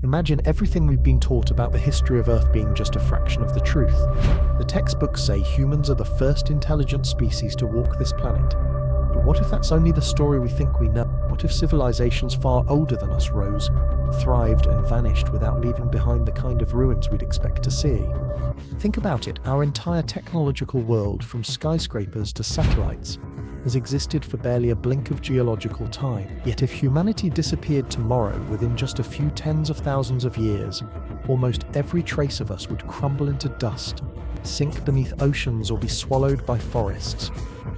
Imagine everything we've been taught about the history of Earth being just a fraction of the truth. The textbooks say humans are the first intelligent species to walk this planet. But what if that's only the story we think we know? What if civilizations far older than us rose, thrived, and vanished without leaving behind the kind of ruins we'd expect to see? Think about it, our entire technological world, from skyscrapers to satellites, has existed for barely a blink of geological time. Yet if humanity disappeared tomorrow within just a few tens of thousands of years, almost every trace of us would crumble into dust, sink beneath oceans, or be swallowed by forests.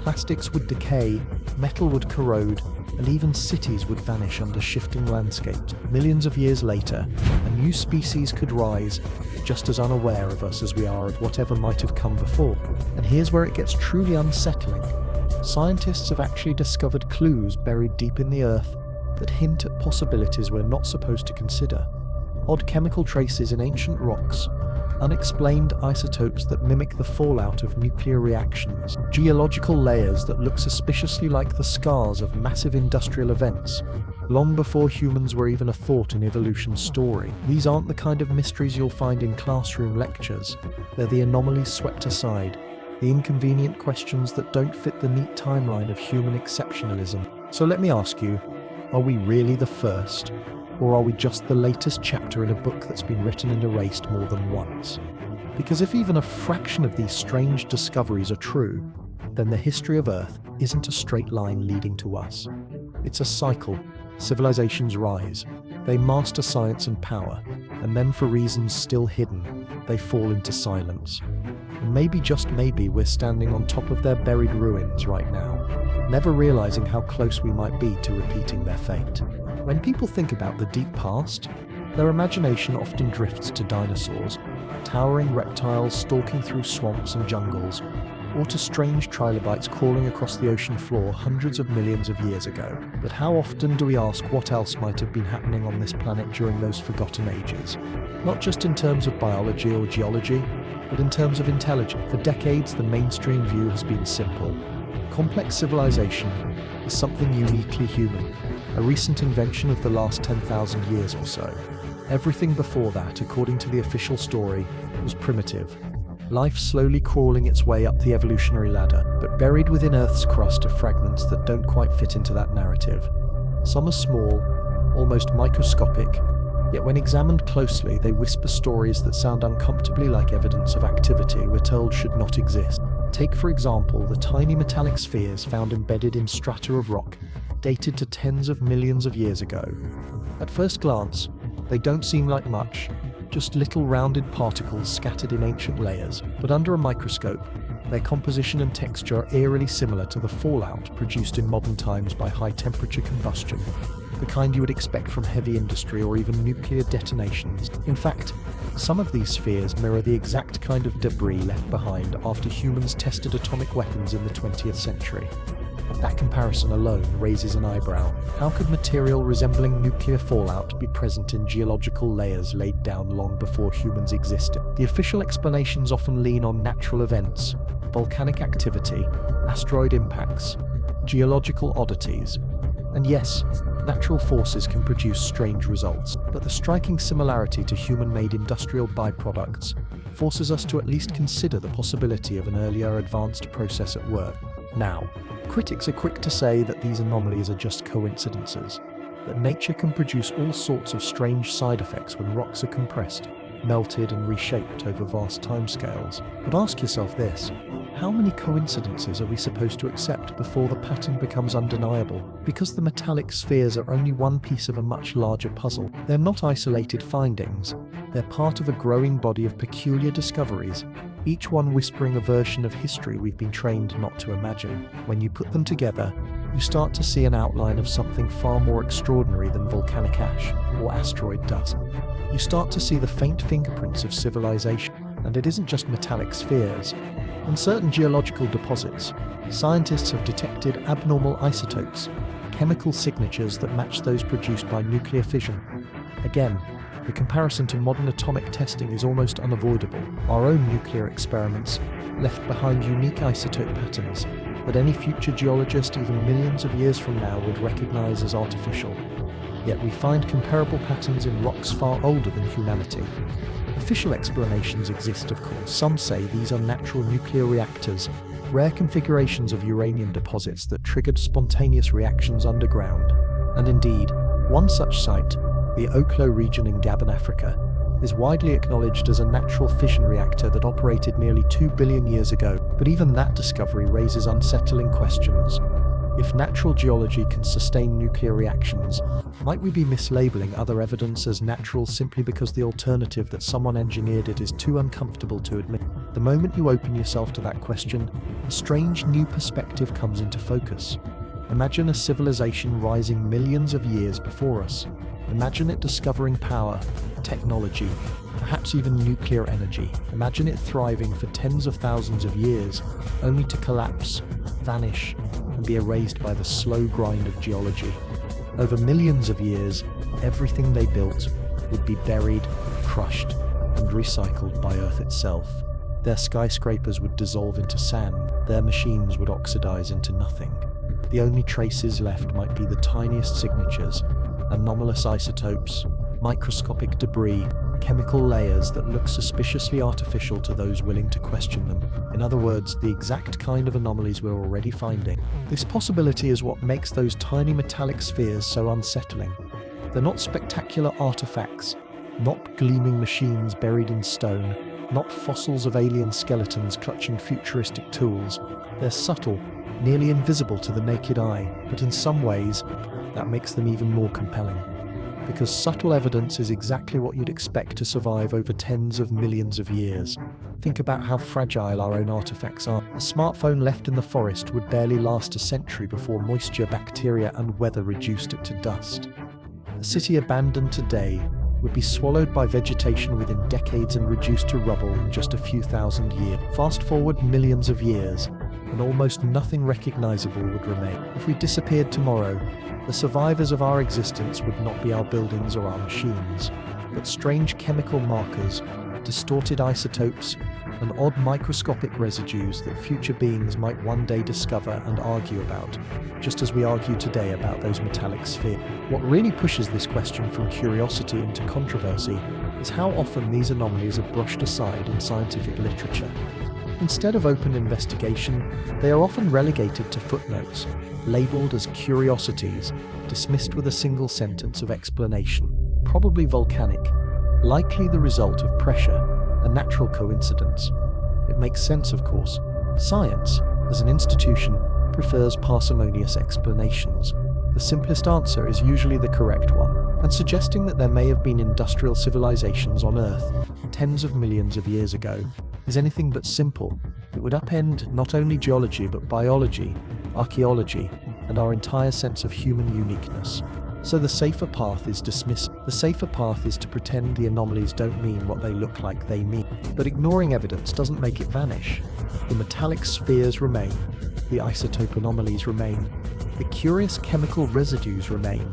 Plastics would decay, metal would corrode, and even cities would vanish under shifting landscapes. Millions of years later, a new species could rise, just as unaware of us as we are of whatever might have come before. And here's where it gets truly unsettling. Scientists have actually discovered clues buried deep in the Earth that hint at possibilities we're not supposed to consider. Odd chemical traces in ancient rocks, unexplained isotopes that mimic the fallout of nuclear reactions, geological layers that look suspiciously like the scars of massive industrial events, long before humans were even a thought in evolution's story. These aren't the kind of mysteries you'll find in classroom lectures. They're the anomalies swept aside, the inconvenient questions that don't fit the neat timeline of human exceptionalism. So let me ask you, are we really the first? Or are we just the latest chapter in a book that's been written and erased more than once? Because if even a fraction of these strange discoveries are true, then the history of Earth isn't a straight line leading to us. It's a cycle. Civilizations rise. They master science and power, and then for reasons still hidden, they fall into silence. And maybe, just maybe, we're standing on top of their buried ruins right now, never realizing how close we might be to repeating their fate. When people think about the deep past, their imagination often drifts to dinosaurs, towering reptiles stalking through swamps and jungles, or to strange trilobites crawling across the ocean floor hundreds of millions of years ago. But how often do we ask what else might have been happening on this planet during those forgotten ages? Not just in terms of biology or geology, but in terms of intelligence. For decades, the mainstream view has been simple. Complex civilization is something uniquely human, a recent invention of the last 10,000 years or so. Everything before that, according to the official story, was primitive. Life slowly crawling its way up the evolutionary ladder, but buried within Earth's crust are fragments that don't quite fit into that narrative. Some are small, almost microscopic, yet when examined closely, they whisper stories that sound uncomfortably like evidence of activity we're told should not exist. Take, for example, the tiny metallic spheres found embedded in strata of rock, dated to tens of millions of years ago. At first glance, they don't seem like much, just little rounded particles scattered in ancient layers, but under a microscope, their composition and texture are eerily similar to the fallout produced in modern times by high-temperature combustion, the kind you would expect from heavy industry or even nuclear detonations. In fact, some of these spheres mirror the exact kind of debris left behind after humans tested atomic weapons in the 20th century. That comparison alone raises an eyebrow. How could material resembling nuclear fallout be present in geological layers laid down long before humans existed? The official explanations often lean on natural events, volcanic activity, asteroid impacts, geological oddities. And yes, natural forces can produce strange results, but the striking similarity to human-made industrial byproducts forces us to at least consider the possibility of an earlier advanced process at work. Now, critics are quick to say that these anomalies are just coincidences, that nature can produce all sorts of strange side effects when rocks are compressed, melted and reshaped over vast timescales. But ask yourself this: how many coincidences are we supposed to accept before the pattern becomes undeniable? Because the metallic spheres are only one piece of a much larger puzzle. They're not isolated findings, they're part of a growing body of peculiar discoveries, each one whispering a version of history we've been trained not to imagine. When you put them together, you start to see an outline of something far more extraordinary than volcanic ash or asteroid dust. You start to see the faint fingerprints of civilization, and it isn't just metallic spheres. In certain geological deposits, scientists have detected abnormal isotopes, chemical signatures that match those produced by nuclear fission. Again, the comparison to modern atomic testing is almost unavoidable. Our own nuclear experiments left behind unique isotope patterns that any future geologist, even millions of years from now, would recognize as artificial. Yet we find comparable patterns in rocks far older than humanity. Official explanations exist, of course. Some say these are natural nuclear reactors, rare configurations of uranium deposits that triggered spontaneous reactions underground. And indeed, one such site, the Oklo region in Gabon, Africa, is widely acknowledged as a natural fission reactor that operated nearly 2 billion years ago. But even that discovery raises unsettling questions. If natural geology can sustain nuclear reactions, might we be mislabeling other evidence as natural simply because the alternative that someone engineered it is too uncomfortable to admit? The moment you open yourself to that question, a strange new perspective comes into focus. Imagine a civilization rising millions of years before us. Imagine it discovering power, technology, perhaps even nuclear energy. Imagine it thriving for tens of thousands of years, only to collapse, vanish, and be erased by the slow grind of geology. Over millions of years, everything they built would be buried, crushed, and recycled by Earth itself. Their skyscrapers would dissolve into sand, their machines would oxidize into nothing. The only traces left might be the tiniest signatures, anomalous isotopes, microscopic debris, chemical layers that look suspiciously artificial to those willing to question them. In other words, the exact kind of anomalies we're already finding. This possibility is what makes those tiny metallic spheres so unsettling. They're not spectacular artifacts, not gleaming machines buried in stone, not fossils of alien skeletons clutching futuristic tools. They're subtle, nearly invisible to the naked eye, but in some ways, that makes them even more compelling. Because subtle evidence is exactly what you'd expect to survive over tens of millions of years. Think about how fragile our own artifacts are. A smartphone left in the forest would barely last a century before moisture, bacteria, and weather reduced it to dust. A city abandoned today would be swallowed by vegetation within decades and reduced to rubble in just a few thousand years. Fast forward millions of years, and almost nothing recognizable would remain. If we disappeared tomorrow, the survivors of our existence would not be our buildings or our machines, but strange chemical markers, distorted isotopes, and odd microscopic residues that future beings might one day discover and argue about, just as we argue today about those metallic spheres. What really pushes this question from curiosity into controversy is how often these anomalies are brushed aside in scientific literature. Instead of open investigation, they are often relegated to footnotes, labeled as curiosities, dismissed with a single sentence of explanation, probably volcanic, likely the result of pressure, a natural coincidence. It makes sense, of course. Science, as an institution, prefers parsimonious explanations. The simplest answer is usually the correct one, and suggesting that there may have been industrial civilizations on Earth tens of millions of years ago is anything but simple. It would upend not only geology but biology, archaeology, and our entire sense of human uniqueness. So the safer path is dismiss. The safer path is to pretend the anomalies don't mean what they look like they mean. But ignoring evidence doesn't make it vanish. The metallic spheres remain, the isotope anomalies remain, the curious chemical residues remain,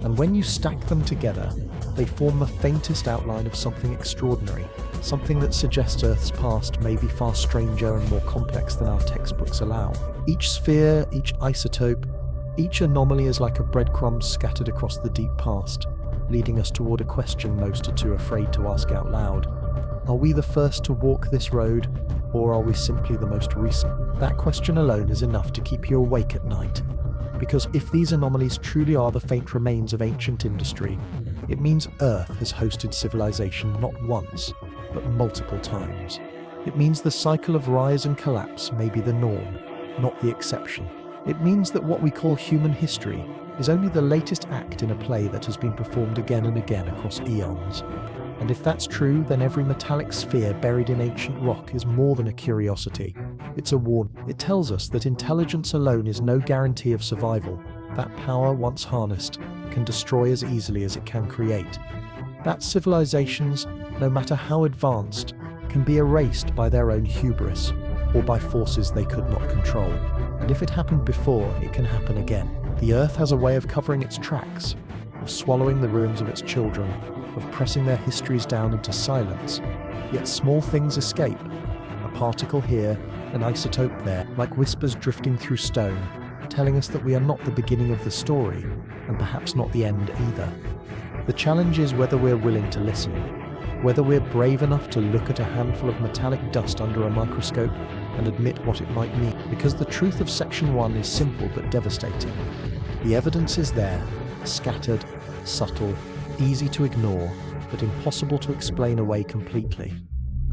and when you stack them together, they form the faintest outline of something extraordinary, something that suggests Earth's past may be far stranger and more complex than our textbooks allow. Each sphere, each isotope, each anomaly is like a breadcrumb scattered across the deep past, leading us toward a question most are too afraid to ask out loud. Are we the first to walk this road, or are we simply the most recent? That question alone is enough to keep you awake at night. Because if these anomalies truly are the faint remains of ancient industry, it means Earth has hosted civilization not once, but multiple times. It means the cycle of rise and collapse may be the norm, not the exception. It means that what we call human history is only the latest act in a play that has been performed again and again across eons. And if that's true, then every metallic sphere buried in ancient rock is more than a curiosity. It's a warning. It tells us that intelligence alone is no guarantee of survival, that power, once harnessed, can destroy as easily as it can create. That civilizations, no matter how advanced, can be erased by their own hubris, or by forces they could not control. And if it happened before, it can happen again. The Earth has a way of covering its tracks, of swallowing the ruins of its children, of pressing their histories down into silence. Yet small things escape. A particle here, an isotope there, like whispers drifting through stone, telling us that we are not the beginning of the story, and perhaps not the end either. The challenge is whether we're willing to listen, whether we're brave enough to look at a handful of metallic dust under a microscope and admit what it might mean, because the truth of Section 1 is simple but devastating. The evidence is there, scattered, subtle, easy to ignore, but impossible to explain away completely.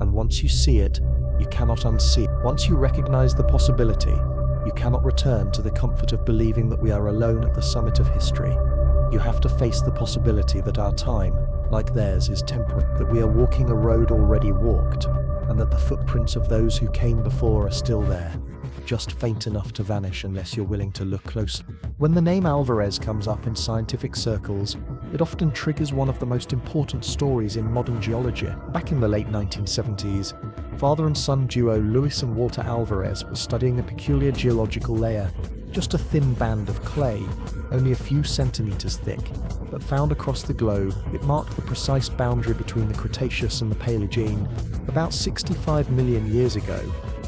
And once you see it, you cannot unsee it. Once you recognize the possibility, you cannot return to the comfort of believing that we are alone at the summit of history. You have to face the possibility that our time, like theirs, is temporary, that we are walking a road already walked, and that the footprints of those who came before are still there, just faint enough to vanish unless you're willing to look closer. When the name Alvarez comes up in scientific circles, it often triggers one of the most important stories in modern geology. Back in the late 1970s, father and son duo Luis and Walter Alvarez were studying a peculiar geological layer, just a thin band of clay, only a few centimeters thick, but found across the globe. It marked the precise boundary between the Cretaceous and the Paleogene, about 65 million years ago,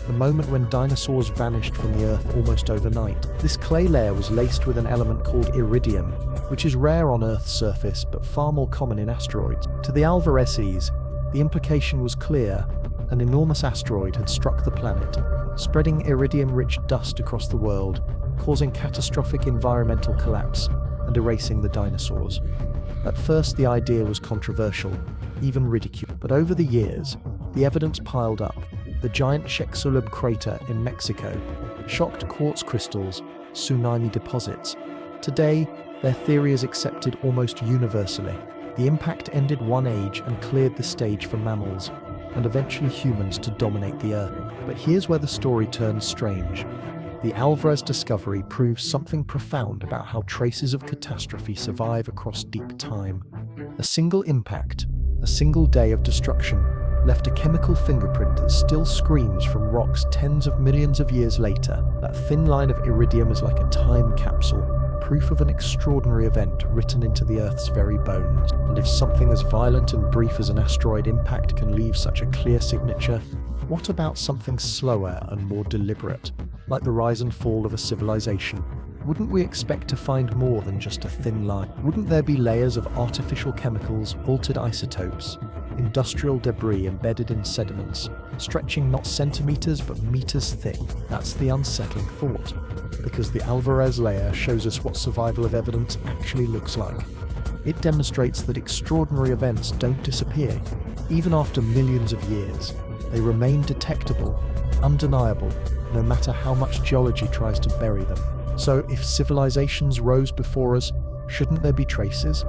the moment when dinosaurs vanished from the Earth almost overnight. This clay layer was laced with an element called iridium, which is rare on Earth's surface but far more common in asteroids. To the Alvarezes, the implication was clear. An enormous asteroid had struck the planet, spreading iridium-rich dust across the world, causing catastrophic environmental collapse and erasing the dinosaurs. At first, the idea was controversial, even ridiculed, but over the years, the evidence piled up. The giant Chicxulub crater in Mexico, shocked quartz crystals, tsunami deposits. Today, their theory is accepted almost universally. The impact ended one age and cleared the stage for mammals, and eventually humans, to dominate the Earth. But here's where the story turns strange. The Alvarez discovery proves something profound about how traces of catastrophe survive across deep time. A single impact, a single day of destruction, left a chemical fingerprint that still screams from rocks tens of millions of years later. That thin line of iridium is like a time capsule, proof of an extraordinary event written into the Earth's very bones. And if something as violent and brief as an asteroid impact can leave such a clear signature, what about something slower and more deliberate, like the rise and fall of a civilization? Wouldn't we expect to find more than just a thin line? Wouldn't there be layers of artificial chemicals, altered isotopes, industrial debris embedded in sediments, stretching not centimeters but meters thick? That's the unsettling thought, because the Alvarez layer shows us what survival of evidence actually looks like. It demonstrates that extraordinary events don't disappear. Even after millions of years, they remain detectable, undeniable, no matter how much geology tries to bury them. So if civilizations rose before us, shouldn't there be traces?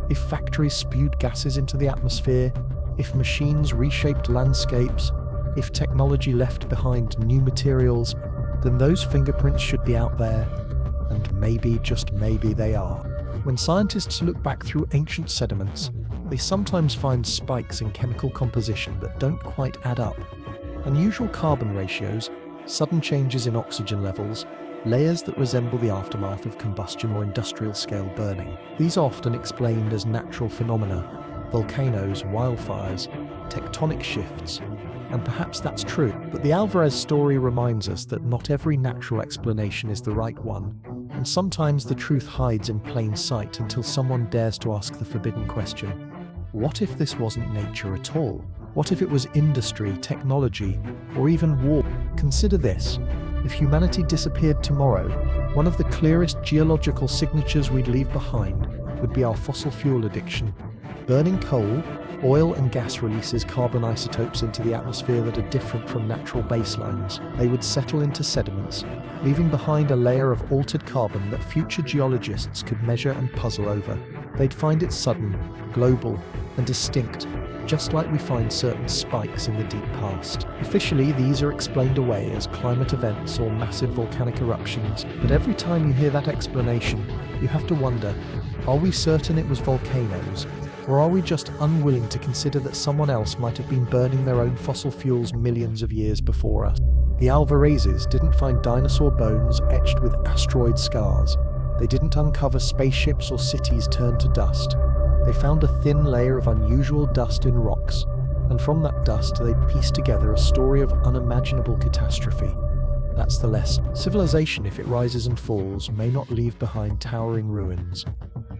If factories spewed gases into the atmosphere, if machines reshaped landscapes, if technology left behind new materials, then those fingerprints should be out there, and maybe, just maybe, they are. When scientists look back through ancient sediments, they sometimes find spikes in chemical composition that don't quite add up. Unusual carbon ratios, sudden changes in oxygen levels, layers that resemble the aftermath of combustion or industrial-scale burning. These are often explained as natural phenomena, volcanoes, wildfires, tectonic shifts, and perhaps that's true. But the Alvarez story reminds us that not every natural explanation is the right one, and sometimes the truth hides in plain sight until someone dares to ask the forbidden question. What if this wasn't nature at all? What if it was industry, technology, or even war? Consider this. If humanity disappeared tomorrow, one of the clearest geological signatures we'd leave behind would be our fossil fuel addiction. Burning coal, oil and gas releases carbon isotopes into the atmosphere that are different from natural baselines. They would settle into sediments, leaving behind a layer of altered carbon that future geologists could measure and puzzle over. They'd find it sudden, global, and distinct, just like we find certain spikes in the deep past. Officially, these are explained away as climate events or massive volcanic eruptions, but every time you hear that explanation, you have to wonder, are we certain it was volcanoes? Or are we just unwilling to consider that someone else might have been burning their own fossil fuels millions of years before us? The Alvarezes didn't find dinosaur bones etched with asteroid scars. They didn't uncover spaceships or cities turned to dust. They found a thin layer of unusual dust in rocks, and from that dust they pieced together a story of unimaginable catastrophe. That's the lesson. Civilization, if it rises and falls, may not leave behind towering ruins.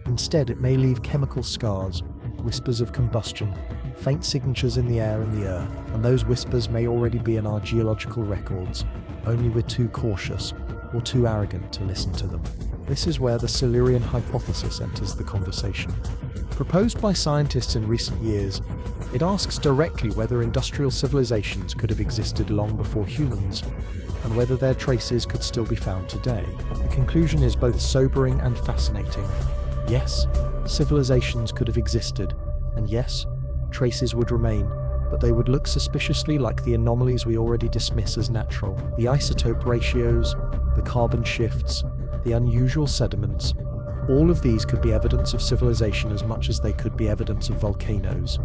Instead, it may leave chemical scars, whispers of combustion, faint signatures in the air and the earth, and those whispers may already be in our geological records, only we're too cautious or too arrogant to listen to them. This is where the Silurian hypothesis enters the conversation. Proposed by scientists in recent years, it asks directly whether industrial civilizations could have existed long before humans, and whether their traces could still be found today. The conclusion is both sobering and fascinating. Yes, civilizations could have existed, and yes, traces would remain, but they would look suspiciously like the anomalies we already dismiss as natural. The isotope ratios, the carbon shifts, the unusual sediments, all of these could be evidence of civilization as much as they could be evidence of volcanoes.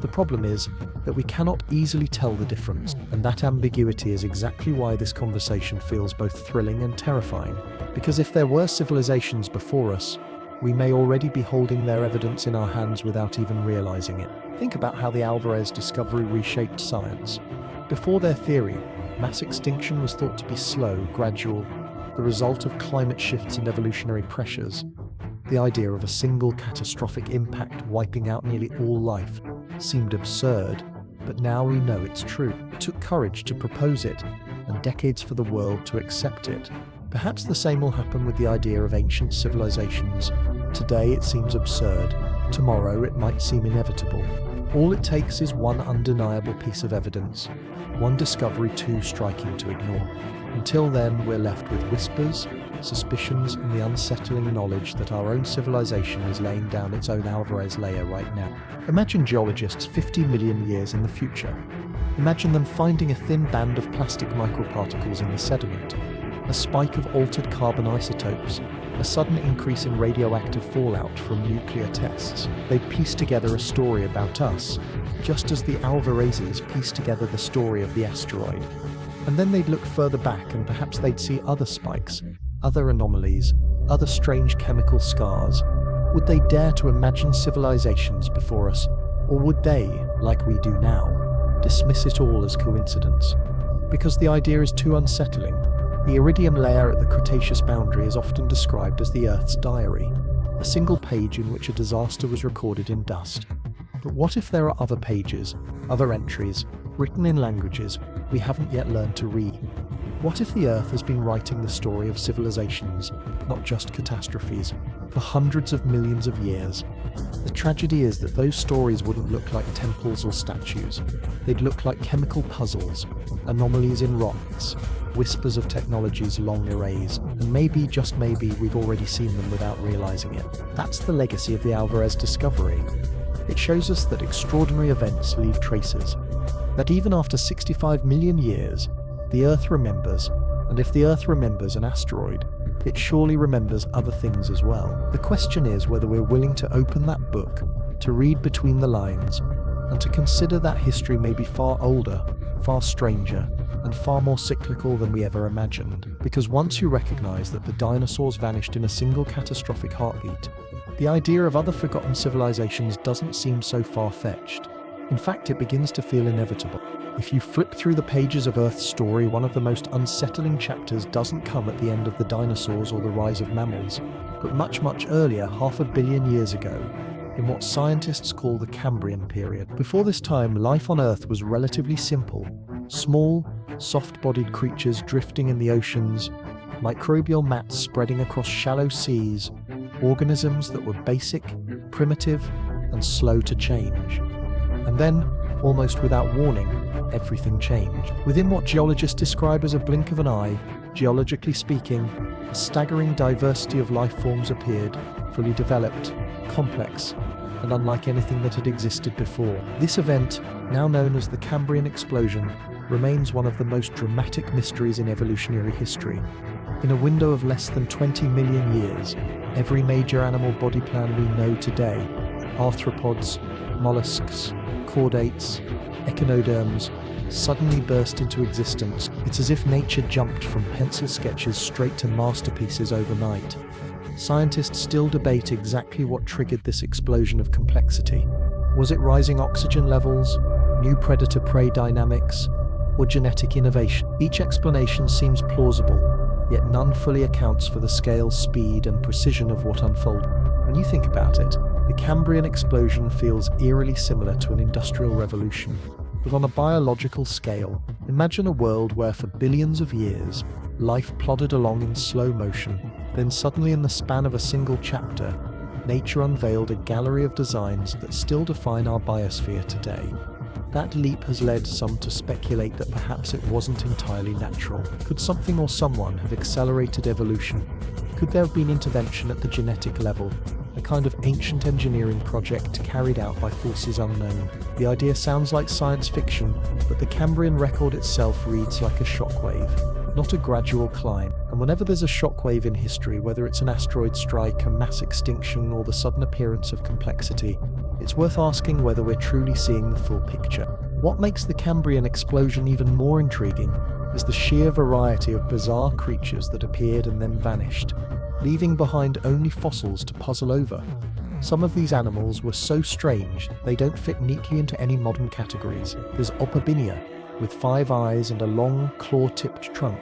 The problem is that we cannot easily tell the difference, and that ambiguity is exactly why this conversation feels both thrilling and terrifying. Because if there were civilizations before us, we may already be holding their evidence in our hands without even realizing it. Think about how the Alvarez discovery reshaped science. Before their theory, mass extinction was thought to be slow, gradual, the result of climate shifts and evolutionary pressures. The idea of a single catastrophic impact wiping out nearly all life seemed absurd, but now we know it's true. It took courage to propose it, and decades for the world to accept it. Perhaps the same will happen with the idea of ancient civilizations. Today it seems absurd, tomorrow it might seem inevitable. All it takes is one undeniable piece of evidence, one discovery too striking to ignore. Until then, we're left with whispers, suspicions, and the unsettling knowledge that our own civilization is laying down its own Alvarez layer right now. Imagine geologists 50 million years in the future. Imagine them finding a thin band of plastic microparticles in the sediment, a spike of altered carbon isotopes, a sudden increase in radioactive fallout from nuclear tests. They'd piece together a story about us, just as the Alvarezes pieced together the story of the asteroid. And then they'd look further back and perhaps they'd see other spikes, other anomalies, other strange chemical scars. Would they dare to imagine civilizations before us, or would they, like we do now, dismiss it all as coincidence? Because the idea is too unsettling. The iridium layer at the Cretaceous boundary is often described as the Earth's diary, a single page in which a disaster was recorded in dust. But what if there are other pages, other entries, written in languages we haven't yet learned to read? What if the Earth has been writing the story of civilizations, not just catastrophes, for hundreds of millions of years? The tragedy is that those stories wouldn't look like temples or statues. They'd look like chemical puzzles, anomalies in rocks, whispers of technologies long erased, and maybe, just maybe, we've already seen them without realizing it. That's the legacy of the Alvarez discovery. It shows us that extraordinary events leave traces, that even after 65 million years, the Earth remembers, and if the Earth remembers an asteroid, it surely remembers other things as well. The question is whether we're willing to open that book, to read between the lines, and to consider that history may be far older, far stranger, and far more cyclical than we ever imagined. Because once you recognize that the dinosaurs vanished in a single catastrophic heartbeat, the idea of other forgotten civilizations doesn't seem so far-fetched. In fact, it begins to feel inevitable. If you flip through the pages of Earth's story, one of the most unsettling chapters doesn't come at the end of the dinosaurs or the rise of mammals, but much, much earlier, 500 million years ago, in what scientists call the Cambrian period. Before this time, life on Earth was relatively simple. Small, soft-bodied creatures drifting in the oceans, microbial mats spreading across shallow seas, organisms that were basic, primitive, and slow to change. And then, almost without warning, everything changed. Within what geologists describe as a blink of an eye, geologically speaking, a staggering diversity of life forms appeared, fully developed, complex, and unlike anything that had existed before. This event, now known as the Cambrian explosion, remains one of the most dramatic mysteries in evolutionary history. In a window of less than 20 million years, every major animal body plan we know today, arthropods, mollusks, chordates, echinoderms, suddenly burst into existence. It's as if nature jumped from pencil sketches straight to masterpieces overnight. Scientists still debate exactly what triggered this explosion of complexity. Was it rising oxygen levels, new predator-prey dynamics, or genetic innovation. Each explanation seems plausible, yet none fully accounts for the scale, speed, and precision of what unfolded. When you think about it, the Cambrian explosion feels eerily similar to an industrial revolution, but on a biological scale. Imagine a world where for billions of years, life plodded along in slow motion, then suddenly in the span of a single chapter, nature unveiled a gallery of designs that still define our biosphere today. That leap has led some to speculate that perhaps it wasn't entirely natural. Could something or someone have accelerated evolution? Could there have been intervention at the genetic level, a kind of ancient engineering project carried out by forces unknown? The idea sounds like science fiction, but the Cambrian record itself reads like a shockwave, not a gradual climb. And whenever there's a shockwave in history, whether it's an asteroid strike, a mass extinction, or the sudden appearance of complexity, it's worth asking whether we're truly seeing the full picture. What makes the Cambrian explosion even more intriguing is the sheer variety of bizarre creatures that appeared and then vanished, leaving behind only fossils to puzzle over. Some of these animals were so strange they don't fit neatly into any modern categories. There's Opabinia, with 5 eyes and a long, claw-tipped trunk;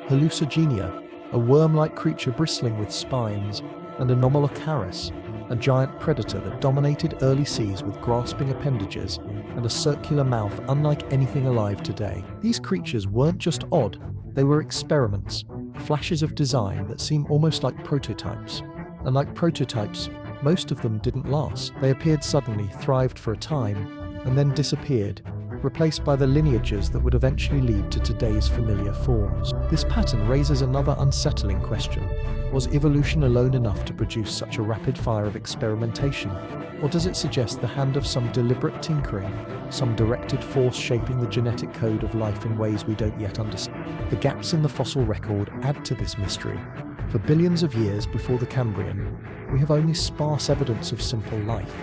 Hallucigenia, a worm-like creature bristling with spines; and Anomalocaris, a giant predator that dominated early seas with grasping appendages and a circular mouth unlike anything alive today. These creatures weren't just odd, they were experiments, flashes of design that seem almost like prototypes. And like prototypes, most of them didn't last. They appeared suddenly, thrived for a time, and then disappeared, replaced by the lineages that would eventually lead to today's familiar forms. This pattern raises another unsettling question. Was evolution alone enough to produce such a rapid fire of experimentation? Or does it suggest the hand of some deliberate tinkering, some directed force shaping the genetic code of life in ways we don't yet understand? The gaps in the fossil record add to this mystery. For billions of years before the Cambrian, we have only sparse evidence of simple life.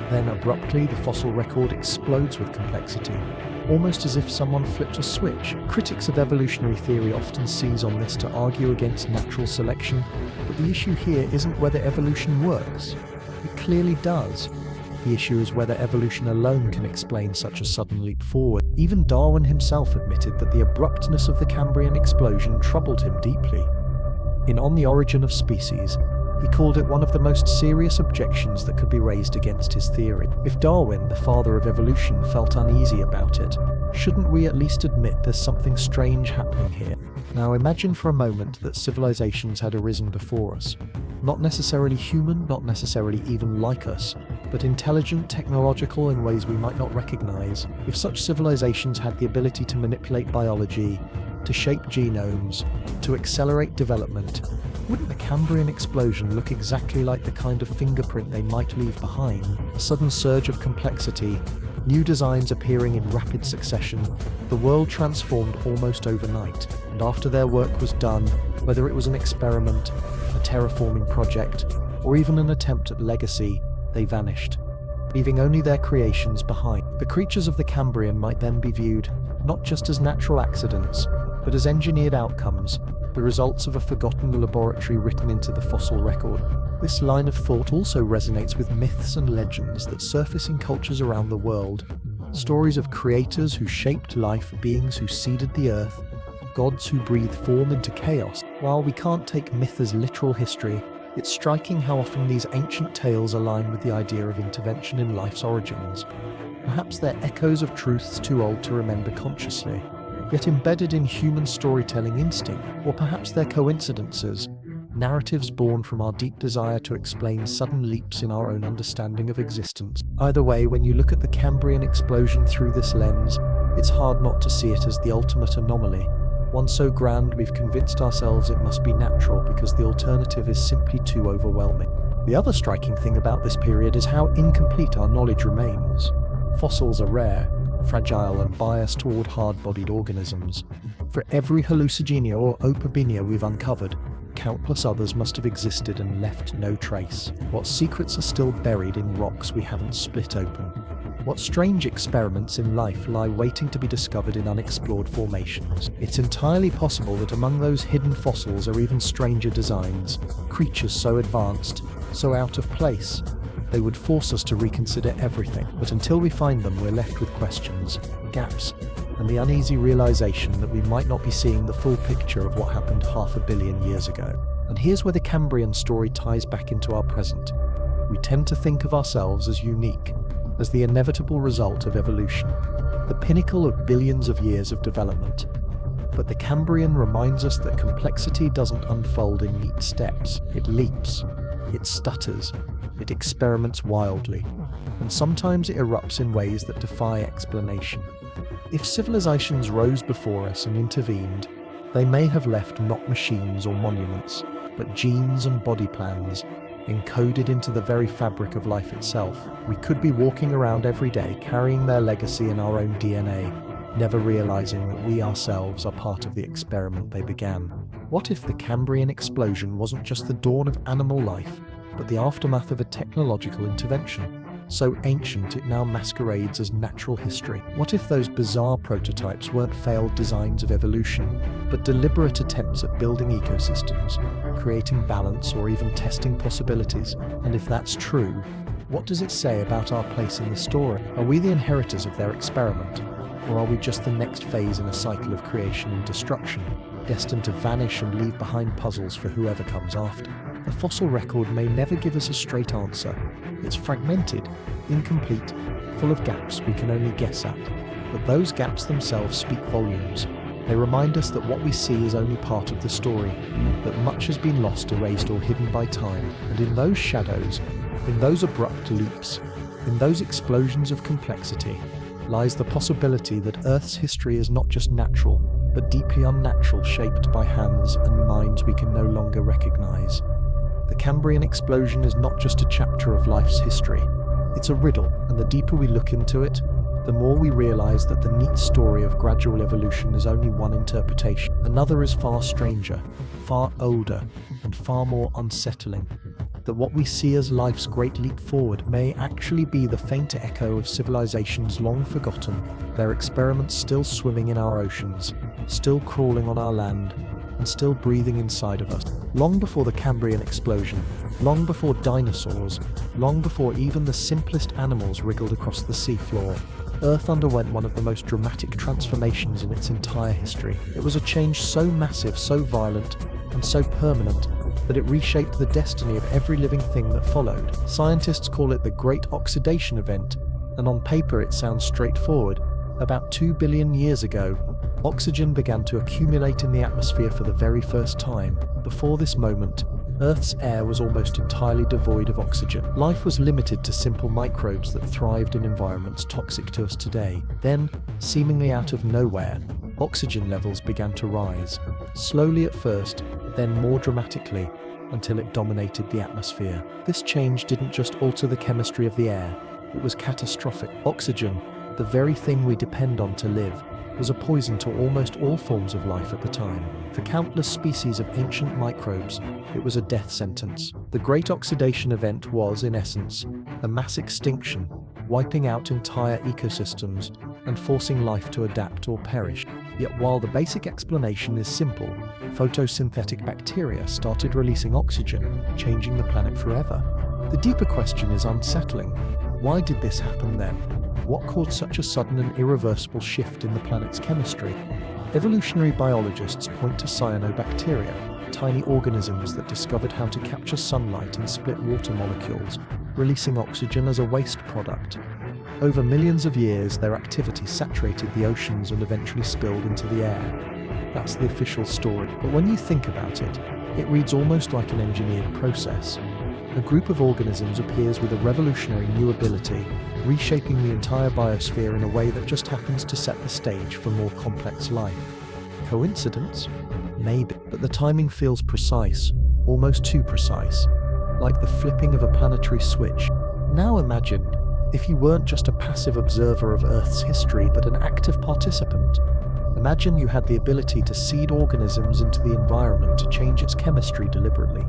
Then abruptly, the fossil record explodes with complexity, almost as if someone flipped a switch. Critics of evolutionary theory often seize on this to argue against natural selection, but the issue here isn't whether evolution works. It clearly does. The issue is whether evolution alone can explain such a sudden leap forward. Even Darwin himself admitted that the abruptness of the Cambrian explosion troubled him deeply. In On the Origin of Species, he called it one of the most serious objections that could be raised against his theory. If Darwin, the father of evolution, felt uneasy about it, shouldn't we at least admit there's something strange happening here? Now imagine for a moment that civilizations had arisen before us. Not necessarily human, not necessarily even like us, but intelligent, technological in ways we might not recognize. If such civilizations had the ability to manipulate biology, to shape genomes, to accelerate development, wouldn't the Cambrian explosion look exactly like the kind of fingerprint they might leave behind? A sudden surge of complexity, new designs appearing in rapid succession, the world transformed almost overnight. And after their work was done, whether it was an experiment, a terraforming project, or even an attempt at legacy, they vanished, leaving only their creations behind. The creatures of the Cambrian might then be viewed not just as natural accidents, but as engineered outcomes, the results of a forgotten laboratory written into the fossil record. This line of thought also resonates with myths and legends that surface in cultures around the world. Stories of creators who shaped life, beings who seeded the earth, gods who breathed form into chaos. While we can't take myth as literal history, it's striking how often these ancient tales align with the idea of intervention in life's origins. Perhaps they're echoes of truths too old to remember consciously, yet embedded in human storytelling instinct. Or perhaps they're coincidences, narratives born from our deep desire to explain sudden leaps in our own understanding of existence. Either way, when you look at the Cambrian explosion through this lens, it's hard not to see it as the ultimate anomaly, one so grand we've convinced ourselves it must be natural because the alternative is simply too overwhelming. The other striking thing about this period is how incomplete our knowledge remains. Fossils are rare, fragile and biased toward hard-bodied organisms. For every hallucigenia or opabinia we've uncovered, countless others must have existed and left no trace. What secrets are still buried in rocks we haven't split open? What strange experiments in life lie waiting to be discovered in unexplored formations? It's entirely possible that among those hidden fossils are even stranger designs, creatures so advanced, so out of place, they would force us to reconsider everything. But until we find them, we're left with questions, gaps, and the uneasy realization that we might not be seeing the full picture of what happened 500 million years ago. And here's where the Cambrian story ties back into our present. We tend to think of ourselves as unique, as the inevitable result of evolution, the pinnacle of billions of years of development. But the Cambrian reminds us that complexity doesn't unfold in neat steps. It leaps, it stutters, it experiments wildly, and sometimes it erupts in ways that defy explanation. If civilizations rose before us and intervened, they may have left not machines or monuments, but genes and body plans, encoded into the very fabric of life itself. We could be walking around every day carrying their legacy in our own DNA, never realizing that we ourselves are part of the experiment they began. What if the Cambrian explosion wasn't just the dawn of animal life, but the aftermath of a technological intervention? So ancient it now masquerades as natural history. What if those bizarre prototypes weren't failed designs of evolution, but deliberate attempts at building ecosystems, creating balance, or even testing possibilities? And if that's true, what does it say about our place in the story? Are we the inheritors of their experiment? Or are we just the next phase in a cycle of creation and destruction, destined to vanish and leave behind puzzles for whoever comes after? The fossil record may never give us a straight answer. It's fragmented, incomplete, full of gaps we can only guess at. But those gaps themselves speak volumes. They remind us that what we see is only part of the story, that much has been lost, erased, or hidden by time. And in those shadows, in those abrupt leaps, in those explosions of complexity, lies the possibility that Earth's history is not just natural, but deeply unnatural, shaped by hands and minds we can no longer recognize. The Cambrian explosion is not just a chapter of life's history, it's a riddle, and the deeper we look into it, the more we realize that the neat story of gradual evolution is only one interpretation. Another is far stranger, far older, and far more unsettling. That what we see as life's great leap forward may actually be the faint echo of civilizations long forgotten, their experiments still swimming in our oceans, still crawling on our land, and still breathing inside of us. Long before the Cambrian explosion, long before dinosaurs, long before even the simplest animals wriggled across the seafloor, Earth underwent one of the most dramatic transformations in its entire history. It was a change so massive, so violent, and so permanent that it reshaped the destiny of every living thing that followed. Scientists call it the Great Oxidation Event, and on paper it sounds straightforward. About 2 billion years ago, oxygen began to accumulate in the atmosphere for the very first time. Before this moment, Earth's air was almost entirely devoid of oxygen. Life was limited to simple microbes that thrived in environments toxic to us today. Then, seemingly out of nowhere, oxygen levels began to rise. Slowly at first, then more dramatically, until it dominated the atmosphere. This change didn't just alter the chemistry of the air, it was catastrophic. Oxygen, the very thing we depend on to live, was a poison to almost all forms of life at the time. For countless species of ancient microbes, it was a death sentence. The Great Oxidation Event was, in essence, a mass extinction, wiping out entire ecosystems and forcing life to adapt or perish. Yet while the basic explanation is simple, photosynthetic bacteria started releasing oxygen, changing the planet forever. The deeper question is unsettling. Why did this happen then? What caused such a sudden and irreversible shift in the planet's chemistry? Evolutionary biologists point to cyanobacteria, tiny organisms that discovered how to capture sunlight and split water molecules, releasing oxygen as a waste product. Over millions of years, their activity saturated the oceans and eventually spilled into the air. That's the official story. But when you think about it, it reads almost like an engineered process. A group of organisms appears with a revolutionary new ability, reshaping the entire biosphere in a way that just happens to set the stage for more complex life. Coincidence? Maybe, but the timing feels precise, almost too precise, like the flipping of a planetary switch. Now imagine if you weren't just a passive observer of Earth's history, but an active participant. Imagine you had the ability to seed organisms into the environment to change its chemistry deliberately.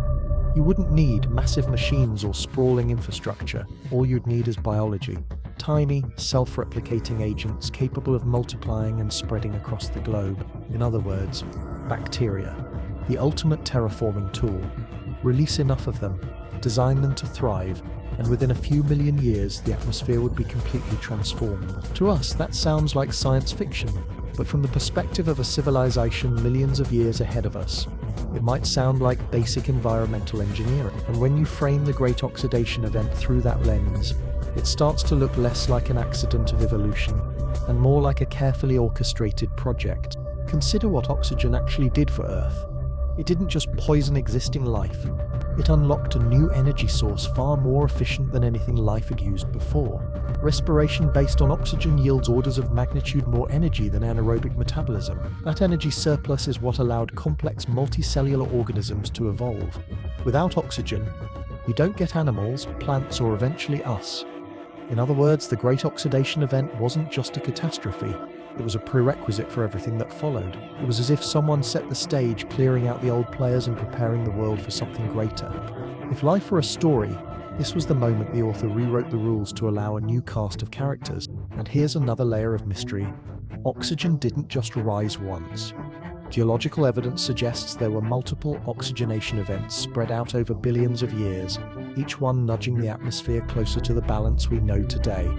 You wouldn't need massive machines or sprawling infrastructure. All you'd need is biology. Tiny, self-replicating agents capable of multiplying and spreading across the globe. In other words, bacteria. The ultimate terraforming tool. Release enough of them, design them to thrive, and within a few million years, the atmosphere would be completely transformed. To us, that sounds like science fiction. But from the perspective of a civilization millions of years ahead of us, it might sound like basic environmental engineering. And when you frame the Great Oxidation Event through that lens, it starts to look less like an accident of evolution and more like a carefully orchestrated project. Consider what oxygen actually did for Earth. It didn't just poison existing life, it unlocked a new energy source far more efficient than anything life had used before. Respiration based on oxygen yields orders of magnitude more energy than anaerobic metabolism. That energy surplus is what allowed complex multicellular organisms to evolve. Without oxygen, you don't get animals, plants, or eventually us. In other words, the Great Oxidation Event wasn't just a catastrophe, it was a prerequisite for everything that followed. It was as if someone set the stage, clearing out the old players and preparing the world for something greater. If life were a story, this was the moment the author rewrote the rules to allow a new cast of characters. And here's another layer of mystery. Oxygen didn't just rise once. Geological evidence suggests there were multiple oxygenation events spread out over billions of years, each one nudging the atmosphere closer to the balance we know today.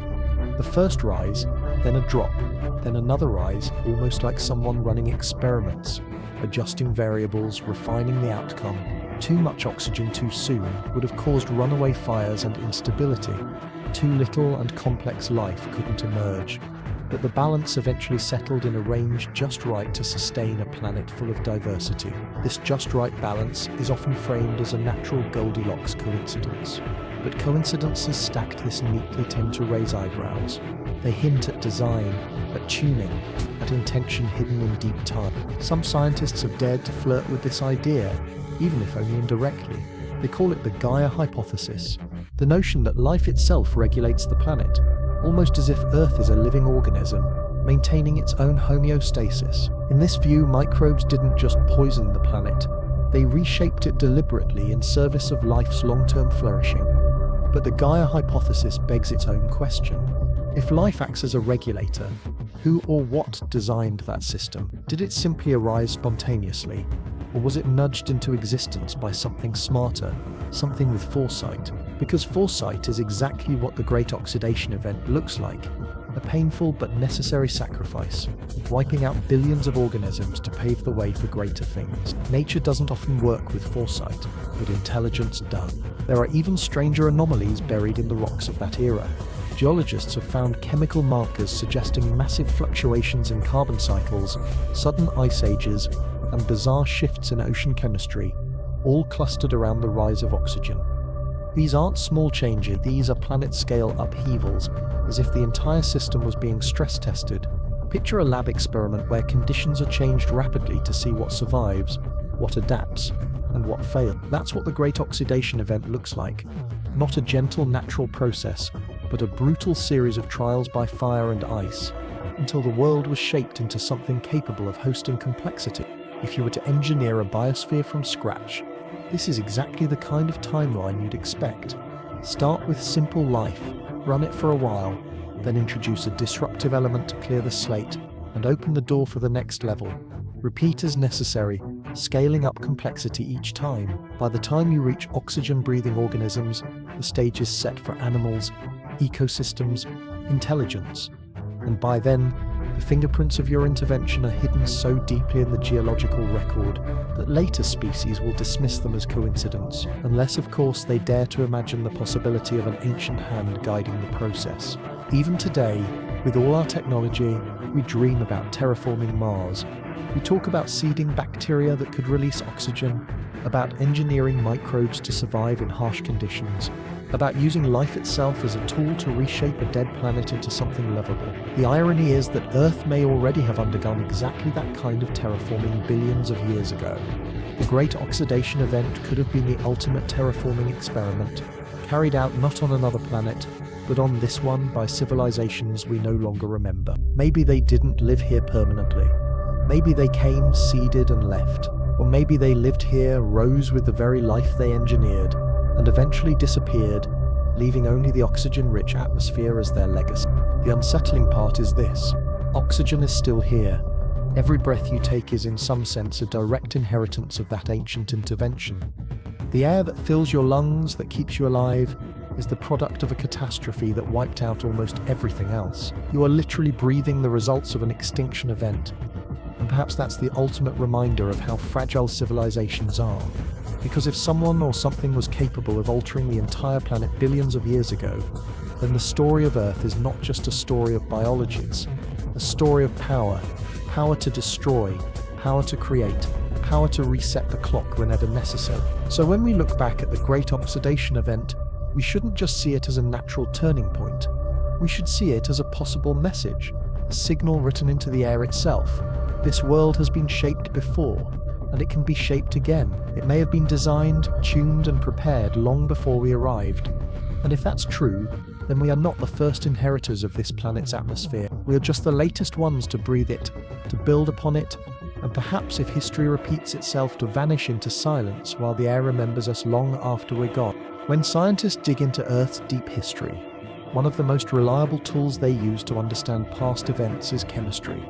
The first rise, then a drop, then another rise, almost like someone running experiments, adjusting variables, refining the outcome. Too much oxygen too soon would have caused runaway fires and instability. Too little and complex life couldn't emerge. But the balance eventually settled in a range just right to sustain a planet full of diversity. This just right balance is often framed as a natural Goldilocks coincidence. But coincidences stacked this neatly tend to raise eyebrows. They hint at design, at tuning, at intention hidden in deep time. Some scientists have dared to flirt with this idea, even if only indirectly. They call it the Gaia hypothesis, the notion that life itself regulates the planet, almost as if Earth is a living organism, maintaining its own homeostasis. In this view, microbes didn't just poison the planet, they reshaped it deliberately in service of life's long-term flourishing. But the Gaia hypothesis begs its own question. If life acts as a regulator, who or what designed that system? Did it simply arise spontaneously? Or was it nudged into existence by something smarter, something with foresight? Because foresight is exactly what the Great Oxidation Event looks like. A painful but necessary sacrifice, wiping out billions of organisms to pave the way for greater things. Nature doesn't often work with foresight, but intelligence does. There are even stranger anomalies buried in the rocks of that era. Geologists have found chemical markers suggesting massive fluctuations in carbon cycles, sudden ice ages, and bizarre shifts in ocean chemistry, all clustered around the rise of oxygen. These aren't small changes, these are planet-scale upheavals, as if the entire system was being stress-tested. Picture a lab experiment where conditions are changed rapidly to see what survives, what adapts, and what fails. That's what the Great Oxidation Event looks like. Not a gentle natural process, but a brutal series of trials by fire and ice, until the world was shaped into something capable of hosting complexity. If you were to engineer a biosphere from scratch, this is exactly the kind of timeline you'd expect. Start with simple life, run it for a while, then introduce a disruptive element to clear the slate and open the door for the next level. Repeat as necessary, scaling up complexity each time. By the time you reach oxygen-breathing organisms, the stage is set for animals, ecosystems, intelligence. And by then, the fingerprints of your intervention are hidden so deeply in the geological record that later species will dismiss them as coincidence, unless of course they dare to imagine the possibility of an ancient hand guiding the process. Even today, with all our technology, we dream about terraforming Mars. We talk about seeding bacteria that could release oxygen, about engineering microbes to survive in harsh conditions, about using life itself as a tool to reshape a dead planet into something livable. The irony is that Earth may already have undergone exactly that kind of terraforming billions of years ago. The Great Oxidation Event could have been the ultimate terraforming experiment, carried out not on another planet, but on this one by civilizations we no longer remember. Maybe they didn't live here permanently. Maybe they came, seeded, and left. Or maybe they lived here, rose with the very life they engineered, and eventually disappeared, leaving only the oxygen-rich atmosphere as their legacy. The unsettling part is this: oxygen is still here. Every breath you take is in some sense a direct inheritance of that ancient intervention. The air that fills your lungs, that keeps you alive, is the product of a catastrophe that wiped out almost everything else. You are literally breathing the results of an extinction event. And perhaps that's the ultimate reminder of how fragile civilizations are. Because if someone or something was capable of altering the entire planet billions of years ago, then the story of Earth is not just a story of biology, it's a story of power. Power to destroy, power to create, power to reset the clock whenever necessary. So when we look back at the Great Oxidation Event, we shouldn't just see it as a natural turning point. We should see it as a possible message, a signal written into the air itself. This world has been shaped before, and it can be shaped again. It may have been designed, tuned, and prepared long before we arrived. And if that's true, then we are not the first inheritors of this planet's atmosphere. We are just the latest ones to breathe it, to build upon it, and perhaps if history repeats itself, to vanish into silence while the air remembers us long after we're gone. When scientists dig into Earth's deep history, one of the most reliable tools they use to understand past events is chemistry.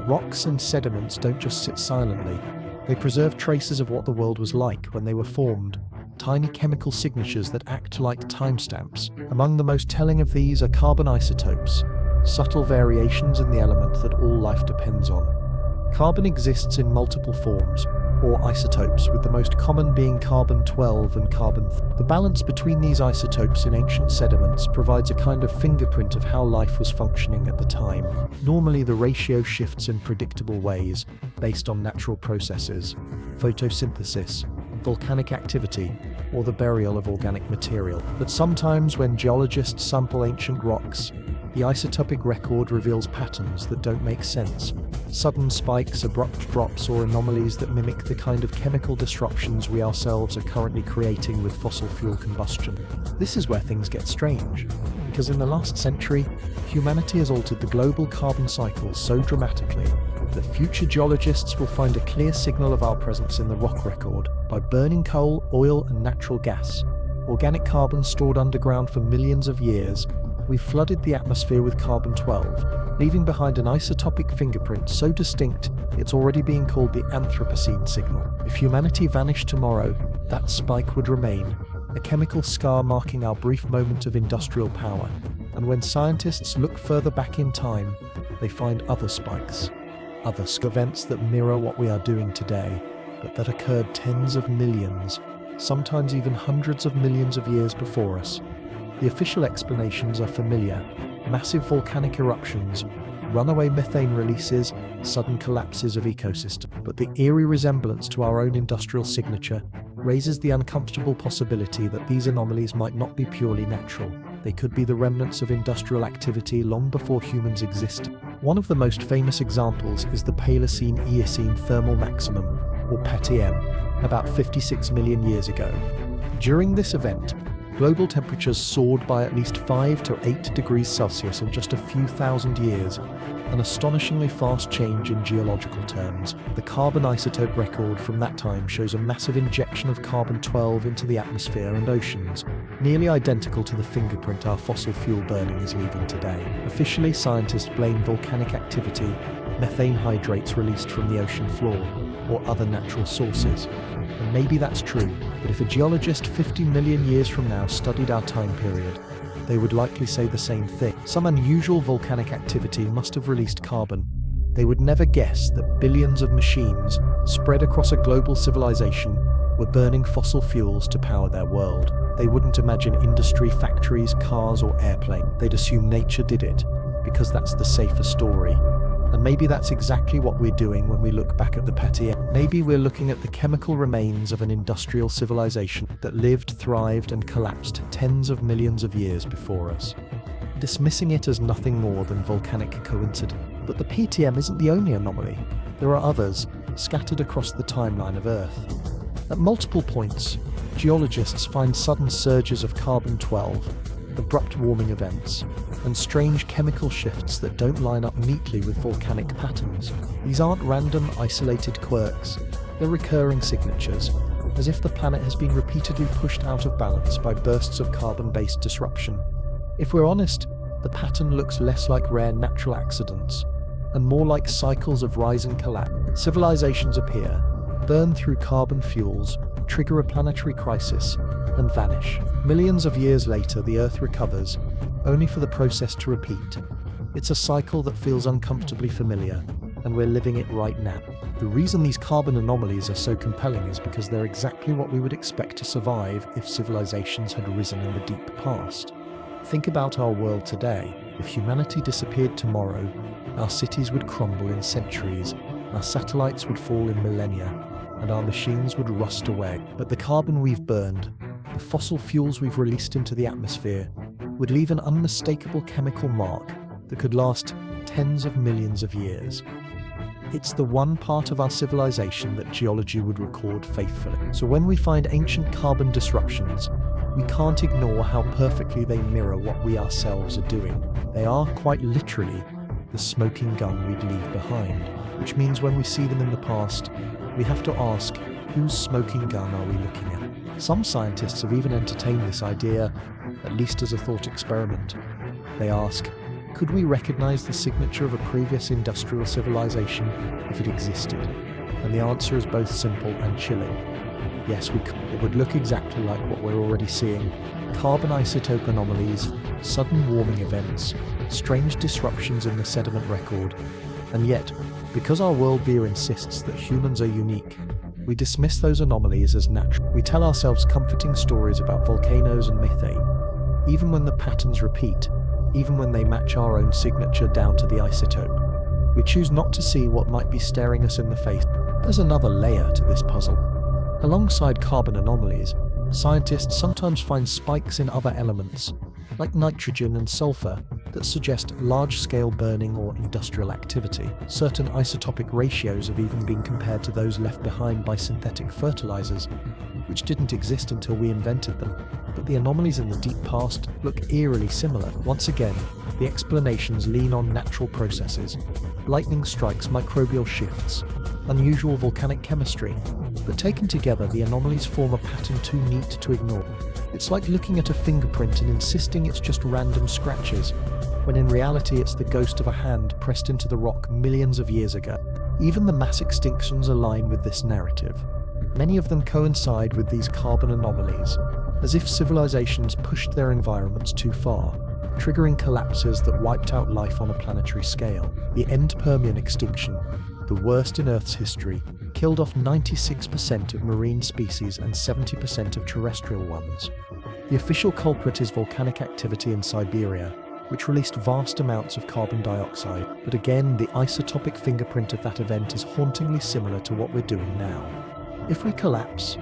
Rocks and sediments don't just sit silently. They preserve traces of what the world was like when they were formed, tiny chemical signatures that act like timestamps. Among the most telling of these are carbon isotopes, subtle variations in the element that all life depends on. Carbon exists in multiple forms, or isotopes, with the most common being carbon-12 and carbon-3. The balance between these isotopes in ancient sediments provides a kind of fingerprint of how life was functioning at the time. Normally the ratio shifts in predictable ways, based on natural processes, photosynthesis, volcanic activity, or the burial of organic material. But sometimes when geologists sample ancient rocks, the isotopic record reveals patterns that don't make sense. Sudden spikes, abrupt drops, or anomalies that mimic the kind of chemical disruptions we ourselves are currently creating with fossil fuel combustion. This is where things get strange, because in the last century, humanity has altered the global carbon cycle so dramatically that future geologists will find a clear signal of our presence in the rock record by burning coal, oil, and natural gas. Organic carbon stored underground for millions of years, we've flooded the atmosphere with carbon-12, leaving behind an isotopic fingerprint so distinct it's already being called the Anthropocene signal. If humanity vanished tomorrow, that spike would remain, a chemical scar marking our brief moment of industrial power. And when scientists look further back in time, they find other spikes, other events that mirror what we are doing today, but that occurred tens of millions, sometimes even hundreds of millions of years before us. The official explanations are familiar: massive volcanic eruptions, runaway methane releases, sudden collapses of ecosystems. But the eerie resemblance to our own industrial signature raises the uncomfortable possibility that these anomalies might not be purely natural. They could be the remnants of industrial activity long before humans existed. One of the most famous examples is the Paleocene-Eocene thermal maximum, or PET-EM, about 56 million years ago. During this event, global temperatures soared by at least 5 to 8 degrees Celsius in just a few thousand years, an astonishingly fast change in geological terms. The carbon isotope record from that time shows a massive injection of carbon-12 into the atmosphere and oceans, nearly identical to the fingerprint our fossil fuel burning is leaving today. Officially, scientists blame volcanic activity, methane hydrates released from the ocean floor, or other natural sources. And maybe that's true, but if a geologist 50 million years from now studied our time period, they would likely say the same thing. Some unusual volcanic activity must have released carbon. They would never guess that billions of machines, spread across a global civilization, were burning fossil fuels to power their world. They wouldn't imagine industry, factories, cars, or airplanes. They'd assume nature did it, because that's the safer story. And maybe that's exactly what we're doing when we look back at the PET-EM. Maybe we're looking at the chemical remains of an industrial civilization that lived, thrived, and collapsed tens of millions of years before us, dismissing it as nothing more than volcanic coincidence. But the PET-EM isn't the only anomaly. There are others, scattered across the timeline of Earth. At multiple points, geologists find sudden surges of carbon-12, abrupt warming events, and strange chemical shifts that don't line up neatly with volcanic patterns. These aren't random, isolated quirks, they're recurring signatures, as if the planet has been repeatedly pushed out of balance by bursts of carbon-based disruption. If we're honest, the pattern looks less like rare natural accidents, and more like cycles of rise and collapse. Civilizations appear, burn through carbon fuels, trigger a planetary crisis, and vanish. Millions of years later, the Earth recovers, only for the process to repeat. It's a cycle that feels uncomfortably familiar, and we're living it right now. The reason these carbon anomalies are so compelling is because they're exactly what we would expect to survive if civilizations had risen in the deep past. Think about our world today. If humanity disappeared tomorrow, our cities would crumble in centuries, our satellites would fall in millennia, and our machines would rust away. But the carbon we've burned, the fossil fuels we've released into the atmosphere, would leave an unmistakable chemical mark that could last tens of millions of years. It's the one part of our civilization that geology would record faithfully. So when we find ancient carbon disruptions, we can't ignore how perfectly they mirror what we ourselves are doing. They are, quite literally, the smoking gun we'd leave behind, which means when we see them in the past, we have to ask, whose smoking gun are we looking at? Some scientists have even entertained this idea, at least as a thought experiment. They ask, could we recognize the signature of a previous industrial civilization if it existed? And the answer is both simple and chilling. Yes, we could. It would look exactly like what we're already seeing. Carbon isotope anomalies, sudden warming events, strange disruptions in the sediment record. And yet, because our worldview insists that humans are unique, we dismiss those anomalies as natural. We tell ourselves comforting stories about volcanoes and methane, even when the patterns repeat, even when they match our own signature down to the isotope. We choose not to see what might be staring us in the face. There's another layer to this puzzle. Alongside carbon anomalies, scientists sometimes find spikes in other elements, like nitrogen and sulfur, that suggest large-scale burning or industrial activity. Certain isotopic ratios have even been compared to those left behind by synthetic fertilizers, which didn't exist until we invented them. But the anomalies in the deep past look eerily similar. Once again, the explanations lean on natural processes. Lightning strikes, microbial shifts, unusual volcanic chemistry. But taken together, the anomalies form a pattern too neat to ignore. It's like looking at a fingerprint and insisting it's just random scratches, when in reality it's the ghost of a hand pressed into the rock millions of years ago. Even the mass extinctions align with this narrative. Many of them coincide with these carbon anomalies, as if civilizations pushed their environments too far, triggering collapses that wiped out life on a planetary scale. The end Permian extinction, the worst in Earth's history, killed off 96% of marine species and 70% of terrestrial ones. The official culprit is volcanic activity in Siberia, which released vast amounts of carbon dioxide. But again, the isotopic fingerprint of that event is hauntingly similar to what we're doing now. If we collapse,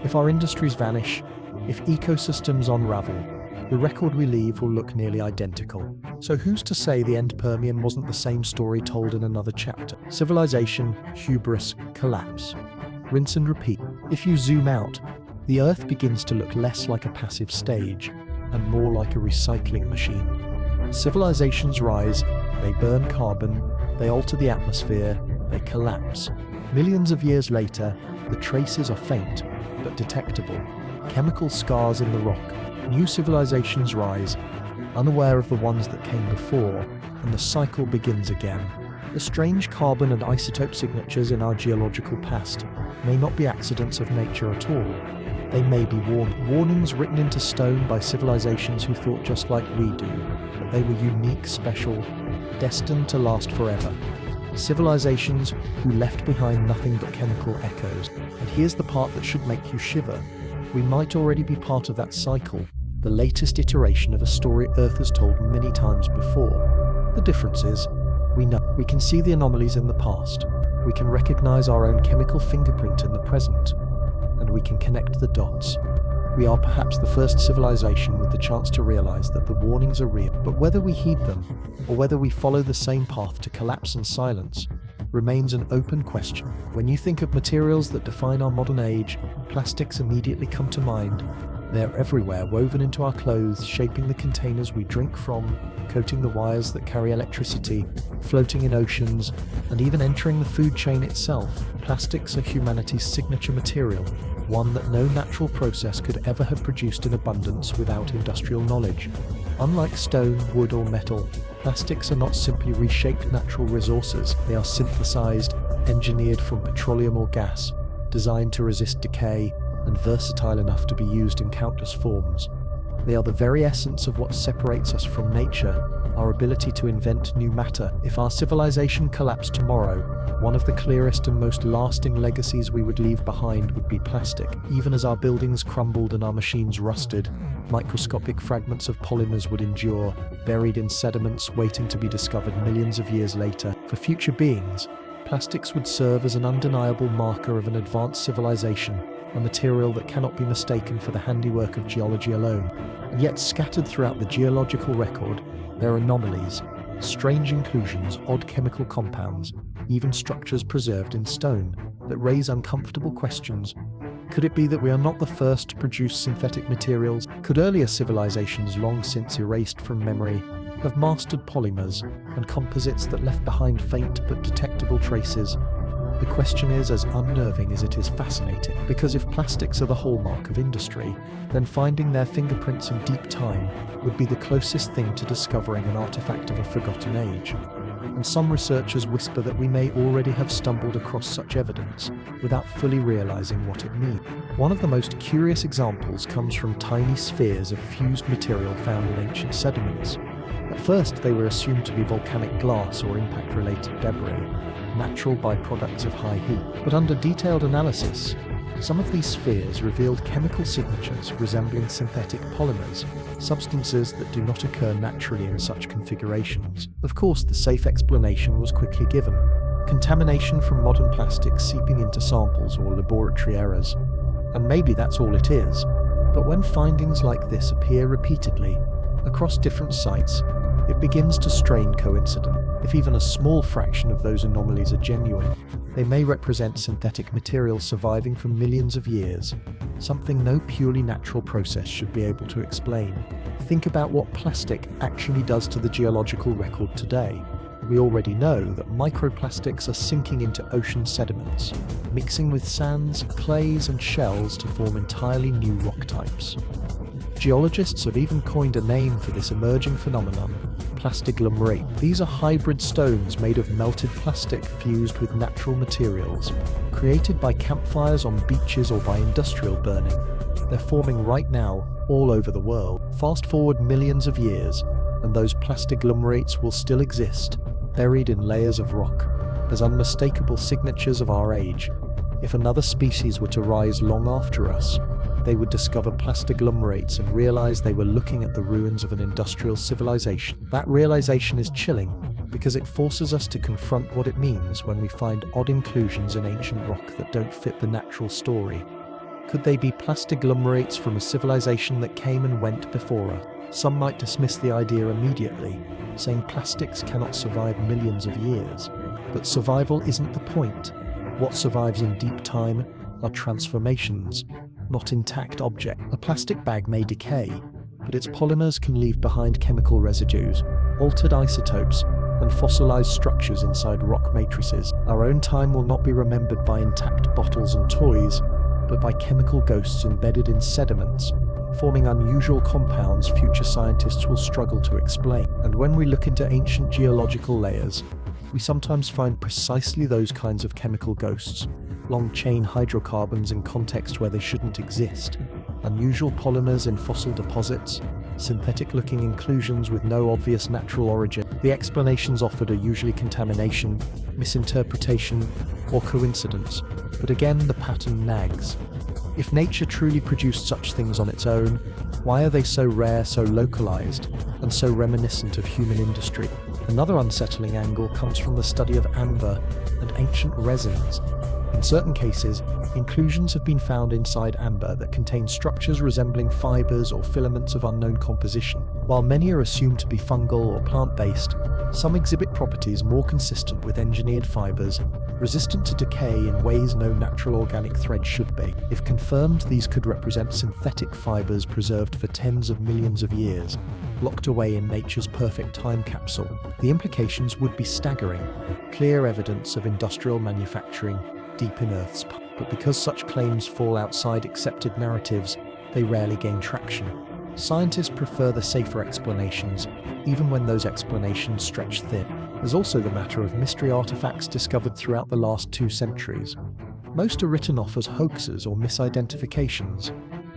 if our industries vanish, if ecosystems unravel, the record we leave will look nearly identical. So who's to say the end Permian wasn't the same story told in another chapter? Civilization, hubris, collapse. Rinse and repeat. If you zoom out, the Earth begins to look less like a passive stage and more like a recycling machine. Civilizations rise, they burn carbon, they alter the atmosphere, they collapse. Millions of years later, the traces are faint but detectable. Chemical scars in the rock. New civilizations rise, unaware of the ones that came before, and the cycle begins again. The strange carbon and isotope signatures in our geological past may not be accidents of nature at all. They may be warnings written into stone by civilizations who thought just like we do, that they were unique, special, destined to last forever. Civilizations who left behind nothing but chemical echoes. And here's the part that should make you shiver. We might already be part of that cycle, the latest iteration of a story Earth has told many times before. The difference is, we know. We can see the anomalies in the past, we can recognize our own chemical fingerprint in the present, and we can connect the dots. We are perhaps the first civilization with the chance to realize that the warnings are real. But whether we heed them, or whether we follow the same path to collapse and silence, remains an open question. When you think of materials that define our modern age, plastics immediately come to mind. They're everywhere, woven into our clothes, shaping the containers we drink from, coating the wires that carry electricity, floating in oceans, and even entering the food chain itself. Plastics are humanity's signature material, one that no natural process could ever have produced in abundance without industrial knowledge. Unlike stone, wood, or metal, plastics are not simply reshaped natural resources. They are synthesized, engineered from petroleum or gas, designed to resist decay, and versatile enough to be used in countless forms. They are the very essence of what separates us from nature, our ability to invent new matter. If our civilization collapsed tomorrow, one of the clearest and most lasting legacies we would leave behind would be plastic. Even as our buildings crumbled and our machines rusted, microscopic fragments of polymers would endure, buried in sediments waiting to be discovered millions of years later. For future beings, plastics would serve as an undeniable marker of an advanced civilization, a material that cannot be mistaken for the handiwork of geology alone. And yet, scattered throughout the geological record, there are anomalies, strange inclusions, odd chemical compounds, even structures preserved in stone, that raise uncomfortable questions. Could it be that we are not the first to produce synthetic materials? Could earlier civilizations, long since erased from memory, have mastered polymers and composites that left behind faint but detectable traces? The question is as unnerving as it is fascinating, because if plastics are the hallmark of industry, then finding their fingerprints in deep time would be the closest thing to discovering an artifact of a forgotten age. And some researchers whisper that we may already have stumbled across such evidence without fully realizing what it means. One of the most curious examples comes from tiny spheres of fused material found in ancient sediments. At first, they were assumed to be volcanic glass or impact-related debris, natural byproducts of high heat. But under detailed analysis, some of these spheres revealed chemical signatures resembling synthetic polymers, substances that do not occur naturally in such configurations. Of course, the safe explanation was quickly given: contamination from modern plastics seeping into samples or laboratory errors. And maybe that's all it is. But when findings like this appear repeatedly across different sites, it begins to strain coincidence. If even a small fraction of those anomalies are genuine, they may represent synthetic material surviving for millions of years, something no purely natural process should be able to explain. Think about what plastic actually does to the geological record today. We already know that microplastics are sinking into ocean sediments, mixing with sands, clays, and shells to form entirely new rock types. Geologists have even coined a name for this emerging phenomenon: plastiglomerate. These are hybrid stones made of melted plastic fused with natural materials, created by campfires on beaches or by industrial burning. They're forming right now all over the world. Fast forward millions of years, and those plastiglomerates will still exist, buried in layers of rock, as unmistakable signatures of our age. If another species were to rise long after us, they would discover plastiglomerates and realize they were looking at the ruins of an industrial civilization. That realization is chilling, because it forces us to confront what it means when we find odd inclusions in ancient rock that don't fit the natural story. Could they be plastiglomerates from a civilization that came and went before us? Some might dismiss the idea immediately, saying plastics cannot survive millions of years. But survival isn't the point. What survives in deep time are transformations, not intact objects. A plastic bag may decay, but its polymers can leave behind chemical residues, altered isotopes, and fossilized structures inside rock matrices. Our own time will not be remembered by intact bottles and toys, but by chemical ghosts embedded in sediments, forming unusual compounds future scientists will struggle to explain. And when we look into ancient geological layers, we sometimes find precisely those kinds of chemical ghosts: long-chain hydrocarbons in contexts where they shouldn't exist, unusual polymers in fossil deposits, synthetic-looking inclusions with no obvious natural origin. The explanations offered are usually contamination, misinterpretation, or coincidence, but again the pattern nags. If nature truly produced such things on its own, why are they so rare, so localized, and so reminiscent of human industry? Another unsettling angle comes from the study of amber and ancient resins. In certain cases, inclusions have been found inside amber that contain structures resembling fibers or filaments of unknown composition. While many are assumed to be fungal or plant-based, some exhibit properties more consistent with engineered fibers, resistant to decay in ways no natural organic thread should be. If confirmed, these could represent synthetic fibers preserved for tens of millions of years, locked away in nature's perfect time capsule. The implications would be staggering: clear evidence of industrial manufacturing deep in Earth's past. But because such claims fall outside accepted narratives, they rarely gain traction. Scientists prefer the safer explanations, even when those explanations stretch thin. There's also the matter of mystery artifacts discovered throughout the last 2 centuries. Most are written off as hoaxes or misidentifications,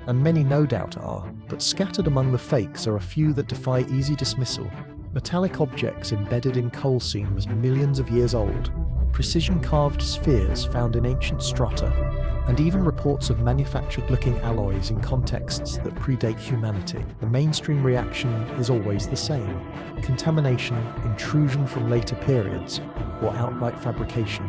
and many no doubt are, but scattered among the fakes are a few that defy easy dismissal. Metallic objects embedded in coal seams millions of years old, precision-carved spheres found in ancient strata, and even reports of manufactured-looking alloys in contexts that predate humanity. The mainstream reaction is always the same: contamination, intrusion from later periods, or outright fabrication.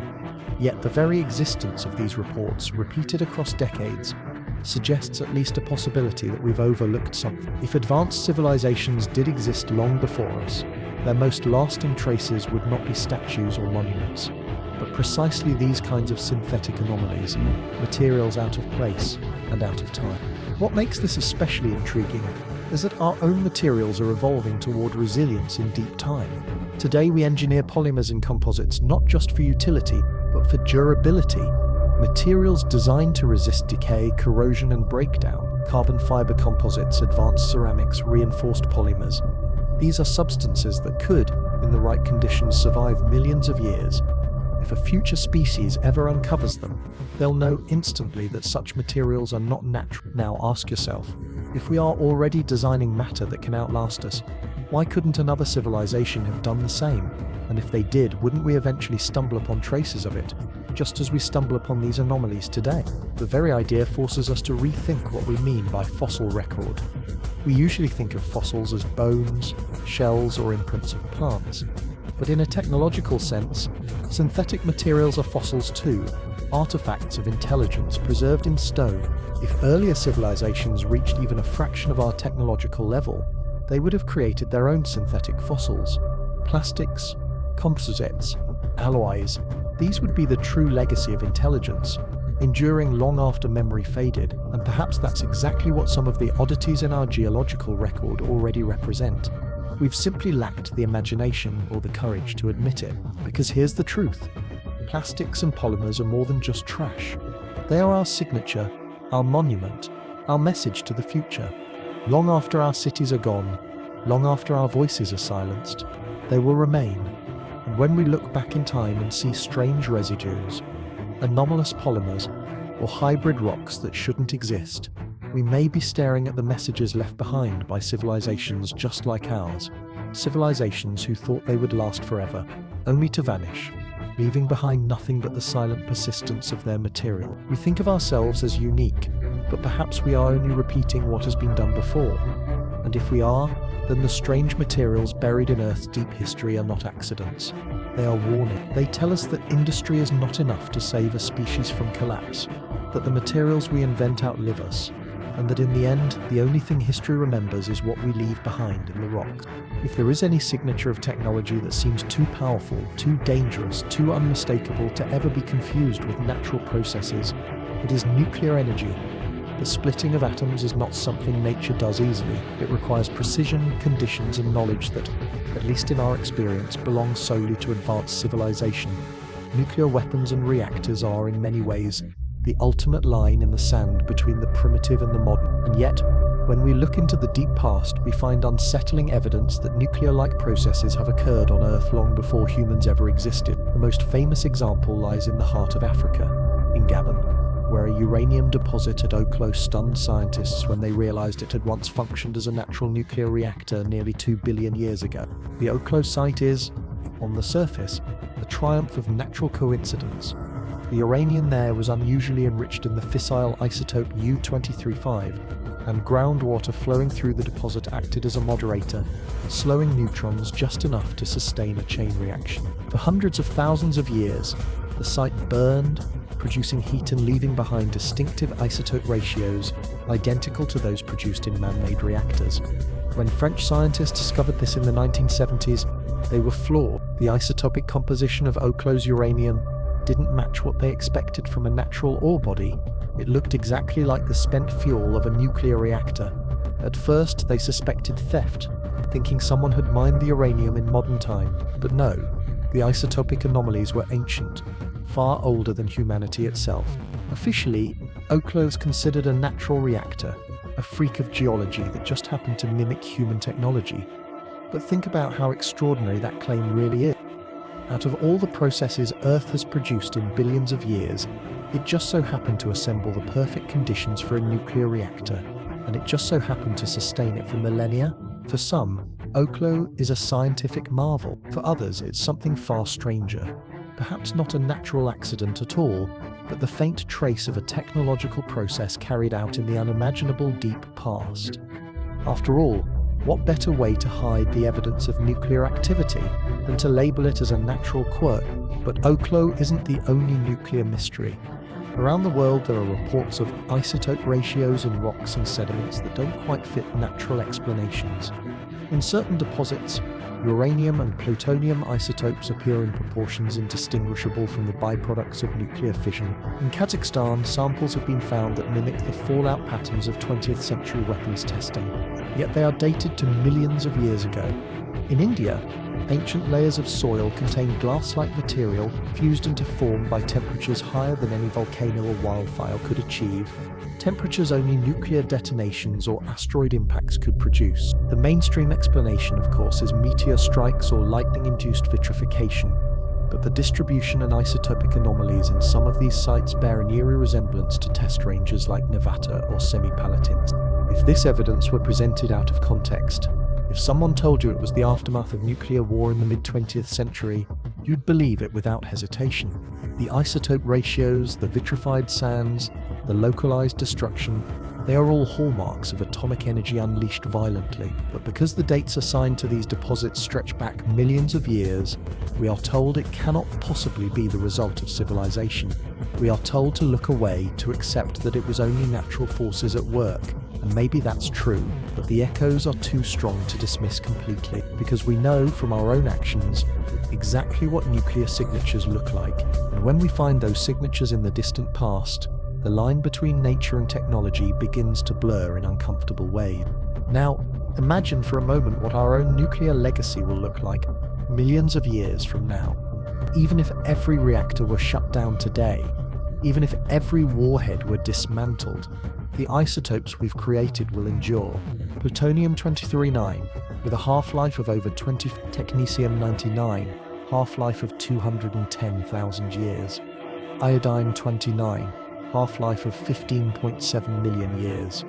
Yet the very existence of these reports, repeated across decades, suggests at least a possibility that we've overlooked something. If advanced civilizations did exist long before us, their most lasting traces would not be statues or monuments, but precisely these kinds of synthetic anomalies, materials out of place and out of time. What makes this especially intriguing is that our own materials are evolving toward resilience in deep time. Today we engineer polymers and composites not just for utility, but for durability. Materials designed to resist decay, corrosion and breakdown. Carbon fiber composites, advanced ceramics, reinforced polymers. These are substances that could, in the right conditions, survive millions of years. If a future species ever uncovers them, they'll know instantly that such materials are not natural. Now ask yourself, if we are already designing matter that can outlast us, why couldn't another civilization have done the same? And if they did, wouldn't we eventually stumble upon traces of it, just as we stumble upon these anomalies today? The very idea forces us to rethink what we mean by fossil record. We usually think of fossils as bones, shells, or imprints of plants. But in a technological sense, synthetic materials are fossils too, artifacts of intelligence preserved in stone. If earlier civilizations reached even a fraction of our technological level, they would have created their own synthetic fossils. Plastics, composites, alloys, these would be the true legacy of intelligence, enduring long after memory faded, and perhaps that's exactly what some of the oddities in our geological record already represent. We've simply lacked the imagination or the courage to admit it, because here's the truth: plastics and polymers are more than just trash. They are our signature, our monument, our message to the future. Long after our cities are gone, long after our voices are silenced, they will remain. And when we look back in time and see strange residues, anomalous polymers, or hybrid rocks that shouldn't exist, we may be staring at the messages left behind by civilizations just like ours. Civilizations who thought they would last forever, only to vanish, leaving behind nothing but the silent persistence of their material. We think of ourselves as unique, but perhaps we are only repeating what has been done before. And if we are, then the strange materials buried in Earth's deep history are not accidents. They are warning. They tell us that industry is not enough to save a species from collapse, that the materials we invent outlive us, and that in the end, the only thing history remembers is what we leave behind in the rocks. If there is any signature of technology that seems too powerful, too dangerous, too unmistakable to ever be confused with natural processes, it is nuclear energy. The splitting of atoms is not something nature does easily. It requires precision, conditions, and knowledge that, at least in our experience, belong solely to advanced civilization. Nuclear weapons and reactors are, in many ways, the ultimate line in the sand between the primitive and the modern. And yet, when we look into the deep past, we find unsettling evidence that nuclear-like processes have occurred on Earth long before humans ever existed. The most famous example lies in the heart of Africa, in Gabon, where a uranium deposit at Oklo stunned scientists when they realized it had once functioned as a natural nuclear reactor nearly 2 billion years ago. The Oklo site is, on the surface, a triumph of natural coincidence. The uranium there was unusually enriched in the fissile isotope U-235, and groundwater flowing through the deposit acted as a moderator, slowing neutrons just enough to sustain a chain reaction. For hundreds of thousands of years, the site burned, producing heat and leaving behind distinctive isotope ratios identical to those produced in man-made reactors. When French scientists discovered this in the 1970s, they were floored. The isotopic composition of Oklo's uranium didn't match what they expected from a natural ore body. It looked exactly like the spent fuel of a nuclear reactor. At first, they suspected theft, thinking someone had mined the uranium in modern time. But no, the isotopic anomalies were ancient, far older than humanity itself. Officially, Oklo is considered a natural reactor, a freak of geology that just happened to mimic human technology. But think about how extraordinary that claim really is. Out of all the processes Earth has produced in billions of years, it just so happened to assemble the perfect conditions for a nuclear reactor, and it just so happened to sustain it for millennia. For some, Oklo is a scientific marvel. For others, it's something far stranger. Perhaps not a natural accident at all, but the faint trace of a technological process carried out in the unimaginable deep past. After all, what better way to hide the evidence of nuclear activity than to label it as a natural quirk? But Oklo isn't the only nuclear mystery. Around the world there are reports of isotope ratios in rocks and sediments that don't quite fit natural explanations. In certain deposits, uranium and plutonium isotopes appear in proportions indistinguishable from the byproducts of nuclear fission. In Kazakhstan, samples have been found that mimic the fallout patterns of 20th century weapons testing, yet they are dated to millions of years ago. In India, ancient layers of soil contain glass-like material fused into form by temperatures higher than any volcano or wildfire could achieve, temperatures only nuclear detonations or asteroid impacts could produce. The mainstream explanation, of course, is meteor strikes or lightning-induced vitrification, but the distribution and isotopic anomalies in some of these sites bear an eerie resemblance to test ranges like Nevada or Semipalatinsk. If this evidence were presented out of context, if someone told you it was the aftermath of nuclear war in the mid-20th century, you'd believe it without hesitation. The isotope ratios, the vitrified sands, the localized destruction, they are all hallmarks of atomic energy unleashed violently. But because the dates assigned to these deposits stretch back millions of years, we are told it cannot possibly be the result of civilization. We are told to look away, to accept that it was only natural forces at work. And maybe that's true, but the echoes are too strong to dismiss completely, because we know from our own actions exactly what nuclear signatures look like, and when we find those signatures in the distant past, the line between nature and technology begins to blur in uncomfortable ways. Now, imagine for a moment what our own nuclear legacy will look like millions of years from now. Even if every reactor were shut down today, even if every warhead were dismantled, the isotopes we've created will endure. Plutonium-239, with a half-life of over 20, technetium-99, half-life of 210,000 years, iodine-29, half-life of 15.7 million years.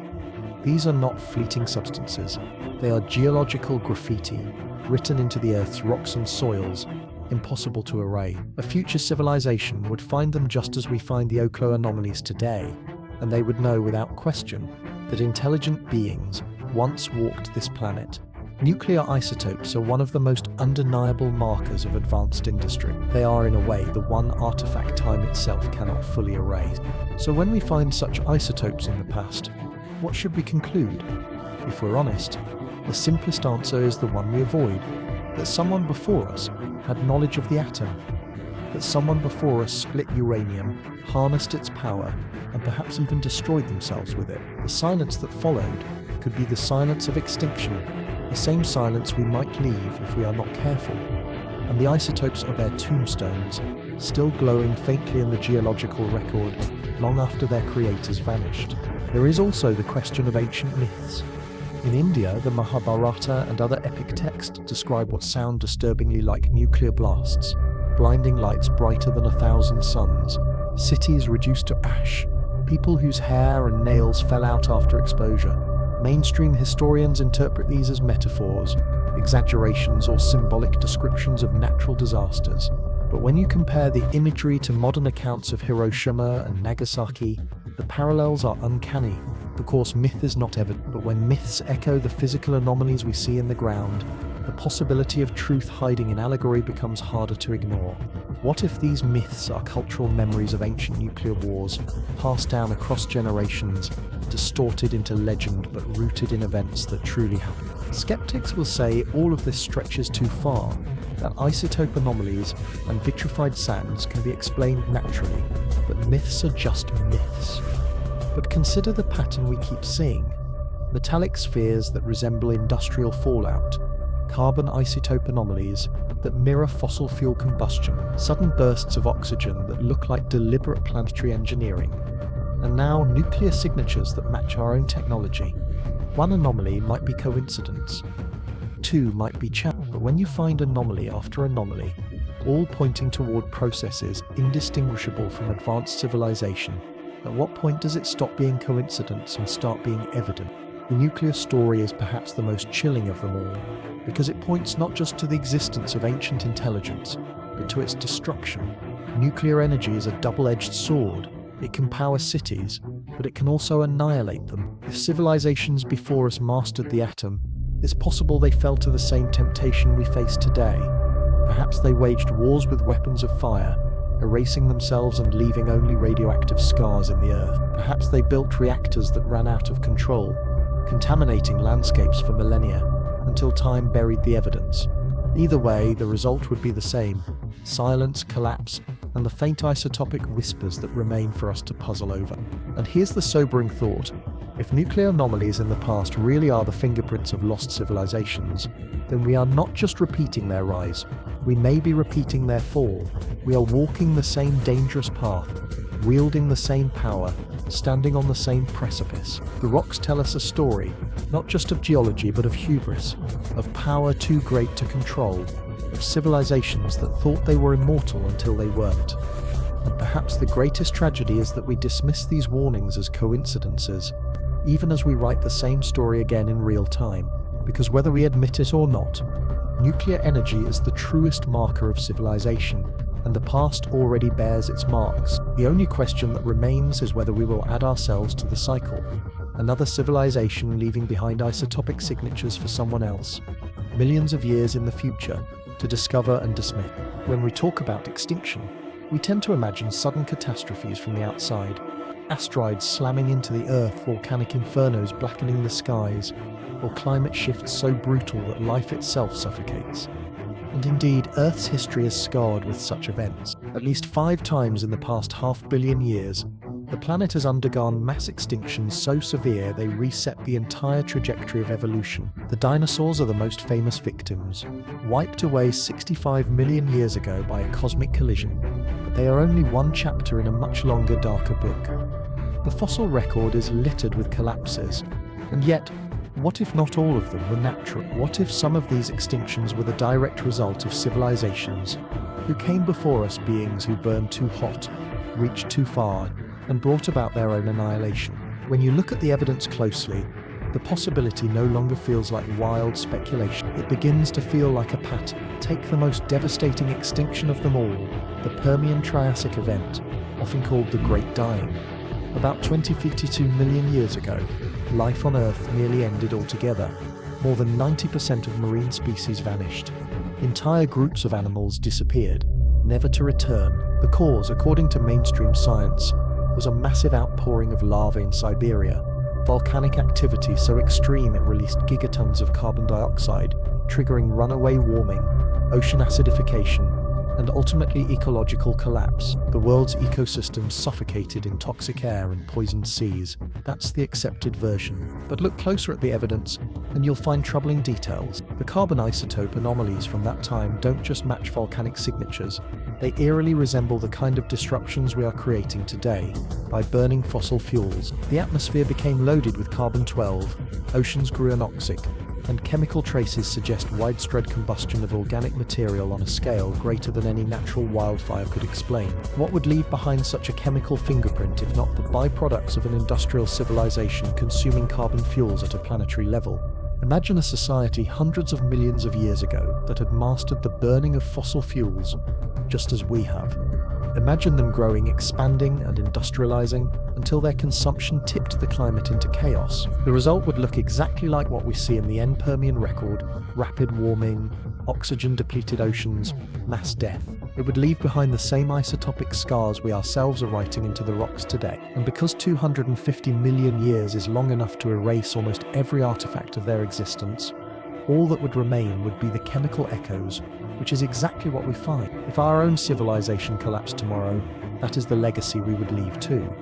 These are not fleeting substances. They are geological graffiti, written into the Earth's rocks and soils, impossible to erase. A future civilization would find them just as we find the Oklo anomalies today, and they would know without question that intelligent beings once walked this planet. Nuclear isotopes are one of the most undeniable markers of advanced industry. They are, in a way, the one artifact time itself cannot fully erase. So when we find such isotopes in the past, what should we conclude? If we're honest, the simplest answer is the one we avoid: that someone before us had knowledge of the atom, that someone before us split uranium, harnessed its power, and perhaps even destroyed themselves with it. The silence that followed could be the silence of extinction, the same silence we might leave if we are not careful. And the isotopes are their tombstones, still glowing faintly in the geological record long after their creators vanished. There is also the question of ancient myths. In India, the Mahabharata and other epic texts describe what sound disturbingly like nuclear blasts, blinding lights brighter than 1,000 suns, cities reduced to ash, people whose hair and nails fell out after exposure. Mainstream historians interpret these as metaphors, exaggerations, or symbolic descriptions of natural disasters. But when you compare the imagery to modern accounts of Hiroshima and Nagasaki, the parallels are uncanny. Of course, myth is not evident, but when myths echo the physical anomalies we see in the ground, the possibility of truth hiding in allegory becomes harder to ignore. What if these myths are cultural memories of ancient nuclear wars, passed down across generations, distorted into legend but rooted in events that truly happened? Skeptics will say all of this stretches too far, that isotope anomalies and vitrified sands can be explained naturally, but myths are just myths. But consider the pattern we keep seeing: metallic spheres that resemble industrial fallout, carbon isotope anomalies that mirror fossil fuel combustion, sudden bursts of oxygen that look like deliberate planetary engineering, and now nuclear signatures that match our own technology. One anomaly might be coincidence, two might be chance, but when you find anomaly after anomaly, all pointing toward processes indistinguishable from advanced civilization. At what point does it stop being coincidence and start being evident? The nuclear story is perhaps the most chilling of them all, because it points not just to the existence of ancient intelligence, but to its destruction. Nuclear energy is a double-edged sword. It can power cities, but it can also annihilate them. If civilizations before us mastered the atom, it's possible they fell to the same temptation we face today. Perhaps they waged wars with weapons of fire, erasing themselves and leaving only radioactive scars in the earth. Perhaps they built reactors that ran out of control, contaminating landscapes for millennia, until time buried the evidence. Either way, the result would be the same: silence, collapse, and the faint isotopic whispers that remain for us to puzzle over. And here's the sobering thought: if nuclear anomalies in the past really are the fingerprints of lost civilizations, then we are not just repeating their rise, we may be repeating their fall. We are walking the same dangerous path, wielding the same power, standing on the same precipice. The rocks tell us a story, not just of geology but of hubris, of power too great to control, of civilizations that thought they were immortal until they weren't. And perhaps the greatest tragedy is that we dismiss these warnings as coincidences, even as we write the same story again in real time. Because whether we admit it or not, nuclear energy is the truest marker of civilization, and the past already bears its marks. The only question that remains is whether we will add ourselves to the cycle, another civilization leaving behind isotopic signatures for someone else, millions of years in the future, to discover and dismiss. When we talk about extinction, we tend to imagine sudden catastrophes from the outside, asteroids slamming into the Earth, volcanic infernos blackening the skies, or climate shifts so brutal that life itself suffocates. And indeed, Earth's history is scarred with such events. At least 5 times in the past 500 million years, the planet has undergone mass extinctions so severe they reset the entire trajectory of evolution. The dinosaurs are the most famous victims, wiped away 65 million years ago by a cosmic collision. But they are only one chapter in a much longer, darker book. The fossil record is littered with collapses, and yet, what if not all of them were natural? What if some of these extinctions were the direct result of civilizations who came before us, beings who burned too hot, reached too far, and brought about their own annihilation? When you look at the evidence closely, the possibility no longer feels like wild speculation. It begins to feel like a pattern. Take the most devastating extinction of them all, the Permian-Triassic event, often called the Great Dying. About 2052 million years ago, life on Earth nearly ended altogether. More than 90% of marine species vanished. Entire groups of animals disappeared, never to return. The cause, according to mainstream science, was a massive outpouring of lava in Siberia, volcanic activity so extreme it released gigatons of carbon dioxide, triggering runaway warming, ocean acidification, and ultimately ecological collapse. The world's ecosystems suffocated in toxic air and poisoned seas. That's the accepted version. But look closer at the evidence, and you'll find troubling details. The carbon isotope anomalies from that time don't just match volcanic signatures, they eerily resemble the kind of disruptions we are creating today by burning fossil fuels. The atmosphere became loaded with carbon-12, oceans grew anoxic, and chemical traces suggest widespread combustion of organic material on a scale greater than any natural wildfire could explain. What would leave behind such a chemical fingerprint if not the byproducts of an industrial civilization consuming carbon fuels at a planetary level? Imagine a society hundreds of millions of years ago that had mastered the burning of fossil fuels, just as we have. Imagine them growing, expanding, and industrializing until their consumption tipped the climate into chaos. The result would look exactly like what we see in the end Permian record: rapid warming, oxygen-depleted oceans, mass death. It would leave behind the same isotopic scars we ourselves are writing into the rocks today. And because 250 million years is long enough to erase almost every artifact of their existence, all that would remain would be the chemical echoes, which is exactly what we find. If our own civilization collapsed tomorrow, that is the legacy we would leave too.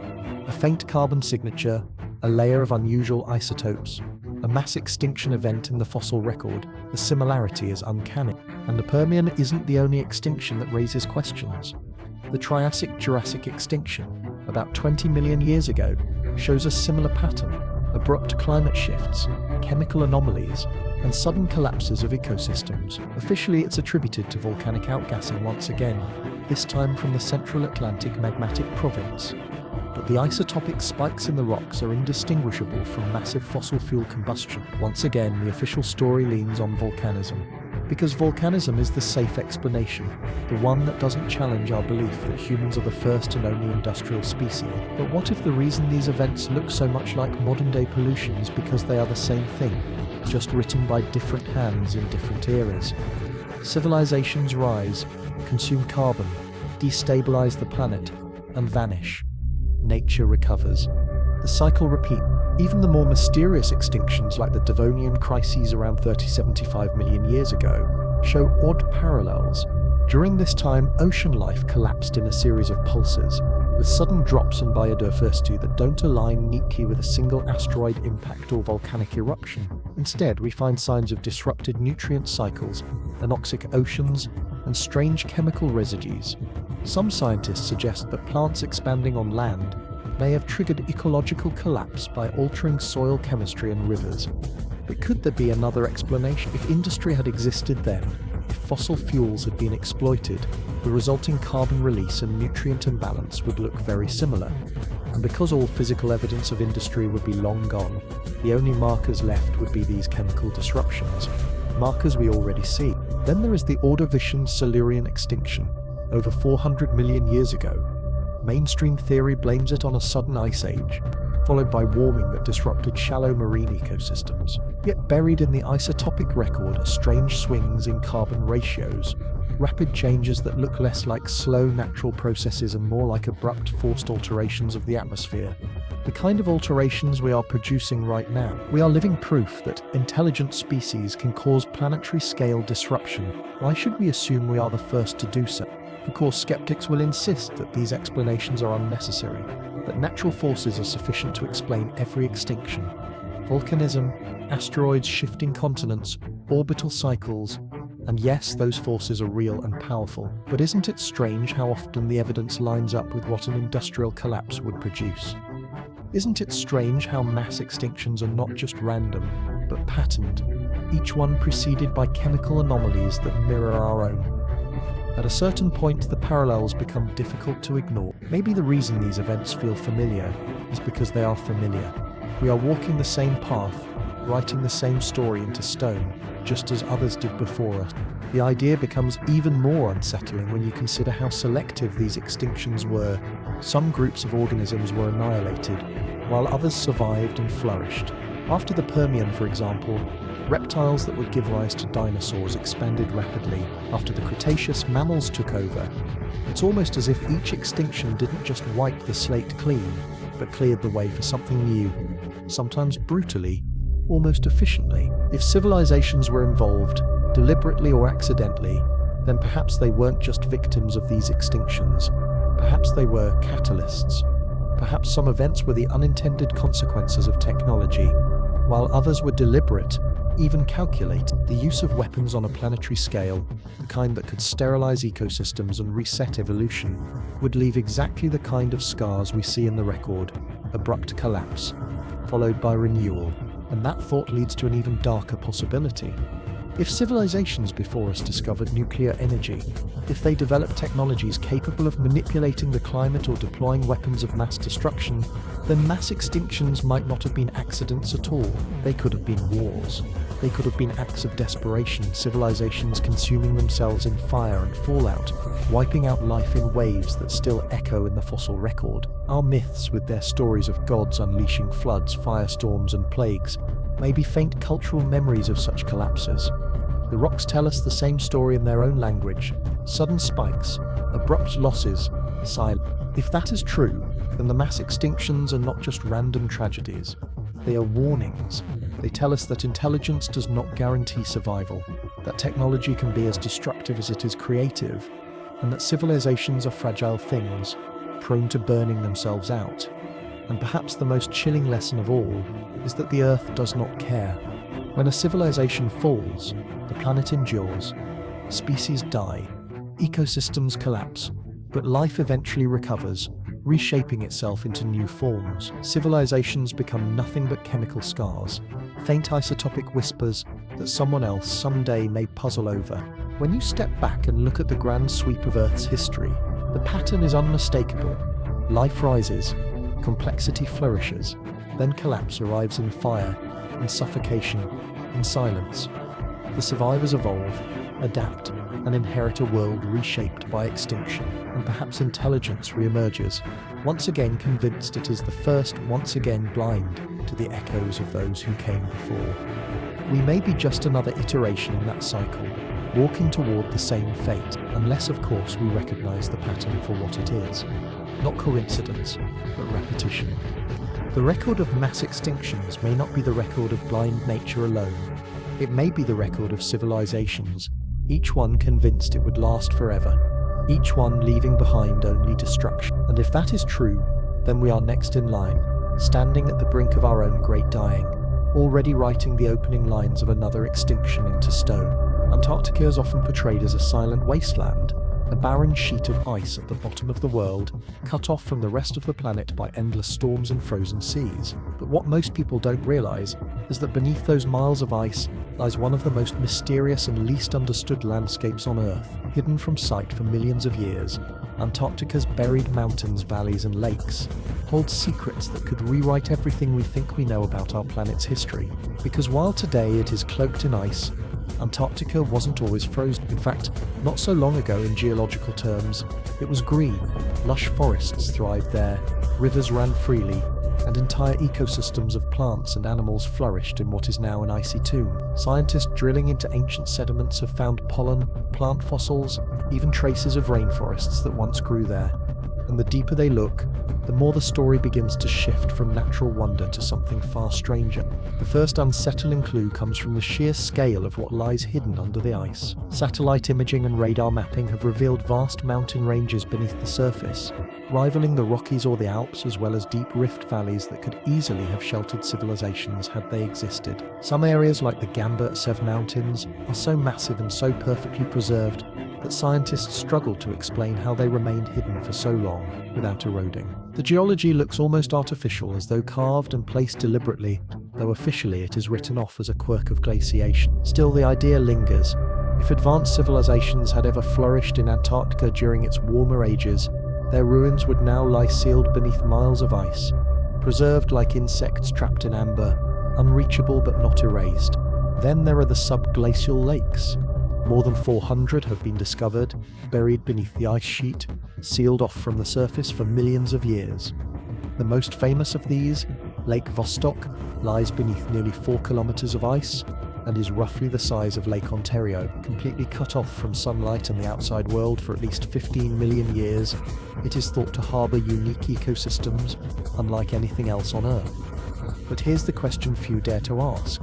A faint carbon signature, a layer of unusual isotopes, a mass extinction event in the fossil record. The similarity is uncanny. And the Permian isn't the only extinction that raises questions. The Triassic-Jurassic extinction, about 20 million years ago, shows a similar pattern: abrupt climate shifts, chemical anomalies, and sudden collapses of ecosystems. Officially, it's attributed to volcanic outgassing once again, this time from the Central Atlantic magmatic province. But the isotopic spikes in the rocks are indistinguishable from massive fossil fuel combustion. Once again, the official story leans on volcanism, because volcanism is the safe explanation, the one that doesn't challenge our belief that humans are the first and only industrial species. But what if the reason these events look so much like modern-day pollution is because they are the same thing, just written by different hands in different eras? Civilizations rise, consume carbon, destabilize the planet, and vanish. Nature recovers. The cycle repeats. Even the more mysterious extinctions like the Devonian crises around 30-75 million years ago show odd parallels. During this time, ocean life collapsed in a series of pulses, with sudden drops in biodiversity that don't align neatly with a single asteroid impact or volcanic eruption. Instead, we find signs of disrupted nutrient cycles, anoxic oceans, and strange chemical residues. Some scientists suggest that plants expanding on land may have triggered ecological collapse by altering soil chemistry and rivers. But could there be another explanation? If industry had existed then, if fossil fuels had been exploited, the resulting carbon release and nutrient imbalance would look very similar. And because all physical evidence of industry would be long gone, the only markers left would be these chemical disruptions, markers we already see. Then there is the Ordovician Silurian extinction, over 400 million years ago. Mainstream theory blames it on a sudden ice age, followed by warming that disrupted shallow marine ecosystems. Yet buried in the isotopic record are strange swings in carbon ratios, rapid changes that look less like slow natural processes and more like abrupt forced alterations of the atmosphere. The kind of alterations we are producing right now. We are living proof that intelligent species can cause planetary scale disruption. Why should we assume we are the first to do so? Of course, skeptics will insist that these explanations are unnecessary, that natural forces are sufficient to explain every extinction. Volcanism, asteroids shifting continents, orbital cycles, and yes, those forces are real and powerful. But isn't it strange how often the evidence lines up with what an industrial collapse would produce? Isn't it strange how mass extinctions are not just random, but patterned, each one preceded by chemical anomalies that mirror our own? At a certain point, the parallels become difficult to ignore. Maybe the reason these events feel familiar is because they are familiar. We are walking the same path, writing the same story into stone, just as others did before us. The idea becomes even more unsettling when you consider how selective these extinctions were. Some groups of organisms were annihilated, while others survived and flourished. After the Permian, for example, reptiles that would give rise to dinosaurs expanded rapidly. After the Cretaceous, mammals took over. It's almost as if each extinction didn't just wipe the slate clean, but cleared the way for something new, sometimes brutally, almost efficiently. If civilizations were involved, deliberately or accidentally, then perhaps they weren't just victims of these extinctions. Perhaps they were catalysts. Perhaps some events were the unintended consequences of technology, while others were deliberate, even calculated. The use of weapons on a planetary scale, the kind that could sterilize ecosystems and reset evolution, would leave exactly the kind of scars we see in the record: abrupt collapse, followed by renewal. And that thought leads to an even darker possibility. If civilizations before us discovered nuclear energy, if they developed technologies capable of manipulating the climate or deploying weapons of mass destruction, then mass extinctions might not have been accidents at all. They could have been wars. They could have been acts of desperation, civilizations consuming themselves in fire and fallout, wiping out life in waves that still echo in the fossil record. Our myths, with their stories of gods unleashing floods, firestorms, and plagues, may be faint cultural memories of such collapses. The rocks tell us the same story in their own language: sudden spikes, abrupt losses, silence. If that is true, then the mass extinctions are not just random tragedies. They are warnings. They tell us that intelligence does not guarantee survival, that technology can be as destructive as it is creative, and that civilizations are fragile things, prone to burning themselves out. And perhaps the most chilling lesson of all is that the Earth does not care. When a civilization falls, the planet endures, species die, ecosystems collapse, but life eventually recovers, reshaping itself into new forms. Civilizations become nothing but chemical scars, faint isotopic whispers that someone else someday may puzzle over. When you step back and look at the grand sweep of Earth's history, the pattern is unmistakable. Life rises, complexity flourishes, then collapse arrives in fire, in suffocation, in silence. The survivors evolve, adapt, and inherit a world reshaped by extinction, and perhaps intelligence re-emerges, once again convinced it is the first, once again blind to the echoes of those who came before. We may be just another iteration in that cycle, walking toward the same fate, unless of course we recognize the pattern for what it is. Not coincidence, but repetition. The record of mass extinctions may not be the record of blind nature alone. It may be the record of civilizations, each one convinced it would last forever, each one leaving behind only destruction. And if that is true, then we are next in line, standing at the brink of our own great dying, already writing the opening lines of another extinction into stone. Antarctica is often portrayed as a silent wasteland, a barren sheet of ice at the bottom of the world, cut off from the rest of the planet by endless storms and frozen seas. But what most people don't realize is that beneath those miles of ice lies one of the most mysterious and least understood landscapes on Earth. Hidden from sight for millions of years, Antarctica's buried mountains, valleys, and lakes hold secrets that could rewrite everything we think we know about our planet's history. Because while today it is cloaked in ice, Antarctica wasn't always frozen. In fact, not so long ago in geological terms, it was green. Lush forests thrived there, rivers ran freely, and entire ecosystems of plants and animals flourished in what is now an icy tomb. Scientists drilling into ancient sediments have found pollen, plant fossils, even traces of rainforests that once grew there. And the deeper they look, the more the story begins to shift from natural wonder to something far stranger. The first unsettling clue comes from the sheer scale of what lies hidden under the ice. Satellite imaging and radar mapping have revealed vast mountain ranges beneath the surface, rivaling the Rockies or the Alps, as well as deep rift valleys that could easily have sheltered civilizations had they existed. Some areas, like the Gambert Mountains, are so massive and so perfectly preserved that scientists struggle to explain how they remained hidden for so long without eroding. The geology looks almost artificial, as though carved and placed deliberately, though officially it is written off as a quirk of glaciation. Still, the idea lingers. If advanced civilizations had ever flourished in Antarctica during its warmer ages, their ruins would now lie sealed beneath miles of ice, preserved like insects trapped in amber, unreachable but not erased. Then there are the subglacial lakes. More than 400 have been discovered, buried beneath the ice sheet, sealed off from the surface for millions of years. The most famous of these, Lake Vostok, lies beneath nearly 4 kilometers of ice and is roughly the size of Lake Ontario. Completely cut off from sunlight and the outside world for at least 15 million years, it is thought to harbor unique ecosystems unlike anything else on Earth. But here's the question few dare to ask.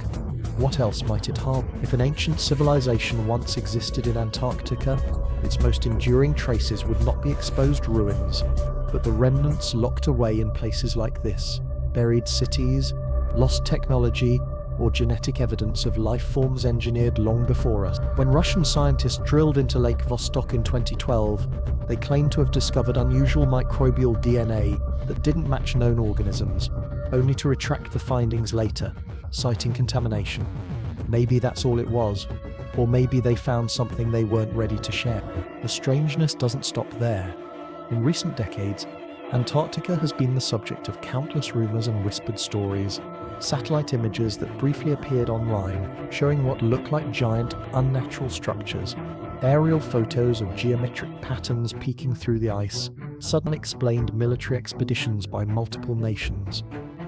What else might it harbor? If an ancient civilization once existed in Antarctica, its most enduring traces would not be exposed ruins, but the remnants locked away in places like this, buried cities, lost technology, or genetic evidence of life forms engineered long before us. When Russian scientists drilled into Lake Vostok in 2012, they claimed to have discovered unusual microbial DNA that didn't match known organisms, only to retract the findings later, citing contamination. Maybe that's all it was, or maybe they found something they weren't ready to share. The strangeness doesn't stop there. In recent decades, Antarctica has been the subject of countless rumors and whispered stories, satellite images that briefly appeared online showing what looked like giant, unnatural structures, aerial photos of geometric patterns peeking through the ice, suddenly explained military expeditions by multiple nations.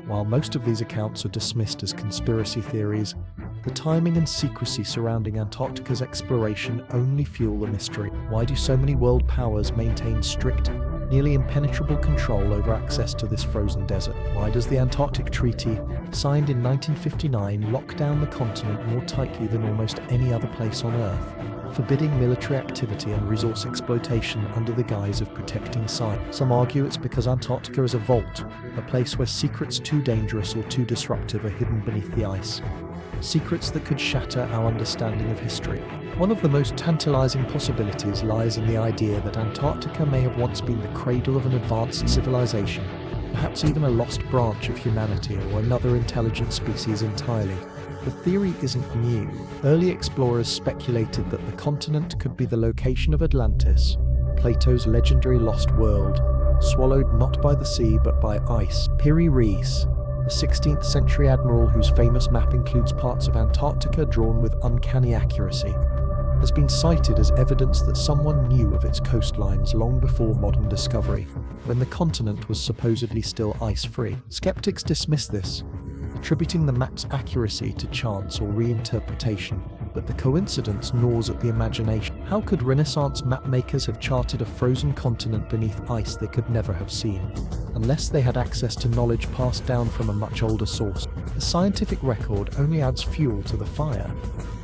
While most of these accounts are dismissed as conspiracy theories, the timing and secrecy surrounding Antarctica's exploration only fuel the mystery. Why do so many world powers maintain strict, nearly impenetrable control over access to this frozen desert? Why does the Antarctic Treaty, signed in 1959, lock down the continent more tightly than almost any other place on Earth, forbidding military activity and resource exploitation under the guise of protecting science? Some argue it's because Antarctica is a vault, a place where secrets too dangerous or too disruptive are hidden beneath the ice. Secrets that could shatter our understanding of history. One of the most tantalizing possibilities lies in the idea that Antarctica may have once been the cradle of an advanced civilization, perhaps even a lost branch of humanity or another intelligent species entirely. The theory isn't new. Early explorers speculated that the continent could be the location of Atlantis, Plato's legendary lost world, swallowed not by the sea but by ice. Piri Reis, a 16th century admiral whose famous map includes parts of Antarctica drawn with uncanny accuracy, has been cited as evidence that someone knew of its coastlines long before modern discovery, when the continent was supposedly still ice-free. Skeptics dismiss this, attributing the map's accuracy to chance or reinterpretation, but the coincidence gnaws at the imagination. How could Renaissance mapmakers have charted a frozen continent beneath ice they could never have seen, unless they had access to knowledge passed down from a much older source? The scientific record only adds fuel to the fire.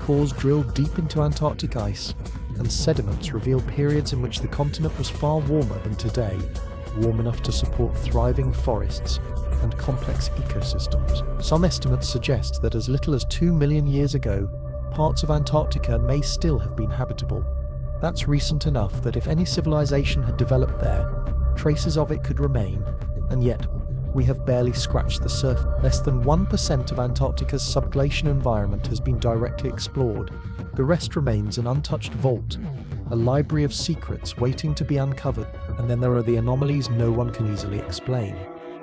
Cores drilled deep into Antarctic ice, and sediments reveal periods in which the continent was far warmer than today, warm enough to support thriving forests and complex ecosystems. Some estimates suggest that as little as 2 million years ago, parts of Antarctica may still have been habitable. That's recent enough that if any civilization had developed there, traces of it could remain, and yet we have barely scratched the surface. Less than 1% of Antarctica's subglacial environment has been directly explored. The rest remains an untouched vault, a library of secrets waiting to be uncovered. And then there are the anomalies no one can easily explain.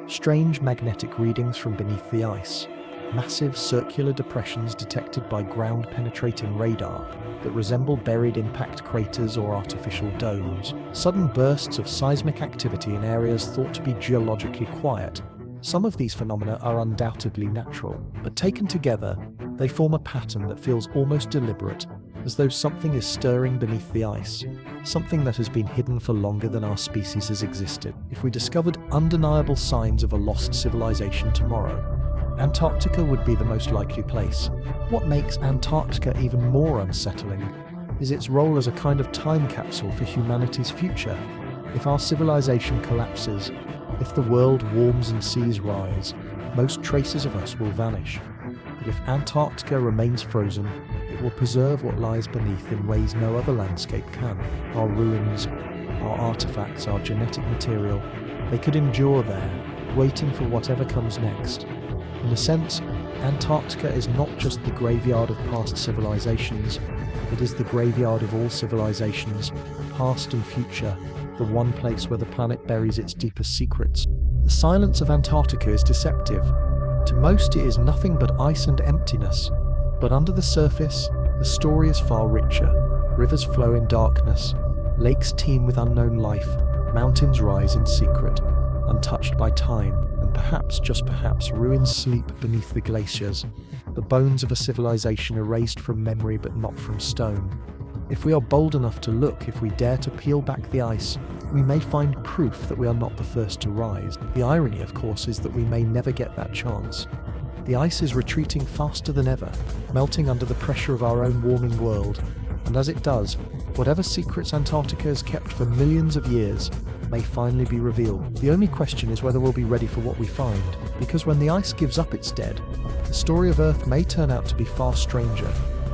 Strange magnetic readings from beneath the ice, massive circular depressions detected by ground-penetrating radar that resemble buried impact craters or artificial domes, sudden bursts of seismic activity in areas thought to be geologically quiet. Some of these phenomena are undoubtedly natural, but taken together, they form a pattern that feels almost deliberate, as though something is stirring beneath the ice, something that has been hidden for longer than our species has existed. If we discovered undeniable signs of a lost civilization tomorrow, Antarctica would be the most likely place. What makes Antarctica even more unsettling is its role as a kind of time capsule for humanity's future. If our civilization collapses, if the world warms and seas rise, most traces of us will vanish. But if Antarctica remains frozen, it will preserve what lies beneath in ways no other landscape can. Our ruins, our artifacts, our genetic material, they could endure there, waiting for whatever comes next. In a sense, Antarctica is not just the graveyard of past civilizations, it is the graveyard of all civilizations, past and future, the one place where the planet buries its deepest secrets. The silence of Antarctica is deceptive. To most it is nothing but ice and emptiness, but under the surface, the story is far richer. Rivers flow in darkness, lakes teem with unknown life, mountains rise in secret, untouched by time. Perhaps, just perhaps, ruins sleep beneath the glaciers, the bones of a civilization erased from memory but not from stone. If we are bold enough to look, if we dare to peel back the ice, we may find proof that we are not the first to rise. The irony, of course, is that we may never get that chance. The ice is retreating faster than ever, melting under the pressure of our own warming world, and as it does, whatever secrets Antarctica has kept for millions of years may finally be revealed. The only question is whether we'll be ready for what we find, because when the ice gives up its dead, the story of Earth may turn out to be far stranger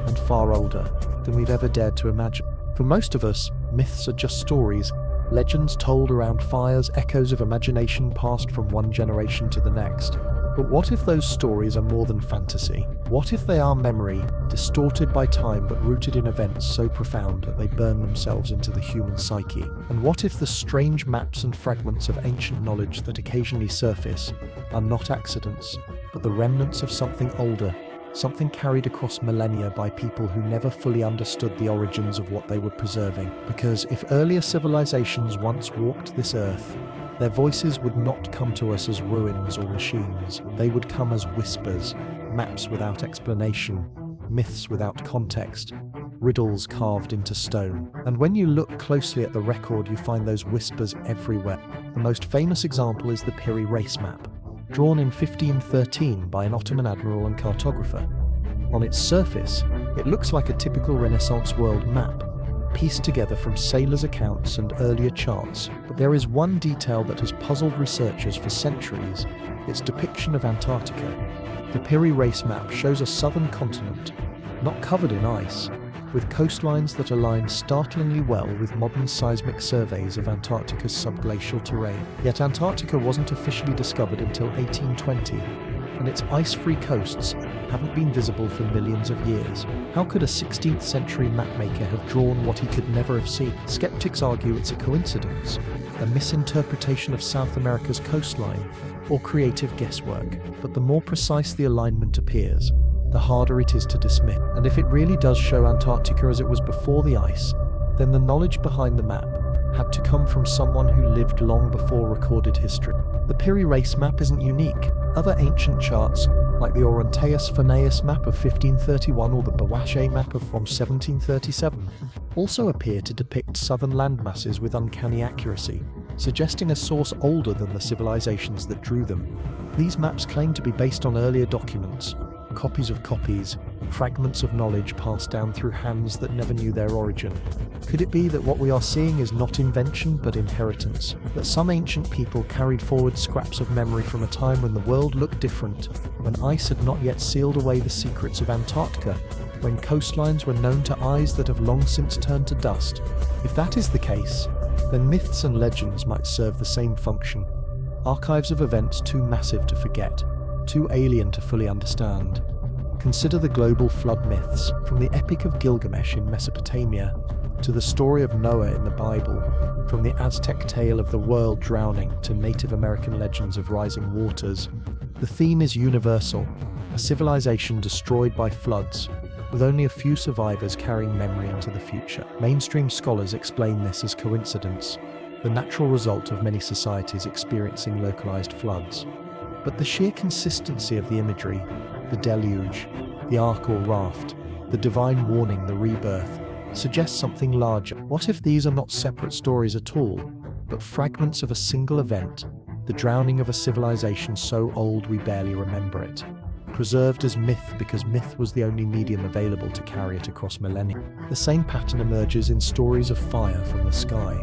and far older than we've ever dared to imagine. For most of us, myths are just stories, legends told around fires, echoes of imagination passed from one generation to the next. But what if those stories are more than fantasy? What if they are memory, distorted by time but rooted in events so profound that they burn themselves into the human psyche? And what if the strange maps and fragments of ancient knowledge that occasionally surface are not accidents, but the remnants of something older, something carried across millennia by people who never fully understood the origins of what they were preserving? Because if earlier civilizations once walked this earth, their voices would not come to us as ruins or machines. They would come as whispers, maps without explanation, myths without context, riddles carved into stone. And when you look closely at the record, you find those whispers everywhere. The most famous example is the Piri Reis map, drawn in 1513 by an Ottoman admiral and cartographer. On its surface, it looks like a typical Renaissance world map, pieced together from sailors' accounts and earlier charts, but there is one detail that has puzzled researchers for centuries: its depiction of Antarctica. The Piri Reis map shows a southern continent, not covered in ice, with coastlines that align startlingly well with modern seismic surveys of Antarctica's subglacial terrain. Yet Antarctica wasn't officially discovered until 1820, and its ice-free coasts haven't been visible for millions of years. How could a 16th century mapmaker have drawn what he could never have seen? Skeptics argue it's a coincidence, a misinterpretation of South America's coastline, or creative guesswork. But the more precise the alignment appears, the harder it is to dismiss. And if it really does show Antarctica as it was before the ice, then the knowledge behind the map had to come from someone who lived long before recorded history. The Piri Reis map isn't unique. Other ancient charts, like the Oronteus Phoneus map of 1531 or the Bawashe map from 1737, also appear to depict southern landmasses with uncanny accuracy, suggesting a source older than the civilizations that drew them. These maps claim to be based on earlier documents, copies of copies, fragments of knowledge passed down through hands that never knew their origin. Could it be that what we are seeing is not invention but inheritance? That some ancient people carried forward scraps of memory from a time when the world looked different, when ice had not yet sealed away the secrets of Antarctica, when coastlines were known to eyes that have long since turned to dust? If that is the case, then myths and legends might serve the same function. Archives of events too massive to forget, too alien to fully understand. Consider the global flood myths, from the Epic of Gilgamesh in Mesopotamia to the story of Noah in the Bible, from the Aztec tale of the world drowning to Native American legends of rising waters. The theme is universal, a civilization destroyed by floods, with only a few survivors carrying memory into the future. Mainstream scholars explain this as coincidence, the natural result of many societies experiencing localized floods. But the sheer consistency of the imagery, the deluge, the ark or raft, the divine warning, the rebirth, suggests something larger. What if these are not separate stories at all, but fragments of a single event, the drowning of a civilization so old we barely remember it, preserved as myth because myth was the only medium available to carry it across millennia? The same pattern emerges in stories of fire from the sky.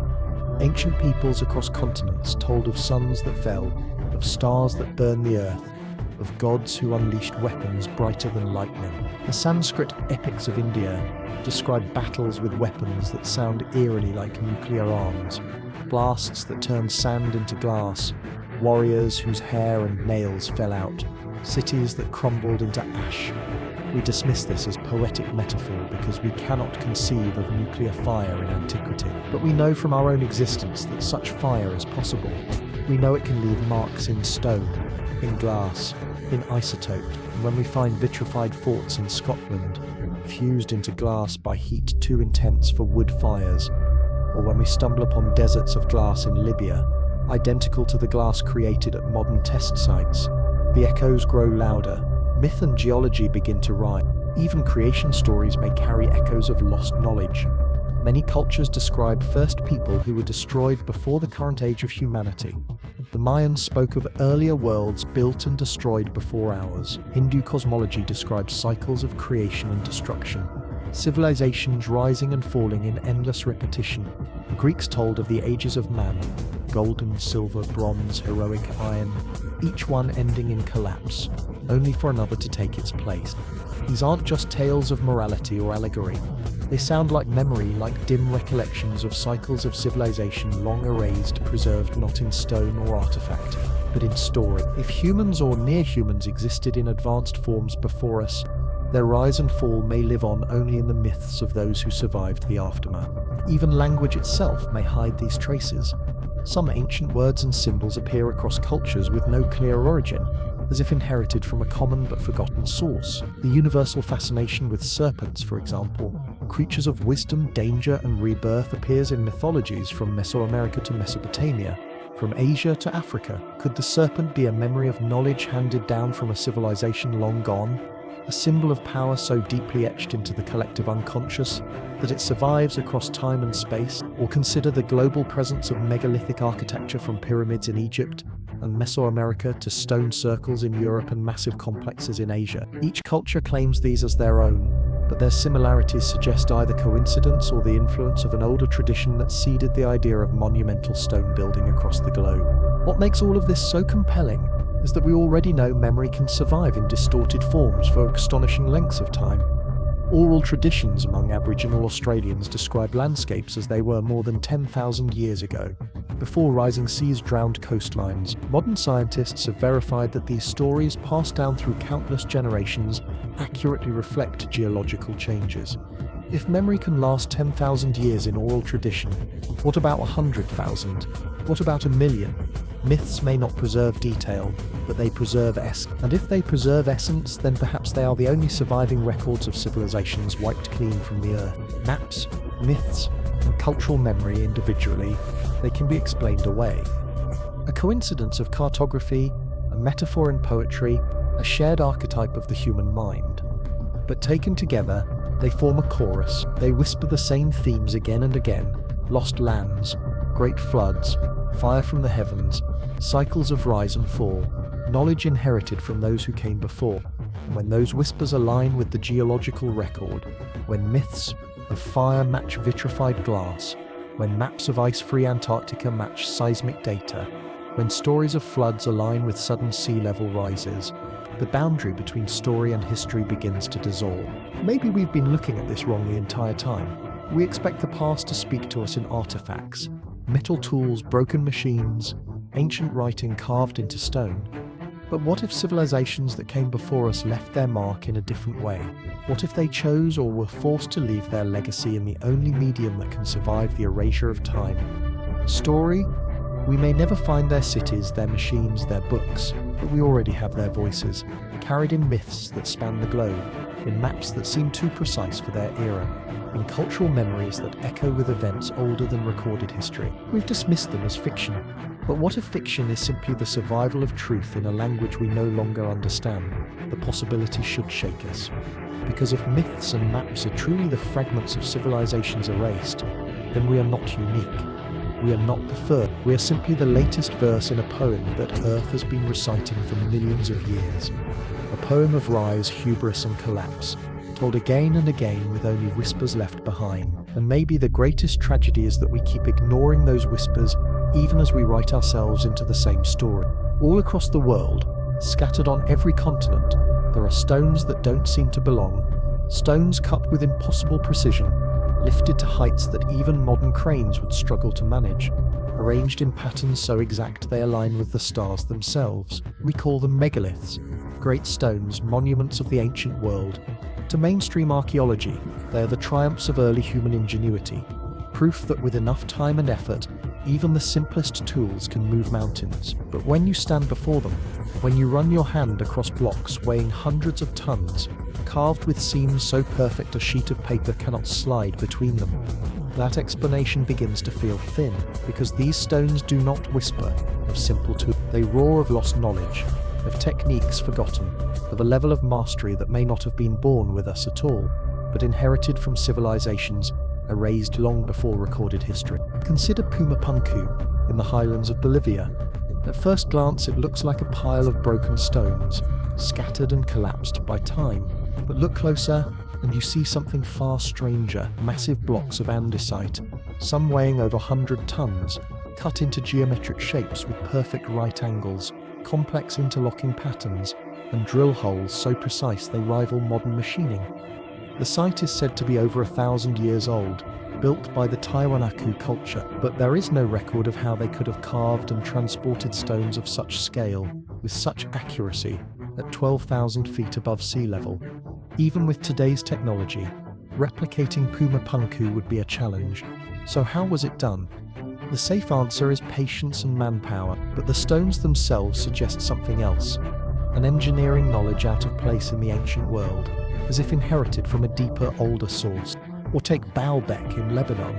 Ancient peoples across continents told of suns that fell, of stars that burned the earth, of gods who unleashed weapons brighter than lightning. The Sanskrit epics of India describe battles with weapons that sound eerily like nuclear arms, blasts that turned sand into glass, warriors whose hair and nails fell out, cities that crumbled into ash. We dismiss this as poetic metaphor because we cannot conceive of nuclear fire in antiquity. But we know from our own existence that such fire is possible. We know it can leave marks in stone, in glass, in isotope, and when we find vitrified forts in Scotland, fused into glass by heat too intense for wood fires, or when we stumble upon deserts of glass in Libya, identical to the glass created at modern test sites, the echoes grow louder, myth and geology begin to rhyme. Even creation stories may carry echoes of lost knowledge. Many cultures describe first people who were destroyed before the current age of humanity. The Mayans spoke of earlier worlds built and destroyed before ours. Hindu cosmology describes cycles of creation and destruction, civilizations rising and falling in endless repetition. The Greeks told of the ages of man, golden, silver, bronze, heroic, iron, each one ending in collapse, only for another to take its place. These aren't just tales of morality or allegory. They sound like memory, like dim recollections of cycles of civilization long erased, preserved not in stone or artifact, but in story. If humans or near-humans existed in advanced forms before us, their rise and fall may live on only in the myths of those who survived the aftermath. Even language itself may hide these traces. Some ancient words and symbols appear across cultures with no clear origin, as if inherited from a common but forgotten source. The universal fascination with serpents, for example, creatures of wisdom, danger, and rebirth, appears in mythologies from Mesoamerica to Mesopotamia, from Asia to Africa. Could the serpent be a memory of knowledge handed down from a civilization long gone? A symbol of power so deeply etched into the collective unconscious that it survives across time and space? Or consider the global presence of megalithic architecture from pyramids in Egypt and Mesoamerica to stone circles in Europe and massive complexes in Asia. Each culture claims these as their own, but their similarities suggest either coincidence or the influence of an older tradition that seeded the idea of monumental stone building across the globe. What makes all of this so compelling is that we already know memory can survive in distorted forms for astonishing lengths of time. Oral traditions among Aboriginal Australians describe landscapes as they were more than 10,000 years ago, before rising seas drowned coastlines. Modern scientists have verified that these stories, passed down through countless generations, accurately reflect geological changes. If memory can last 10,000 years in oral tradition, what about 100,000? What about 1,000,000? Myths may not preserve detail, but they preserve essence. And if they preserve essence, then perhaps they are the only surviving records of civilizations wiped clean from the earth. Maps, myths, and cultural memory individually, they can be explained away. A coincidence of cartography, a metaphor in poetry, a shared archetype of the human mind. But taken together, they form a chorus. They whisper the same themes again and again: lost lands, great floods, fire from the heavens, cycles of rise and fall, knowledge inherited from those who came before. When those whispers align with the geological record, when myths of fire match vitrified glass, when maps of ice-free Antarctica match seismic data, when stories of floods align with sudden sea level rises, the boundary between story and history begins to dissolve. Maybe we've been looking at this wrong the entire time. We expect the past to speak to us in artifacts, metal tools, broken machines, ancient writing carved into stone. But what if civilizations that came before us left their mark in a different way? What if they chose or were forced to leave their legacy in the only medium that can survive the erasure of time? Story? We may never find their cities, their machines, their books, but we already have their voices, carried in myths that span the globe, in maps that seem too precise for their era, in cultural memories that echo with events older than recorded history. We've dismissed them as fiction. But what if fiction is simply the survival of truth in a language we no longer understand? The possibility should shake us. Because if myths and maps are truly the fragments of civilizations erased, then we are not unique. We are not the first. We are simply the latest verse in a poem that Earth has been reciting for millions of years. A poem of rise, hubris, and collapse, told again and again with only whispers left behind. And maybe the greatest tragedy is that we keep ignoring those whispers even as we write ourselves into the same story. All across the world, scattered on every continent, there are stones that don't seem to belong, stones cut with impossible precision, lifted to heights that even modern cranes would struggle to manage, arranged in patterns so exact they align with the stars themselves. We call them megaliths, great stones, monuments of the ancient world. To mainstream archaeology, they are the triumphs of early human ingenuity, proof that with enough time and effort, even the simplest tools can move mountains. But when you stand before them, when you run your hand across blocks weighing hundreds of tons, carved with seams so perfect a sheet of paper cannot slide between them, that explanation begins to feel thin, because these stones do not whisper of simple tools. They roar of lost knowledge, of techniques forgotten, of a level of mastery that may not have been born with us at all, but inherited from civilizations erased long before recorded history. Consider Pumapunku in the highlands of Bolivia. At first glance, it looks like a pile of broken stones, scattered and collapsed by time. But look closer, and you see something far stranger: massive blocks of andesite, some weighing over 100 tons, cut into geometric shapes with perfect right angles, complex interlocking patterns, and drill holes so precise they rival modern machining. The site is said to be over 1,000 years old, built by the Tiwanaku culture, but there is no record of how they could have carved and transported stones of such scale, with such accuracy, at 12,000 feet above sea level. Even with today's technology, replicating Pumapunku would be a challenge. So how was it done? The safe answer is patience and manpower, but the stones themselves suggest something else, an engineering knowledge out of place in the ancient world, as if inherited from a deeper, older source. Or take Baalbek in Lebanon.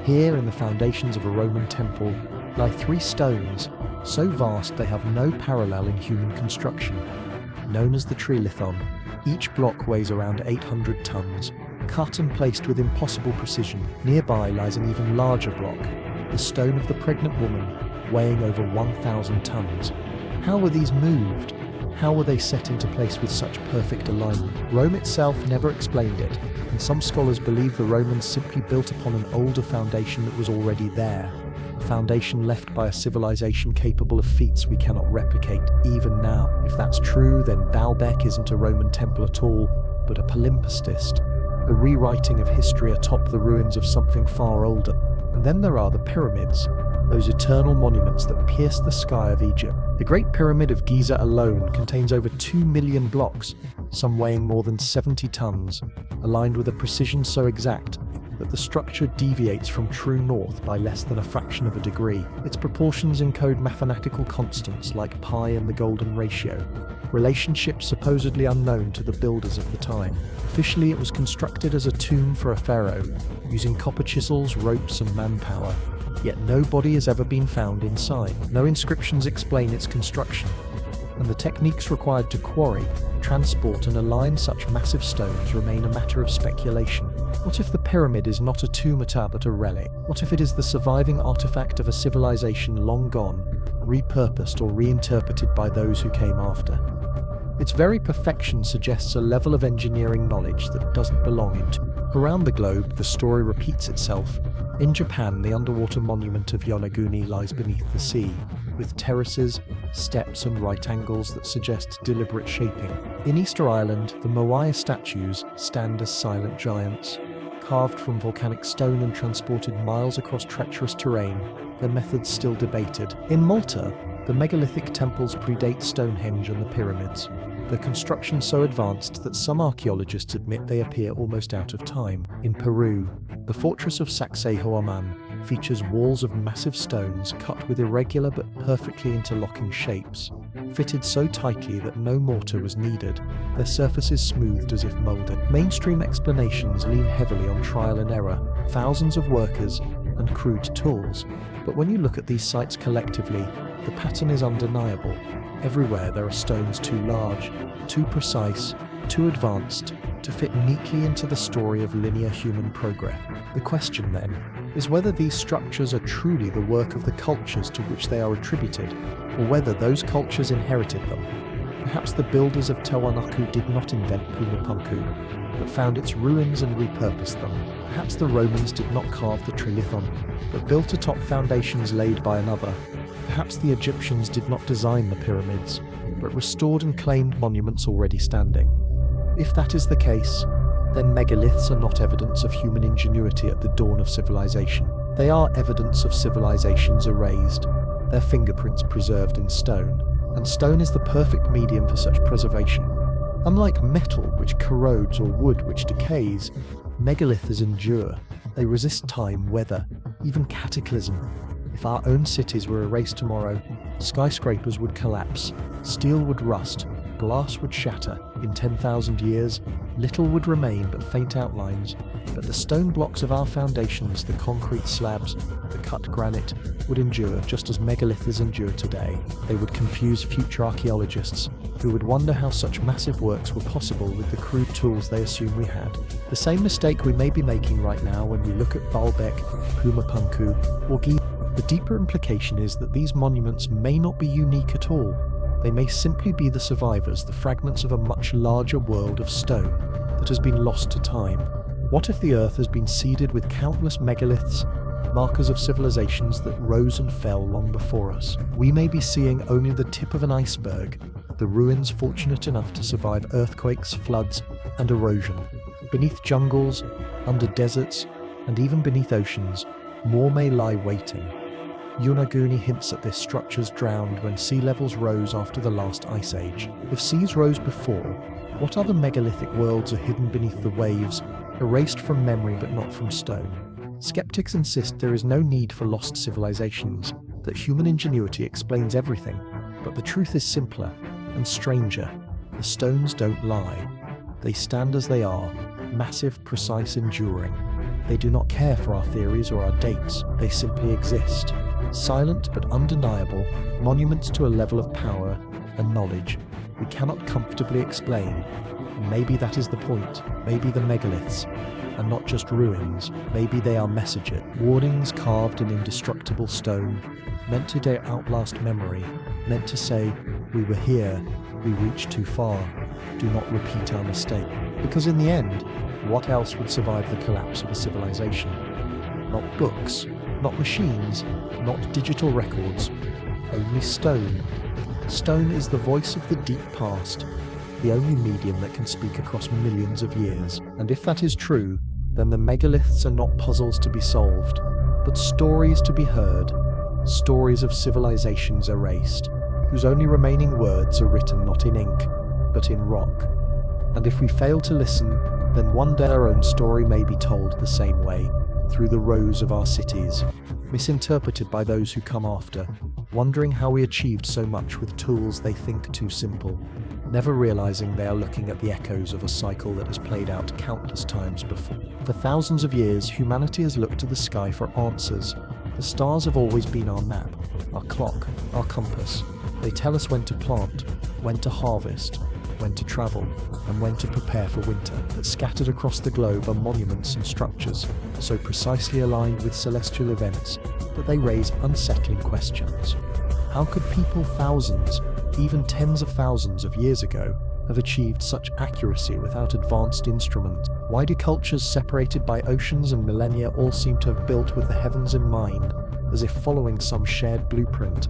Here, in the foundations of a Roman temple, lie 3 stones, so vast they have no parallel in human construction. Known as the trilithon, each block weighs around 800 tons, cut and placed with impossible precision. Nearby lies an even larger block, the stone of the pregnant woman, weighing over 1,000 tons. How were these moved? How were they set into place with such perfect alignment? Rome itself never explained it, and some scholars believe the Romans simply built upon an older foundation that was already there, a foundation left by a civilization capable of feats we cannot replicate even now. If that's true, then Baalbek isn't a Roman temple at all, but a palimpsest, a rewriting of history atop the ruins of something far older. And then there are the pyramids. those eternal monuments that pierce the sky of Egypt. The Great Pyramid of Giza alone contains over 2 million blocks, some weighing more than 70 tons, aligned with a precision so exact that the structure deviates from true north by less than a fraction of a degree. Its proportions encode mathematical constants like pi and the golden ratio, relationships supposedly unknown to the builders of the time. Officially, it was constructed as a tomb for a pharaoh, using copper chisels, ropes, and manpower. Yet no body has ever been found inside. No inscriptions explain its construction, and the techniques required to quarry, transport, and align such massive stones remain a matter of speculation. What if the pyramid is not a tomb but a relic? What if it is the surviving artifact of a civilization long gone, repurposed or reinterpreted by those who came after? Its very perfection suggests a level of engineering knowledge that doesn't belong in. Around the globe, the story repeats itself. In Japan, the underwater monument of Yonaguni lies beneath the sea, with terraces, steps, and right angles that suggest deliberate shaping. In Easter Island, the Moai statues stand as silent giants, carved from volcanic stone and transported miles across treacherous terrain, their methods still debated. In Malta, the megalithic temples predate Stonehenge and the pyramids, their construction so advanced that some archaeologists admit they appear almost out of time. In Peru, the fortress of Sacsayhuaman features walls of massive stones cut with irregular but perfectly interlocking shapes, fitted so tightly that no mortar was needed, their surfaces smoothed as if molded. Mainstream explanations lean heavily on trial and error, thousands of workers, and crude tools. But when you look at these sites collectively, the pattern is undeniable. Everywhere there are stones too large, too precise, too advanced to fit neatly into the story of linear human progress. The question, then, is whether these structures are truly the work of the cultures to which they are attributed, or whether those cultures inherited them. Perhaps the builders of Tiwanaku did not invent Pumapunku, but found its ruins and repurposed them. Perhaps the Romans did not carve the Trilithon, but built atop foundations laid by another. Perhaps the Egyptians did not design the pyramids, but restored and claimed monuments already standing. If that is the case, then megaliths are not evidence of human ingenuity at the dawn of civilization. They are evidence of civilizations erased, their fingerprints preserved in stone, and stone is the perfect medium for such preservation. Unlike metal, which corrodes, or wood, which decays, megaliths endure. They resist time, weather, even cataclysm. If our own cities were erased tomorrow, skyscrapers would collapse, steel would rust, glass would shatter. In 10,000 years, little would remain but faint outlines, but the stone blocks of our foundations, the concrete slabs, the cut granite, would endure just as megaliths endure today. They would confuse future archaeologists, who would wonder how such massive works were possible with the crude tools they assume we had. The same mistake we may be making right now when we look at Baalbek, Pumapunku, or Giza. The deeper implication is that these monuments may not be unique at all. They may simply be the survivors, the fragments of a much larger world of stone that has been lost to time. What if the Earth has been seeded with countless megaliths, markers of civilizations that rose and fell long before us? We may be seeing only the tip of an iceberg, the ruins fortunate enough to survive earthquakes, floods, and erosion. Beneath jungles, under deserts, and even beneath oceans, more may lie waiting. Yonaguni hints at this structures drowned when sea levels rose after the last ice age. If seas rose before, what other megalithic worlds are hidden beneath the waves, erased from memory but not from stone? Skeptics insist there is no need for lost civilizations, that human ingenuity explains everything, but the truth is simpler and stranger. The stones don't lie. They stand as they are, massive, precise, enduring. They do not care for our theories or our dates, they simply exist. Silent but undeniable, monuments to a level of power and knowledge we cannot comfortably explain. And maybe that is the point. Maybe the megaliths are not just ruins, maybe they are messages, warnings carved in indestructible stone, meant to outlast memory, meant to say, we were here, we reached too far, do not repeat our mistake. Because in the end, what else would survive the collapse of a civilization? Not books, not machines, not digital records, only stone. Stone is the voice of the deep past, the only medium that can speak across millions of years. And if that is true, then the megaliths are not puzzles to be solved, but stories to be heard, stories of civilizations erased, whose only remaining words are written not in ink, but in rock. And if we fail to listen, then one day our own story may be told the same way, through the rows of our cities, misinterpreted by those who come after, wondering how we achieved so much with tools they think too simple, never realizing they are looking at the echoes of a cycle that has played out countless times before. For thousands of years, humanity has looked to the sky for answers. The stars have always been our map, our clock, our compass. They tell us when to plant, when to harvest, when to travel, and when to prepare for winter. But scattered across the globe are monuments and structures, so precisely aligned with celestial events that they raise unsettling questions. How could people thousands, even tens of thousands of years ago, have achieved such accuracy without advanced instruments? Why do cultures separated by oceans and millennia all seem to have built with the heavens in mind, as if following some shared blueprint?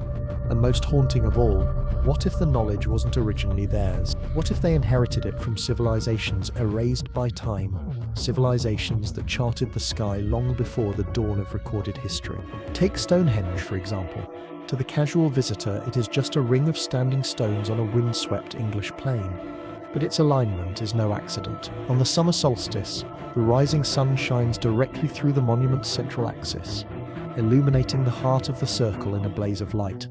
And most haunting of all, what if the knowledge wasn't originally theirs? What if they inherited it from civilizations erased by time? Civilizations that charted the sky long before the dawn of recorded history. Take Stonehenge, for example. To the casual visitor, it is just a ring of standing stones on a windswept English plain. But its alignment is no accident. On the summer solstice, the rising sun shines directly through the monument's central axis, illuminating the heart of the circle in a blaze of light.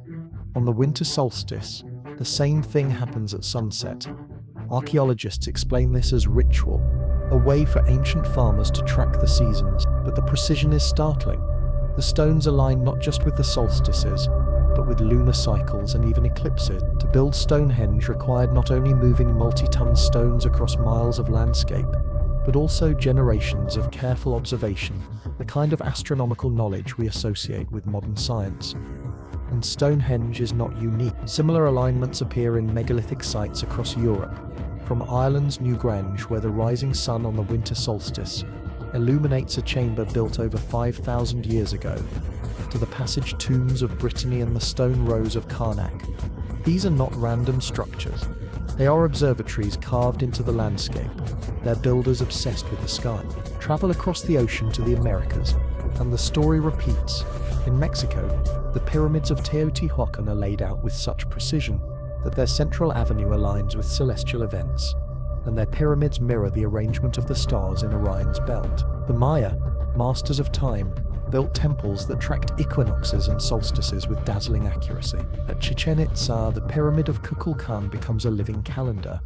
On the winter solstice, the same thing happens at sunset. Archaeologists explain this as ritual, a way for ancient farmers to track the seasons, but the precision is startling. The stones align not just with the solstices, but with lunar cycles and even eclipses. To build Stonehenge required not only moving multi-ton stones across miles of landscape, but also generations of careful observation, the kind of astronomical knowledge we associate with modern science. And Stonehenge is not unique. Similar alignments appear in megalithic sites across Europe, from Ireland's Newgrange, where the rising sun on the winter solstice illuminates a chamber built over 5,000 years ago, to the passage tombs of Brittany and the stone rows of Karnak. These are not random structures. They are observatories carved into the landscape, their builders obsessed with the sky. Travel across the ocean to the Americas, and the story repeats. In Mexico, the pyramids of Teotihuacan are laid out with such precision that their central avenue aligns with celestial events, and their pyramids mirror the arrangement of the stars in Orion's belt. The Maya, masters of time, built temples that tracked equinoxes and solstices with dazzling accuracy. At Chichen Itza, the pyramid of Kukulkan becomes a living calendar.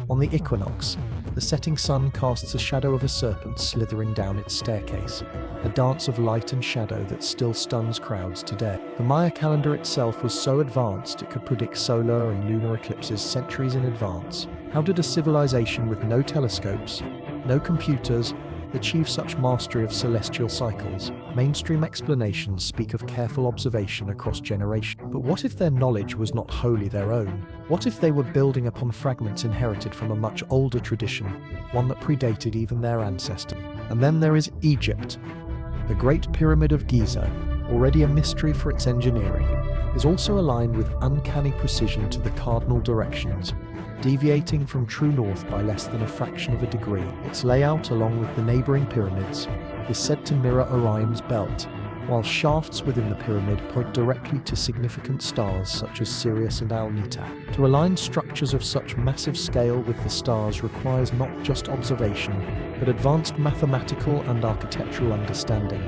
On the equinox, the setting sun casts a shadow of a serpent slithering down its staircase, a dance of light and shadow that still stuns crowds today. The Maya calendar itself was so advanced it could predict solar and lunar eclipses centuries in advance. How did a civilization with no telescopes, no computers, achieve such mastery of celestial cycles? Mainstream explanations speak of careful observation across generations. But what if their knowledge was not wholly their own? What if they were building upon fragments inherited from a much older tradition, one that predated even their ancestors? And then there is Egypt. The Great Pyramid of Giza, already a mystery for its engineering, is also aligned with uncanny precision to the cardinal directions, deviating from true north by less than a fraction of a degree. Its layout, along with the neighboring pyramids, is said to mirror Orion's belt, while shafts within the pyramid point directly to significant stars such as Sirius and Alnitak. To align structures of such massive scale with the stars requires not just observation, but advanced mathematical and architectural understanding.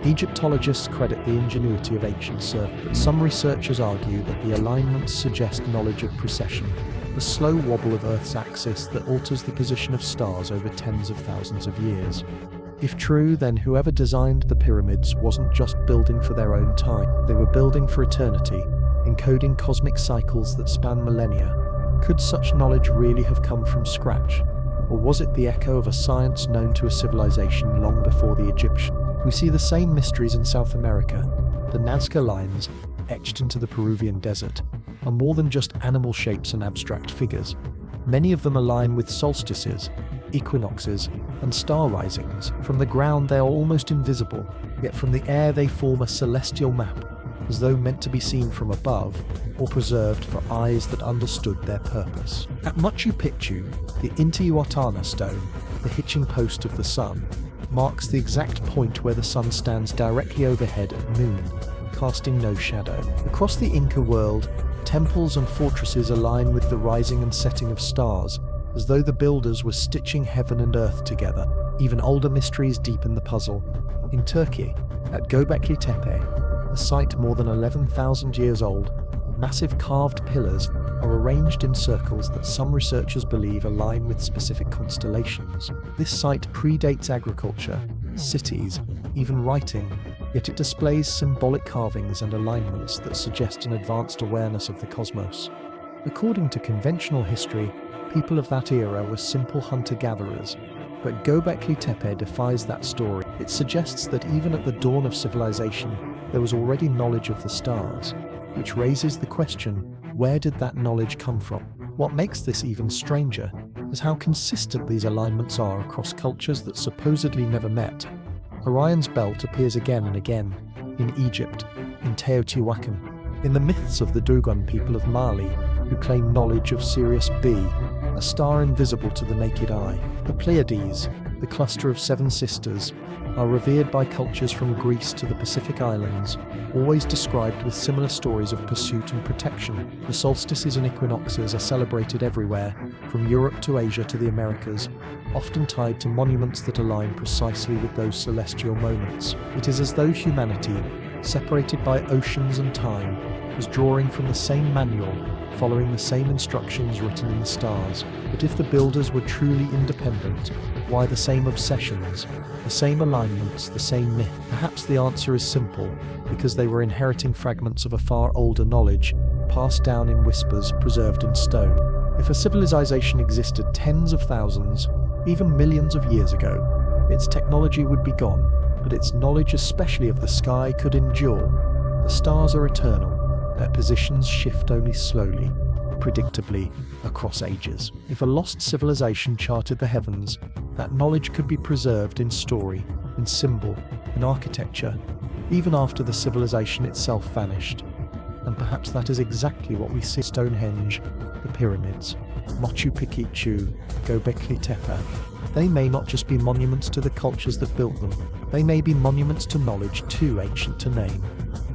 Egyptologists credit the ingenuity of ancient surveyors, but some researchers argue that the alignments suggest knowledge of precession, the slow wobble of Earth's axis that alters the position of stars over tens of thousands of years. If true, then whoever designed the pyramids wasn't just building for their own time, they were building for eternity, encoding cosmic cycles that span millennia. Could such knowledge really have come from scratch? Or was it the echo of a science known to a civilization long before the Egyptian? We see the same mysteries in South America. The Nazca lines, etched into the Peruvian desert, are more than just animal shapes and abstract figures. Many of them align with solstices, equinoxes, and star risings. From the ground they are almost invisible, yet from the air they form a celestial map, as though meant to be seen from above, or preserved for eyes that understood their purpose. At Machu Picchu, the Intihuatana stone, the hitching post of the sun, marks the exact point where the sun stands directly overhead at noon. casting no shadow. Across the Inca world, temples and fortresses align with the rising and setting of stars, as though the builders were stitching heaven and earth together. Even older mysteries deepen the puzzle. In Turkey, at Göbekli Tepe, a site more than 11,000 years old, massive carved pillars are arranged in circles that some researchers believe align with specific constellations. This site predates agriculture, cities, even writing, yet it displays symbolic carvings and alignments that suggest an advanced awareness of the cosmos. According to conventional history, people of that era were simple hunter-gatherers, but Göbekli Tepe defies that story. It suggests that even at the dawn of civilization, there was already knowledge of the stars, which raises the question, where did that knowledge come from? What makes this even stranger is how consistent these alignments are across cultures that supposedly never met. Orion's belt appears again and again, in Egypt, in Teotihuacan, in the myths of the Dogon people of Mali, who claim knowledge of Sirius B, a star invisible to the naked eye. The Pleiades, the cluster of seven sisters, are revered by cultures from Greece to the Pacific Islands, always described with similar stories of pursuit and protection. The solstices and equinoxes are celebrated everywhere, from Europe to Asia to the Americas, often tied to monuments that align precisely with those celestial moments. It is as though humanity, separated by oceans and time, was drawing from the same manual, following the same instructions written in the stars. But if the builders were truly independent, why the same obsessions, the same alignments, the same myth? Perhaps the answer is simple, because they were inheriting fragments of a far older knowledge, passed down in whispers, preserved in stone. If a civilization existed tens of thousands, even millions of years ago, its technology would be gone, but its knowledge, especially of the sky, could endure. The stars are eternal. Their positions shift only slowly, predictably, across ages. If a lost civilization charted the heavens, that knowledge could be preserved in story, in symbol, in architecture, even after the civilization itself vanished. And perhaps that is exactly what we see: Stonehenge, the pyramids, Machu Picchu, Göbekli Tepe. They may not just be monuments to the cultures that built them, they may be monuments to knowledge too ancient to name.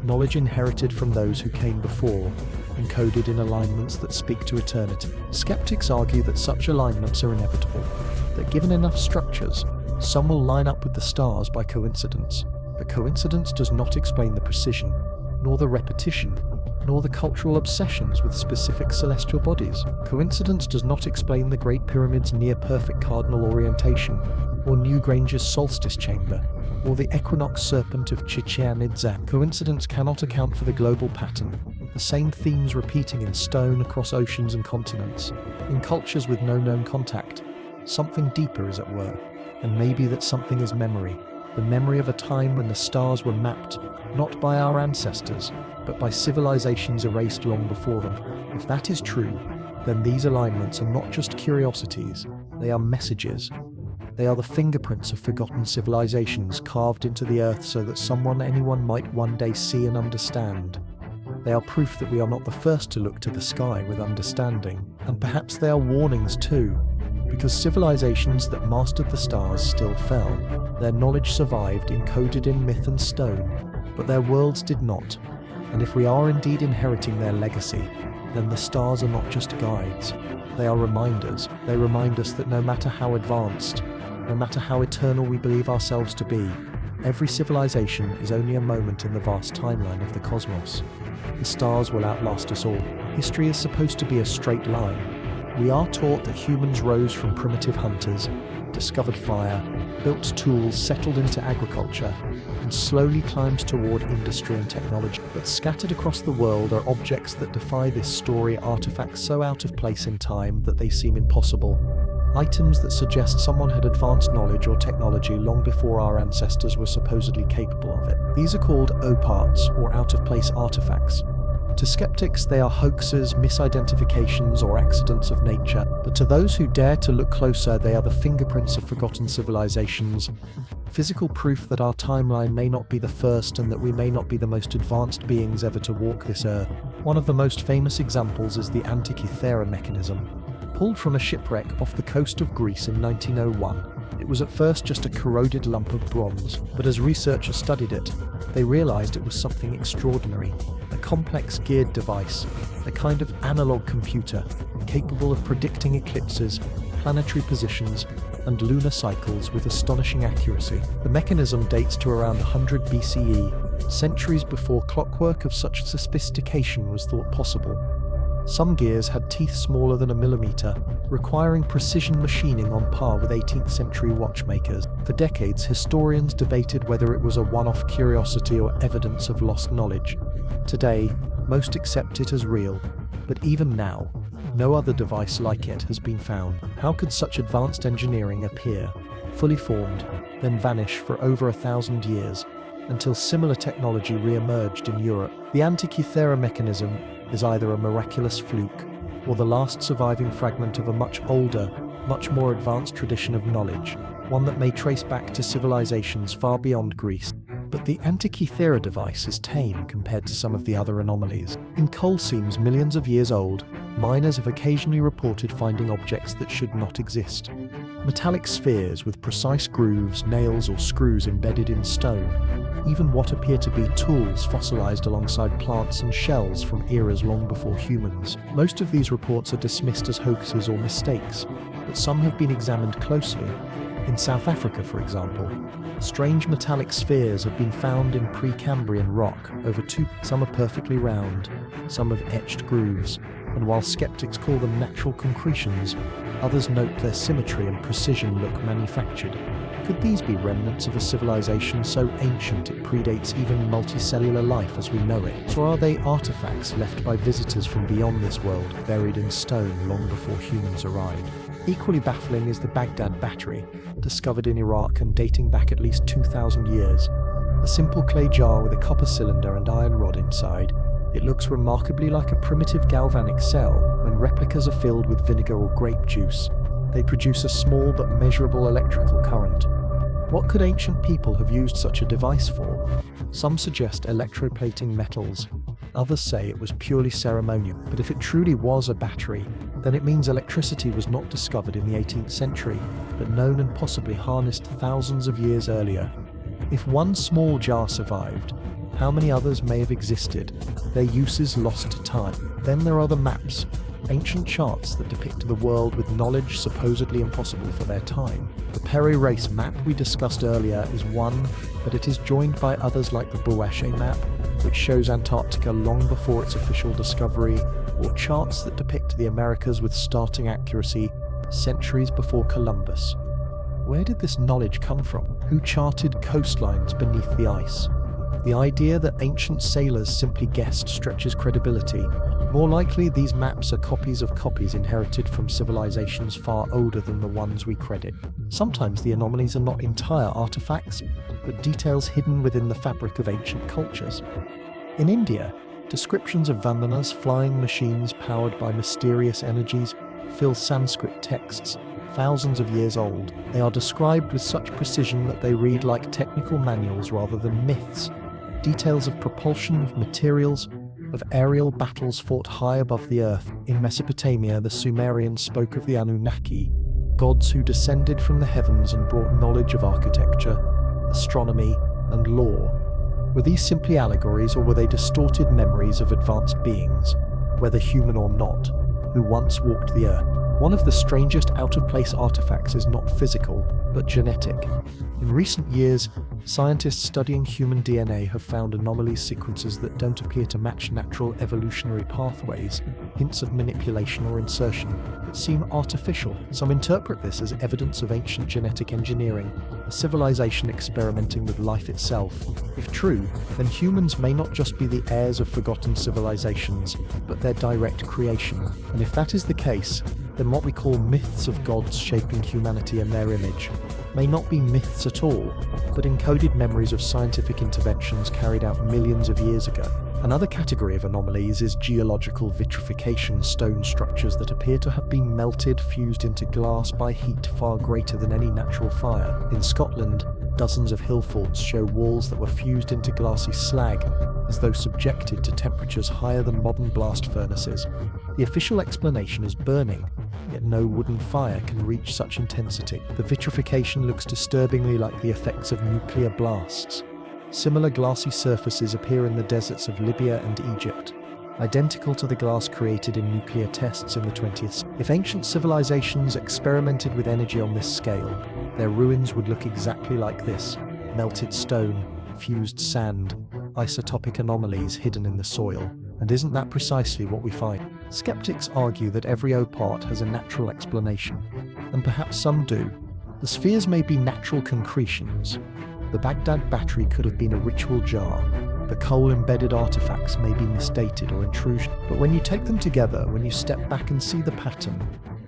Knowledge inherited from those who came before, encoded in alignments that speak to eternity. Skeptics argue that such alignments are inevitable, that given enough structures, some will line up with the stars by coincidence. But coincidence does not explain the precision, nor the repetition, nor the cultural obsessions with specific celestial bodies. Coincidence does not explain the Great Pyramid's near-perfect cardinal orientation, or Newgrange's solstice chamber, or the equinox serpent of Chichen Itza. Coincidence cannot account for the global pattern, the same themes repeating in stone across oceans and continents. In cultures with no known contact, something deeper is at work, and maybe that something is memory, the memory of a time when the stars were mapped, not by our ancestors, but by civilizations erased long before them. If that is true, then these alignments are not just curiosities, they are messages. They are the fingerprints of forgotten civilizations carved into the earth so that anyone might one day see and understand. They are proof that we are not the first to look to the sky with understanding. And perhaps they are warnings too, because civilizations that mastered the stars still fell. Their knowledge survived encoded in myth and stone, but their worlds did not. And if we are indeed inheriting their legacy, then the stars are not just guides. They are reminders. They remind us that no matter how advanced, no matter how eternal we believe ourselves to be, every civilization is only a moment in the vast timeline of the cosmos. The stars will outlast us all. History is supposed to be a straight line. We are taught that humans rose from primitive hunters, discovered fire, built tools, settled into agriculture, and slowly climbed toward industry and technology. But scattered across the world are objects that defy this story, artifacts so out of place in time that they seem impossible. Items that suggest someone had advanced knowledge or technology long before our ancestors were supposedly capable of it. These are called oparts, or out-of-place artifacts. To skeptics, they are hoaxes, misidentifications, or accidents of nature. But to those who dare to look closer, they are the fingerprints of forgotten civilizations, physical proof that our timeline may not be the first and that we may not be the most advanced beings ever to walk this earth. One of the most famous examples is the Antikythera mechanism, pulled from a shipwreck off the coast of Greece in 1901. It was at first just a corroded lump of bronze, but as researchers studied it, They realized it was something extraordinary, a complex geared device, a kind of analog computer capable of predicting eclipses, planetary positions, and lunar cycles with astonishing accuracy. The mechanism dates to around 100 BCE, centuries before clockwork of such sophistication was thought possible. Some gears had teeth smaller than a millimeter, requiring precision machining on par with 18th century watchmakers. For decades, historians debated whether it was a one-off curiosity or evidence of lost knowledge. Today, most accept it as real, but even now, no other device like it has been found. How could such advanced engineering appear, fully formed, then vanish for over 1,000 years, until similar technology re-emerged in Europe? The Antikythera mechanism is either a miraculous fluke or the last surviving fragment of a much older, much more advanced tradition of knowledge, one that may trace back to civilizations far beyond Greece. But the Antikythera device is tame compared to some of the other anomalies. In coal seams millions of years old, miners have occasionally reported finding objects that should not exist. Metallic spheres with precise grooves, nails, or screws embedded in stone. Even what appear to be tools fossilized alongside plants and shells from eras long before humans. Most of these reports are dismissed as hoaxes or mistakes, but some have been examined closely. In South Africa, for example, strange metallic spheres have been found in Precambrian rock over some are perfectly round, some have etched grooves, and while skeptics call them natural concretions, others note their symmetry and precision look manufactured. Could these be remnants of a civilization so ancient it predates even multicellular life as we know it? Or are they artifacts left by visitors from beyond this world, buried in stone long before humans arrived? Equally baffling is the Baghdad battery, discovered in Iraq and dating back at least 2,000 years. A simple clay jar with a copper cylinder and iron rod inside, it looks remarkably like a primitive galvanic cell. When replicas are filled with vinegar or grape juice, they produce a small but measurable electrical current. What could ancient people have used such a device for? Some suggest electroplating metals. Others say it was purely ceremonial. But if it truly was a battery, then it means electricity was not discovered in the 18th century, but known and possibly harnessed thousands of years earlier. If one small jar survived, how many others may have existed, their uses lost to time? Then there are the maps, ancient charts that depict the world with knowledge supposedly impossible for their time. The Peri Race map we discussed earlier is one, but it is joined by others like the Bouaché map, which shows Antarctica long before its official discovery, or charts that depict the Americas with starting accuracy centuries before Columbus. Where did this knowledge come from? Who charted coastlines beneath the ice? The idea that ancient sailors simply guessed stretches credibility. More likely, these maps are copies of copies inherited from civilizations far older than the ones we credit. Sometimes the anomalies are not entire artifacts, but details hidden within the fabric of ancient cultures. In India, descriptions of vandanas, flying machines powered by mysterious energies, fill Sanskrit texts, thousands of years old. They are described with such precision that they read like technical manuals rather than myths. Details of propulsion, of materials, of aerial battles fought high above the earth. In Mesopotamia, the Sumerians spoke of the Anunnaki, gods who descended from the heavens and brought knowledge of architecture, astronomy, and law. Were these simply allegories, or were they distorted memories of advanced beings, whether human or not, who once walked the earth? One of the strangest out-of-place artifacts is not physical, but genetic. In recent years, scientists studying human DNA have found anomaly sequences that don't appear to match natural evolutionary pathways, hints of manipulation or insertion that seem artificial. Some interpret this as evidence of ancient genetic engineering, a civilization experimenting with life itself. If true, then humans may not just be the heirs of forgotten civilizations, but their direct creation. And if that is the case, then what we call myths of gods shaping humanity in their image may not be myths at all, but encoded memories of scientific interventions carried out millions of years ago. Another category of anomalies is geological vitrification, stone structures that appear to have been melted, fused into glass by heat far greater than any natural fire. In Scotland, dozens of hill forts show walls that were fused into glassy slag, as though subjected to temperatures higher than modern blast furnaces. The official explanation is burning, yet no wooden fire can reach such intensity. The vitrification looks disturbingly like the effects of nuclear blasts. Similar glassy surfaces appear in the deserts of Libya and Egypt, identical to the glass created in nuclear tests in the 20th century. If ancient civilizations experimented with energy on this scale, their ruins would look exactly like this: melted stone, fused sand, isotopic anomalies hidden in the soil. And isn't that precisely what we find? Skeptics argue that every opart has a natural explanation, and perhaps some do. The spheres may be natural concretions. The Baghdad battery could have been a ritual jar. The coal-embedded artifacts may be misdated or intrusion. But when you take them together, when you step back and see the pattern,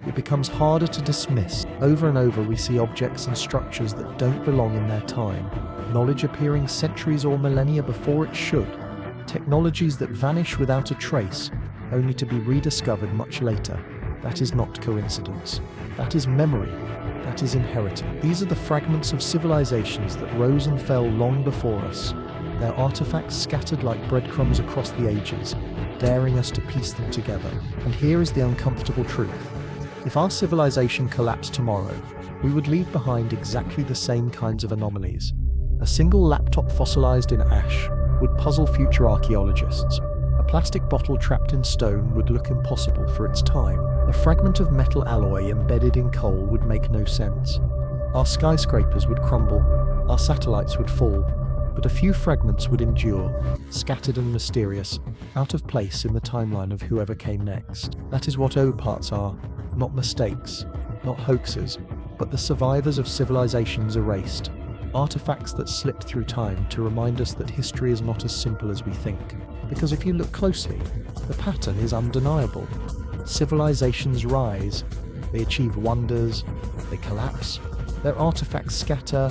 it becomes harder to dismiss. Over and over we see objects and structures that don't belong in their time. Knowledge appearing centuries or millennia before it should. Technologies that vanish without a trace, only to be rediscovered much later. That is not coincidence. That is memory. That is inheritance. These are the fragments of civilizations that rose and fell long before us. Their artifacts scattered like breadcrumbs across the ages, daring us to piece them together. And here is the uncomfortable truth. If our civilization collapsed tomorrow, we would leave behind exactly the same kinds of anomalies. A single laptop fossilized in ash would puzzle future archaeologists. A plastic bottle trapped in stone would look impossible for its time. A fragment of metal alloy embedded in coal would make no sense. Our skyscrapers would crumble, our satellites would fall, but a few fragments would endure, scattered and mysterious, out of place in the timeline of whoever came next. That is what oparts are, not mistakes, not hoaxes, but the survivors of civilizations erased. Artifacts that slipped through time to remind us that history is not as simple as we think. Because if you look closely, the pattern is undeniable. Civilizations rise, they achieve wonders, they collapse, their artifacts scatter,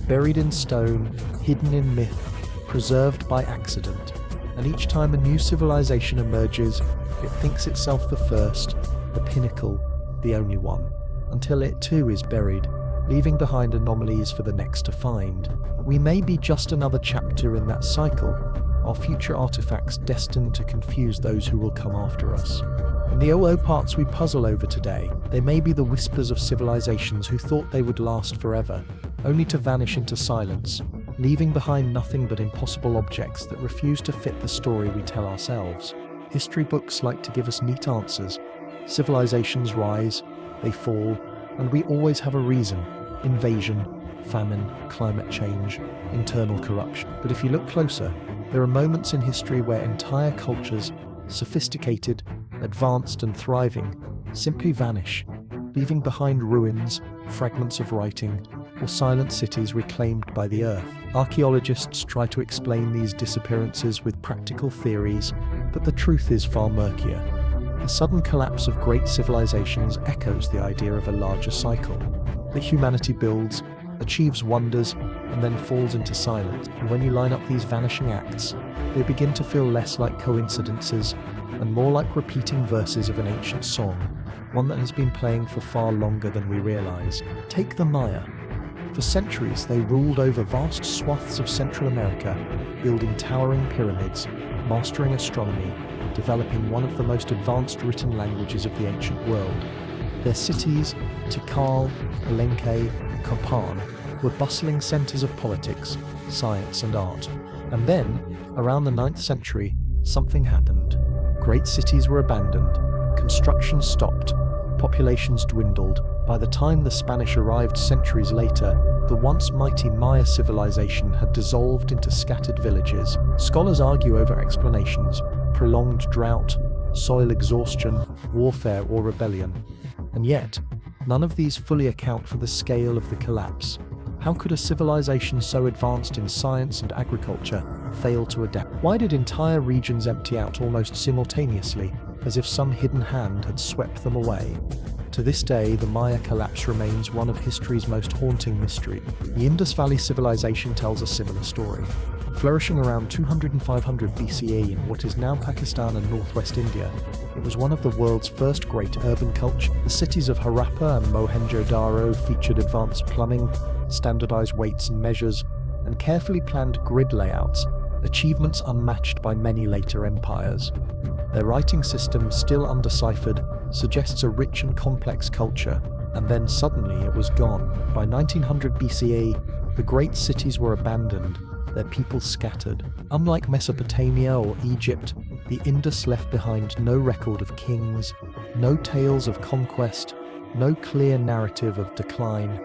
buried in stone, hidden in myth, preserved by accident. And each time a new civilization emerges, it thinks itself the first, the pinnacle, the only one, until it too is buried, leaving behind anomalies for the next to find. We may be just another chapter in that cycle, our future artifacts destined to confuse those who will come after us. In the oparts we puzzle over today, they may be the whispers of civilizations who thought they would last forever, only to vanish into silence, leaving behind nothing but impossible objects that refuse to fit the story we tell ourselves. History books like to give us neat answers. Civilizations rise, they fall, and we always have a reason: invasion, famine, climate change, internal corruption. But if you look closer, there are moments in history where entire cultures, sophisticated, advanced and thriving, simply vanish, leaving behind ruins, fragments of writing, or silent cities reclaimed by the earth. Archaeologists try to explain these disappearances with practical theories, but the truth is far murkier. The sudden collapse of great civilizations echoes the idea of a larger cycle, that humanity builds, achieves wonders, and then falls into silence. And when you line up these vanishing acts, they begin to feel less like coincidences and more like repeating verses of an ancient song, one that has been playing for far longer than we realize. Take the Maya. For centuries, they ruled over vast swaths of Central America, building towering pyramids, mastering astronomy, developing one of the most advanced written languages of the ancient world. Their cities, Tikal, Palenque, Copan, were bustling centers of politics, science and art. And then, around the 9th century, something happened. Great cities were abandoned, construction stopped, populations dwindled. By the time the Spanish arrived centuries later, the once mighty Maya civilization had dissolved into scattered villages. Scholars argue over explanations: prolonged drought, soil exhaustion, warfare or rebellion. And yet, none of these fully account for the scale of the collapse. How could a civilization so advanced in science and agriculture fail to adapt? Why did entire regions empty out almost simultaneously, as if some hidden hand had swept them away? To this day, the Maya collapse remains one of history's most haunting mysteries. The Indus Valley civilization tells a similar story. Flourishing around 200 and 500 BCE in what is now Pakistan and northwest India, it was one of the world's first great urban cultures. The cities of Harappa and Mohenjo-Daro featured advanced plumbing, standardized weights and measures, and carefully planned grid layouts, achievements unmatched by many later empires. Their writing system, still undeciphered, suggests a rich and complex culture, and then suddenly it was gone. By 1900 BCE, the great cities were abandoned, their people scattered. Unlike Mesopotamia or Egypt, the Indus left behind no record of kings, no tales of conquest, no clear narrative of decline,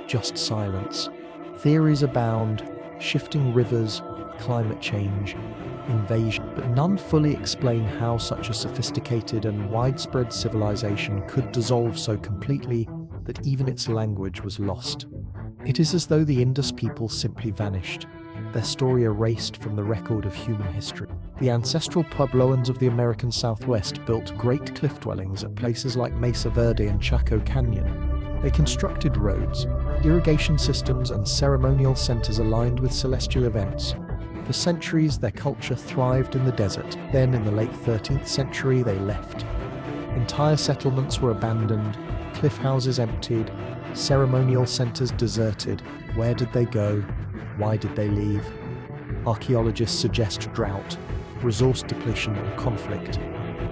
just silence. Theories abound: shifting rivers, climate change, invasion, but none fully explain how such a sophisticated and widespread civilization could dissolve so completely that even its language was lost. It is as though the Indus people simply vanished, their story erased from the record of human history. The ancestral Puebloans of the American Southwest built great cliff dwellings at places like Mesa Verde and Chaco Canyon. They constructed roads, irrigation systems, and ceremonial centers aligned with celestial events. For centuries, their culture thrived in the desert. Then, in the late 13th century, they left. Entire settlements were abandoned, cliff houses emptied, ceremonial centers deserted. Where did they go? Why did they leave? Archaeologists suggest drought, resource depletion, or conflict,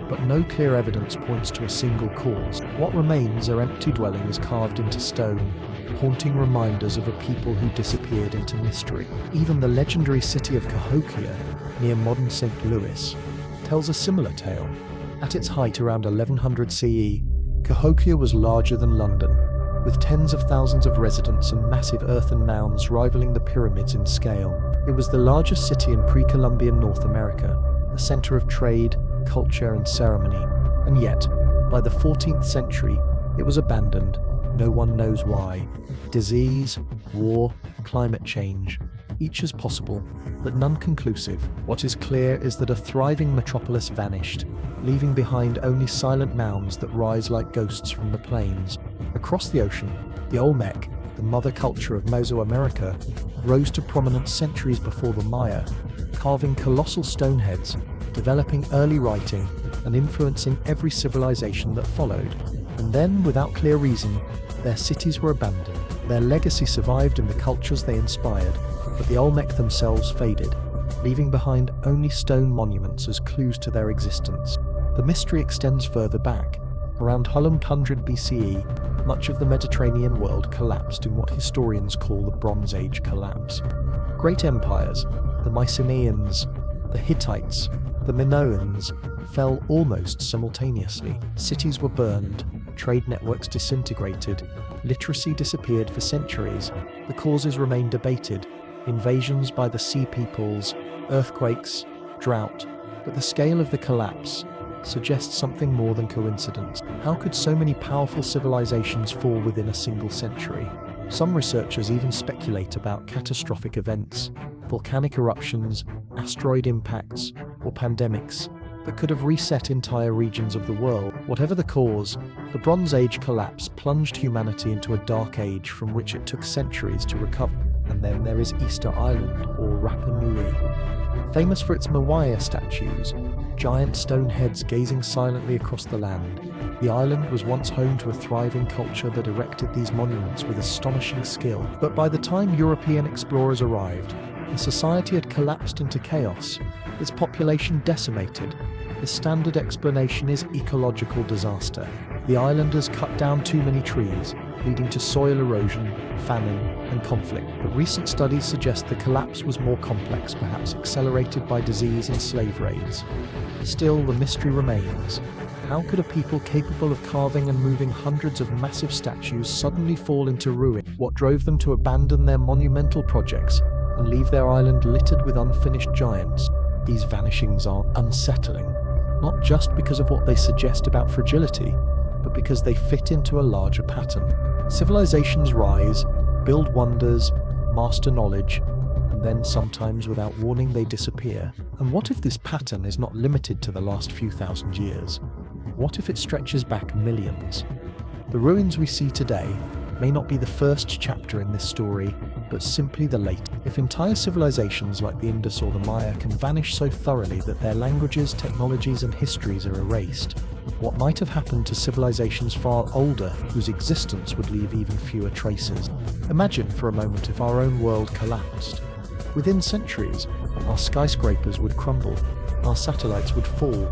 but no clear evidence points to a single cause. What remains are empty dwellings carved into stone, haunting reminders of a people who disappeared into mystery. Even the legendary city of Cahokia, near modern St. Louis, tells a similar tale. At its height around 1100 CE, Cahokia was larger than London, with tens of thousands of residents and massive earthen mounds rivaling the pyramids in scale. It was the largest city in pre-Columbian North America, a center of trade, culture, and ceremony. And yet, by the 14th century, it was abandoned. No one knows why. Disease, war, climate change, each is possible, but none conclusive. What is clear is that a thriving metropolis vanished, leaving behind only silent mounds that rise like ghosts from the plains. Across the ocean, the Olmec, the mother culture of Mesoamerica, rose to prominence centuries before the Maya, carving colossal stone heads, developing early writing, and influencing every civilization that followed. And then, without clear reason, their cities were abandoned. Their legacy survived in the cultures they inspired, but the Olmec themselves faded, leaving behind only stone monuments as clues to their existence. The mystery extends further back. Around 100 BCE, much of the Mediterranean world collapsed in what historians call the Bronze Age collapse. Great empires, the Mycenaeans, the Hittites, the Minoans, fell almost simultaneously. Cities were burned, trade networks disintegrated, literacy disappeared for centuries. The causes remain debated: invasions by the Sea Peoples, earthquakes, drought. But the scale of the collapse suggests something more than coincidence. How could so many powerful civilizations fall within a single century? Some researchers even speculate about catastrophic events, volcanic eruptions, asteroid impacts, or pandemics that could have reset entire regions of the world. Whatever the cause, the Bronze Age collapse plunged humanity into a dark age from which it took centuries to recover. And then there is Easter Island, or Rapa Nui. Famous for its Moai statues, giant stone heads gazing silently across the land, the island was once home to a thriving culture that erected these monuments with astonishing skill. But by the time European explorers arrived, the society had collapsed into chaos, its population decimated. The standard explanation is ecological disaster. The islanders cut down too many trees, leading to soil erosion, famine, and conflict. But recent studies suggest the collapse was more complex, perhaps accelerated by disease and slave raids. Still, the mystery remains. How could a people capable of carving and moving hundreds of massive statues suddenly fall into ruin? What drove them to abandon their monumental projects and leave their island littered with unfinished giants? These vanishings are unsettling, not just because of what they suggest about fragility, but because they fit into a larger pattern. Civilizations rise, build wonders, master knowledge, and then sometimes without warning they disappear. And what if this pattern is not limited to the last few thousand years? What if it stretches back millions? The ruins we see today may not be the first chapter in this story, but simply the latest. If entire civilizations like the Indus or the Maya can vanish so thoroughly that their languages, technologies, and histories are erased, what might have happened to civilizations far older whose existence would leave even fewer traces? Imagine for a moment if our own world collapsed. Within centuries, our skyscrapers would crumble, our satellites would fall,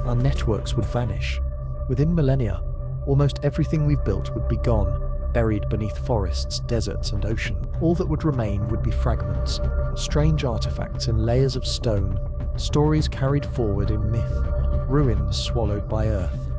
our networks would vanish. Within millennia, almost everything we've built would be gone, buried beneath forests, deserts, and ocean. All that would remain would be fragments, strange artifacts in layers of stone, stories carried forward in myth, ruins swallowed by earth.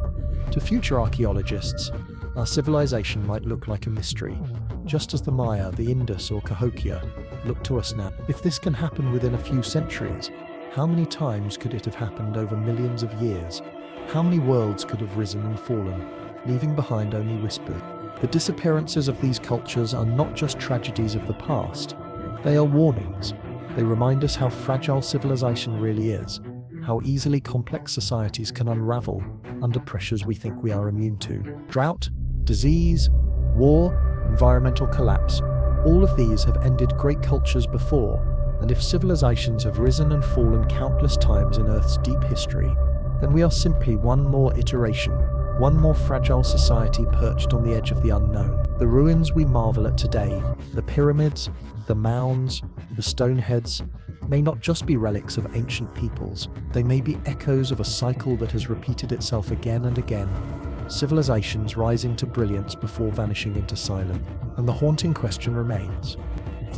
To future archaeologists, our civilization might look like a mystery, just as the Maya, the Indus, or Cahokia look to us now. If this can happen within a few centuries, how many times could it have happened over millions of years? How many worlds could have risen and fallen, leaving behind only whispers? The disappearances of these cultures are not just tragedies of the past, they are warnings. They remind us how fragile civilization really is, how easily complex societies can unravel under pressures we think we are immune to. Drought, disease, war, environmental collapse, all of these have ended great cultures before, and if civilizations have risen and fallen countless times in Earth's deep history, then we are simply one more iteration, one more fragile society perched on the edge of the unknown. The ruins we marvel at today, the pyramids, the mounds, the stoneheads, may not just be relics of ancient peoples, they may be echoes of a cycle that has repeated itself again and again, civilizations rising to brilliance before vanishing into silence. And the haunting question remains,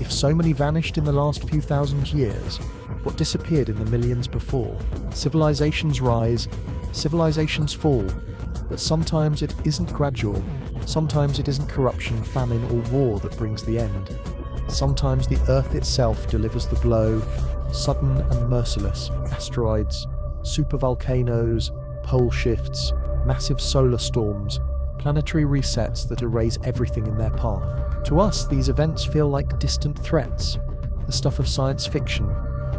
if so many vanished in the last few thousand years, what disappeared in the millions before? Civilizations rise, civilizations fall, but sometimes it isn't gradual, sometimes it isn't corruption, famine, or war that brings the end. Sometimes the Earth itself delivers the blow, sudden and merciless. Asteroids, supervolcanoes, pole shifts, massive solar storms, planetary resets that erase everything in their path. To us, these events feel like distant threats, the stuff of science fiction,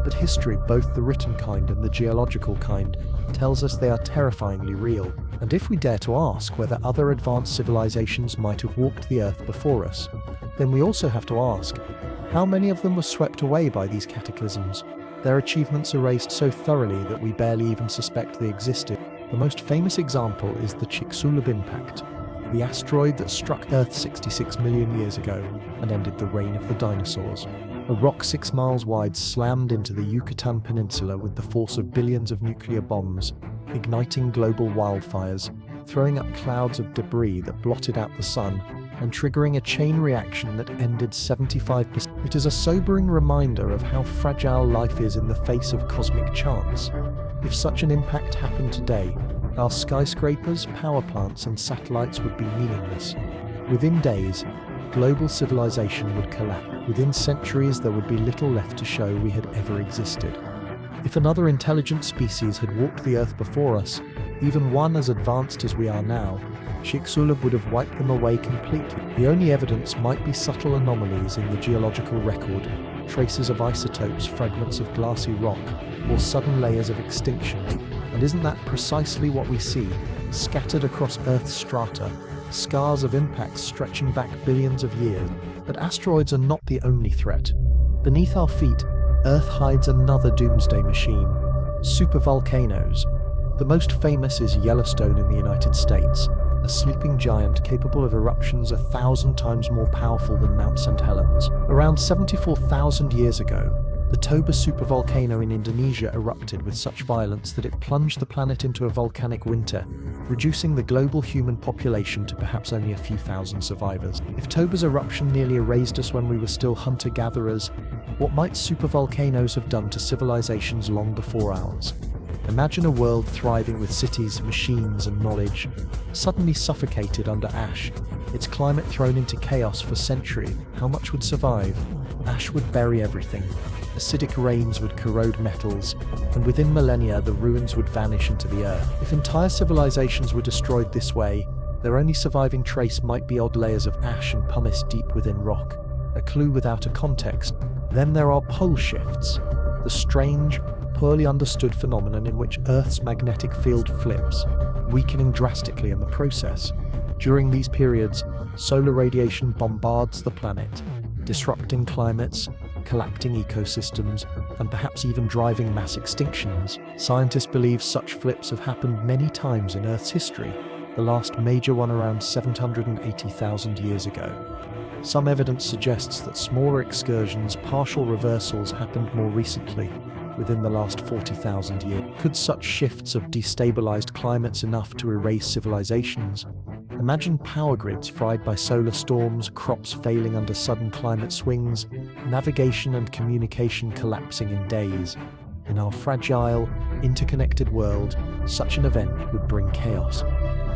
but history, both the written kind and the geological kind, tells us they are terrifyingly real. And if we dare to ask whether other advanced civilizations might have walked the Earth before us, then we also have to ask, how many of them were swept away by these cataclysms, their achievements erased so thoroughly that we barely even suspect they existed? The most famous example is the Chicxulub impact, the asteroid that struck Earth 66 million years ago and ended the reign of the dinosaurs. A rock 6 miles wide slammed into the Yucatan Peninsula with the force of billions of nuclear bombs, igniting global wildfires, throwing up clouds of debris that blotted out the sun, and triggering a chain reaction that ended 75%. It is a sobering reminder of how fragile life is in the face of cosmic chance. If such an impact happened today, our skyscrapers, power plants, and satellites would be meaningless. Within days, global civilization would collapse. Within centuries, there would be little left to show we had ever existed. If another intelligent species had walked the Earth before us, even one as advanced as we are now, Chicxulub would have wiped them away completely. The only evidence might be subtle anomalies in the geological record, traces of isotopes, fragments of glassy rock, or sudden layers of extinction. And isn't that precisely what we see, scattered across Earth's strata, scars of impacts stretching back billions of years? But asteroids are not the only threat. Beneath our feet, Earth hides another doomsday machine, supervolcanoes. The most famous is Yellowstone in the United States, a sleeping giant capable of eruptions 1,000 times more powerful than Mount St. Helens. Around 74,000 years ago, the Toba supervolcano in Indonesia erupted with such violence that it plunged the planet into a volcanic winter, reducing the global human population to perhaps only a few thousand survivors. If Toba's eruption nearly erased us when we were still hunter-gatherers, what might supervolcanoes have done to civilizations long before ours? Imagine a world thriving with cities, machines, and knowledge, suddenly suffocated under ash, its climate thrown into chaos for centuries. How much would survive? Ash would bury everything. Acidic rains would corrode metals, and within millennia the ruins would vanish into the earth. If entire civilizations were destroyed this way, their only surviving trace might be odd layers of ash and pumice deep within rock, a clue without a context. Then there are pole shifts, the strange, poorly understood phenomenon in which Earth's magnetic field flips, weakening drastically in the process. During these periods, solar radiation bombards the planet, disrupting climates, collapsing ecosystems, and perhaps even driving mass extinctions. Scientists believe such flips have happened many times in Earth's history, the last major one around 780,000 years ago. Some evidence suggests that smaller excursions, partial reversals, happened more recently, within the last 40,000 years. Could such shifts have destabilized climates enough to erase civilizations? Imagine power grids fried by solar storms, crops failing under sudden climate swings, navigation and communication collapsing in days. In our fragile, interconnected world, such an event would bring chaos.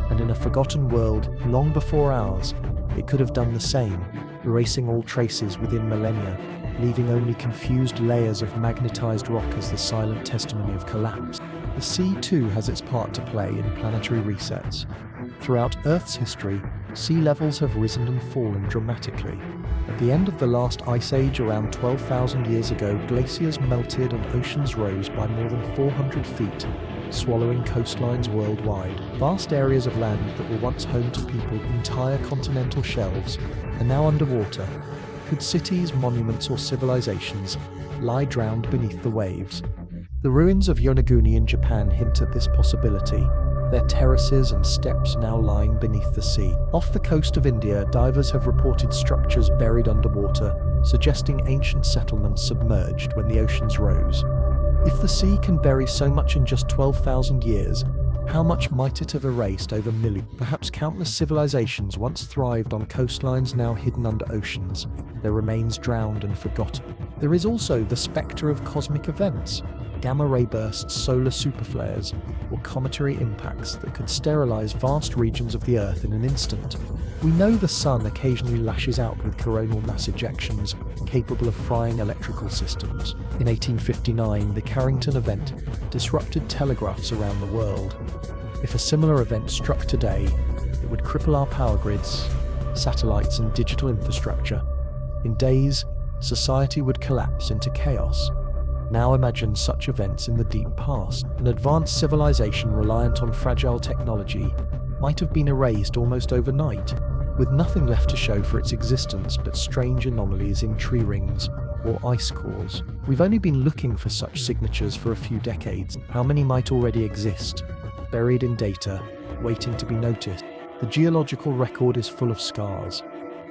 And in a forgotten world long before ours, it could have done the same, erasing all traces within millennia, leaving only confused layers of magnetized rock as the silent testimony of collapse. The sea too has its part to play in planetary resets. Throughout Earth's history, sea levels have risen and fallen dramatically. At the end of the last ice age around 12,000 years ago, glaciers melted and oceans rose by more than 400 feet, swallowing coastlines worldwide. Vast areas of land that were once home to people, entire continental shelves, are now underwater. Could cities, monuments, or civilizations lie drowned beneath the waves? The ruins of Yonaguni in Japan hint at this possibility, their terraces and steps now lying beneath the sea. Off the coast of India, divers have reported structures buried underwater, suggesting ancient settlements submerged when the oceans rose. If the sea can bury so much in just 12,000 years, how much might it have erased over millions? Perhaps countless civilizations once thrived on coastlines now hidden under oceans, their remains drowned and forgotten. There is also the spectre of cosmic events, gamma-ray bursts, solar superflares, or cometary impacts that could sterilize vast regions of the Earth in an instant. We know the Sun occasionally lashes out with coronal mass ejections capable of frying electrical systems. In 1859, the Carrington event disrupted telegraphs around the world. If a similar event struck today, it would cripple our power grids, satellites, and digital infrastructure. In days, society would collapse into chaos. Now imagine such events in the deep past. An advanced civilization reliant on fragile technology might have been erased almost overnight, with nothing left to show for its existence but strange anomalies in tree rings or ice cores. We've only been looking for such signatures for a few decades. How many might already exist, buried in data, waiting to be noticed? The geological record is full of scars.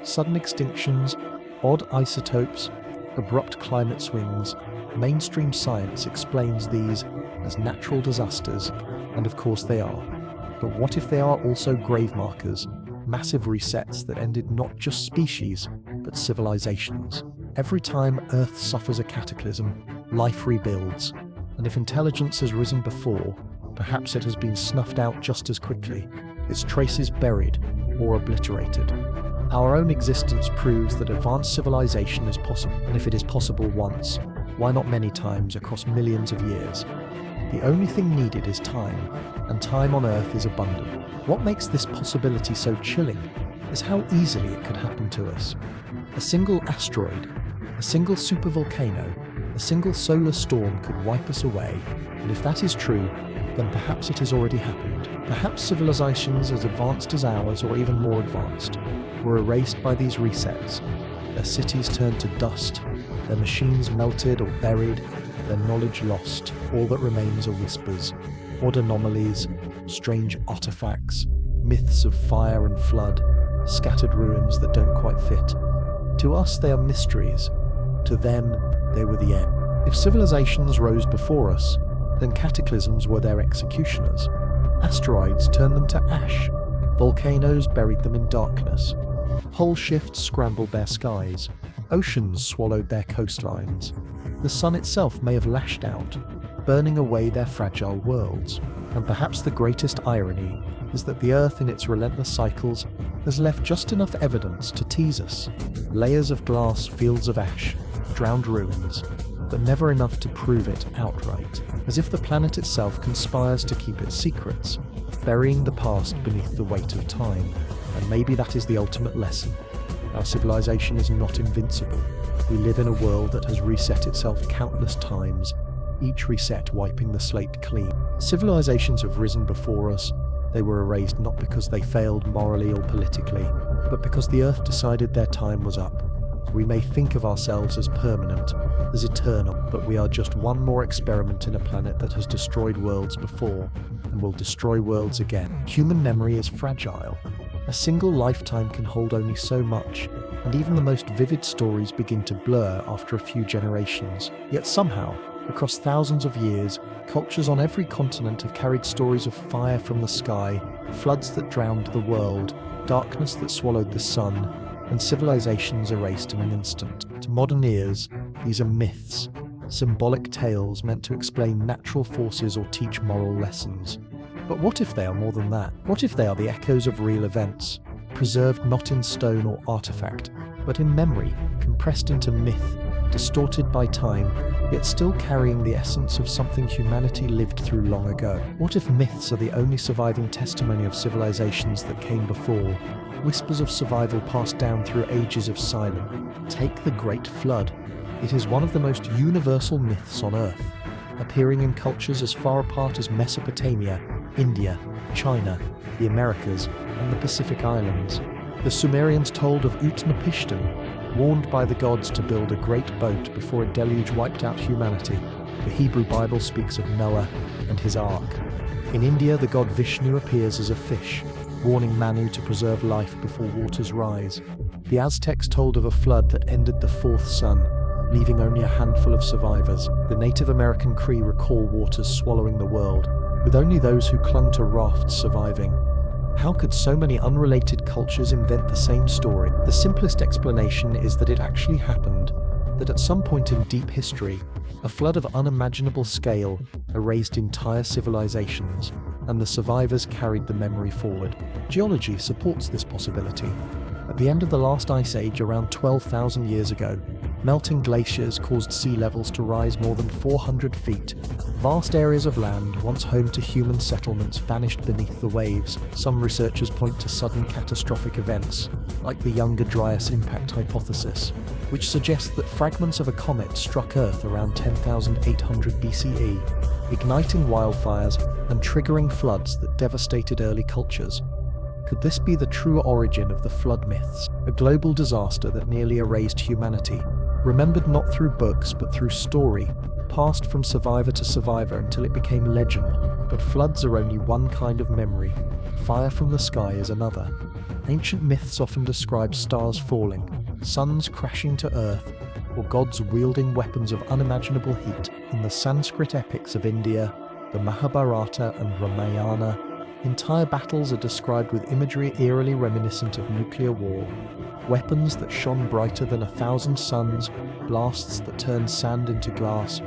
Sudden extinctions, odd isotopes, abrupt climate swings. Mainstream science explains these as natural disasters, and of course they are. But what if they are also grave markers, massive resets that ended not just species, but civilizations? Every time Earth suffers a cataclysm, life rebuilds, and if intelligence has risen before, perhaps it has been snuffed out just as quickly, its traces buried or obliterated. Our own existence proves that advanced civilization is possible, and if it is possible once, why not many times across millions of years? The only thing needed is time, and time on Earth is abundant. What makes this possibility so chilling is how easily it could happen to us. A single asteroid, a single supervolcano, a single solar storm could wipe us away, and if that is true, then perhaps it has already happened. Perhaps civilizations as advanced as ours, or even more advanced, were erased by these resets. Their cities turned to dust, their machines melted or buried, their knowledge lost. All that remains are whispers, odd anomalies, strange artifacts, myths of fire and flood, scattered ruins that don't quite fit. To us they are mysteries, to them they were the end. If civilizations rose before us, then cataclysms were their executioners. Asteroids turned them to ash, volcanoes buried them in darkness, pole shifts scrambled their skies, oceans swallowed their coastlines. The sun itself may have lashed out, burning away their fragile worlds. And perhaps the greatest irony is that the Earth in its relentless cycles has left just enough evidence to tease us. Layers of glass, fields of ash, drowned ruins, but never enough to prove it outright. As if the planet itself conspires to keep its secrets, burying the past beneath the weight of time. And maybe that is the ultimate lesson. Our civilization is not invincible. We live in a world that has reset itself countless times, each reset wiping the slate clean. Civilizations have risen before us. They were erased not because they failed morally or politically, but because the Earth decided their time was up. We may think of ourselves as permanent, as eternal, but we are just one more experiment in a planet that has destroyed worlds before and will destroy worlds again. Human memory is fragile. A single lifetime can hold only so much, and even the most vivid stories begin to blur after a few generations. Yet somehow, Across thousands of years, cultures on every continent have carried stories of fire from the sky, floods that drowned the world, darkness that swallowed the sun, and civilizations erased in an instant. To modern ears, these are myths, symbolic tales meant to explain natural forces or teach moral lessons. But what if they are more than that? What if they are the echoes of real events, preserved not in stone or artifact, but in memory, compressed into myth, distorted by time, yet still carrying the essence of something humanity lived through long ago? What if myths are the only surviving testimony of civilizations that came before, whispers of survival passed down through ages of silence? Take the Great Flood. It is one of the most universal myths on Earth, appearing in cultures as far apart as Mesopotamia, India, China, the Americas, and the Pacific Islands. The Sumerians told of Utnapishtim, warned by the gods to build a great boat before a deluge wiped out humanity. The Hebrew Bible speaks of Noah and his ark. In India, the god Vishnu appears as a fish, warning Manu to preserve life before waters rise. The Aztecs told of a flood that ended the fourth sun, leaving only a handful of survivors. The Native American Cree recall waters swallowing the world, with only those who clung to rafts surviving. How could so many unrelated cultures invent the same story? The simplest explanation is that it actually happened, that at some point in deep history, a flood of unimaginable scale erased entire civilizations, and the survivors carried the memory forward. Geology supports this possibility. At the end of the last ice age around 12,000 years ago, melting glaciers caused sea levels to rise more than 400 feet. Vast areas of land, once home to human settlements, vanished beneath the waves. Some researchers point to sudden catastrophic events, like the Younger Dryas impact hypothesis, which suggests that fragments of a comet struck Earth around 10,800 BCE, igniting wildfires and triggering floods that devastated early cultures. Could this be the true origin of the flood myths? A global disaster that nearly erased humanity, remembered not through books but through story, passed from survivor to survivor until it became legend. But floods are only one kind of memory. Fire from the sky is another. Ancient myths often describe stars falling, suns crashing to earth, or gods wielding weapons of unimaginable heat. In the Sanskrit epics of India, the Mahabharata and Ramayana, entire battles are described with imagery eerily reminiscent of nuclear war. Weapons that shone brighter than 1,000 suns, blasts that turned sand into glass,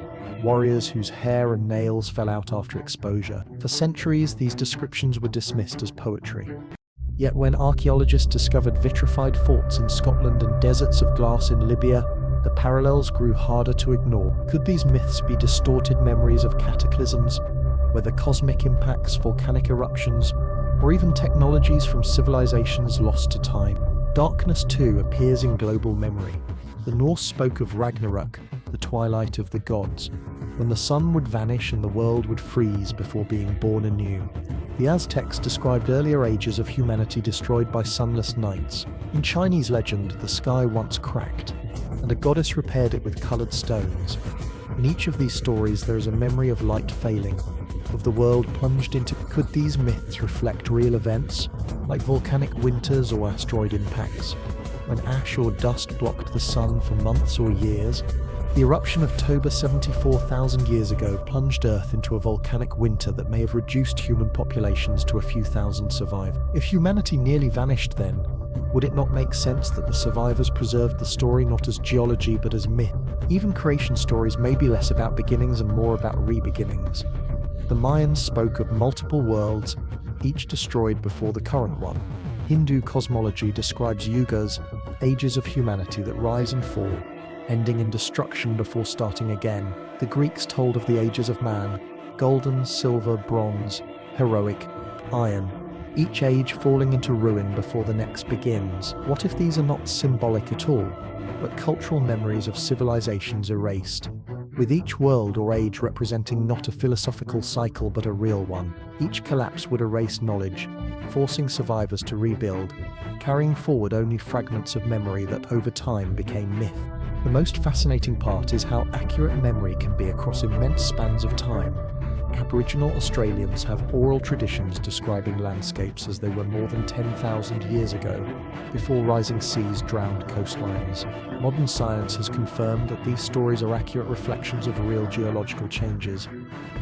warriors whose hair and nails fell out after exposure. For centuries, these descriptions were dismissed as poetry. Yet when archaeologists discovered vitrified forts in Scotland and deserts of glass in Libya, the parallels grew harder to ignore. Could these myths be distorted memories of cataclysms, whether cosmic impacts, volcanic eruptions, or even technologies from civilizations lost to time? Darkness too appears in global memory. The Norse spoke of Ragnarok, the twilight of the gods, when the sun would vanish and the world would freeze before being born anew. The Aztecs described earlier ages of humanity destroyed by sunless nights. In Chinese legend, the sky once cracked, and a goddess repaired it with colored stones. In each of these stories there is a memory of light failing, of the world plunged into. Could these myths reflect real events, like volcanic winters or asteroid impacts, when ash or dust blocked the sun for months or years? The eruption of Toba 74,000 years ago plunged Earth into a volcanic winter that may have reduced human populations to a few thousand survivors. If humanity nearly vanished then, would it not make sense that the survivors preserved the story not as geology but as myth? Even creation stories may be less about beginnings and more about re-beginnings. The Mayans spoke of multiple worlds, each destroyed before the current one. Hindu cosmology describes yugas, ages of humanity that rise and fall, ending in destruction before starting again. The Greeks told of the ages of man: golden, silver, bronze, heroic, iron, each age falling into ruin before the next begins. What if these are not symbolic at all, but cultural memories of civilizations erased, with each world or age representing not a philosophical cycle but a real one? Each collapse would erase knowledge, forcing survivors to rebuild, carrying forward only fragments of memory that over time became myth. The most fascinating part is how accurate memory can be across immense spans of time. Aboriginal Australians have oral traditions describing landscapes as they were more than 10,000 years ago, before rising seas drowned coastlines. Modern science has confirmed that these stories are accurate reflections of real geological changes.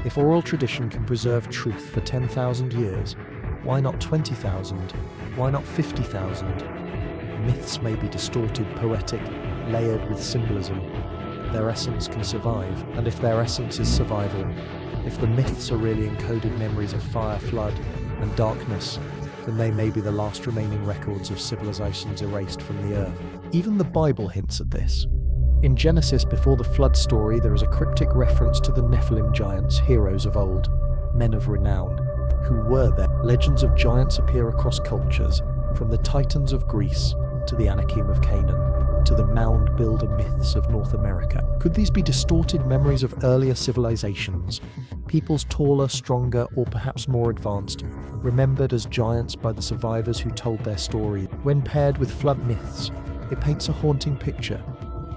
If oral tradition can preserve truth for 10,000 years, why not 20,000? Why not 50,000? Myths may be distorted, poetic, layered with symbolism. Their essence can survive, and if their essence is survival, if the myths are really encoded memories of fire, flood, and darkness, then they may be the last remaining records of civilizations erased from the earth. Even the Bible hints at this. In Genesis, before the flood story, there is a cryptic reference to the Nephilim giants, heroes of old, men of renown. Who were there? Legends of giants appear across cultures, from the Titans of Greece to the Anakim of Canaan, to the mound builder myths of North America. Could these be distorted memories of earlier civilizations, peoples taller, stronger, or perhaps more advanced, remembered as giants by the survivors who told their story? When paired with flood myths, it paints a haunting picture.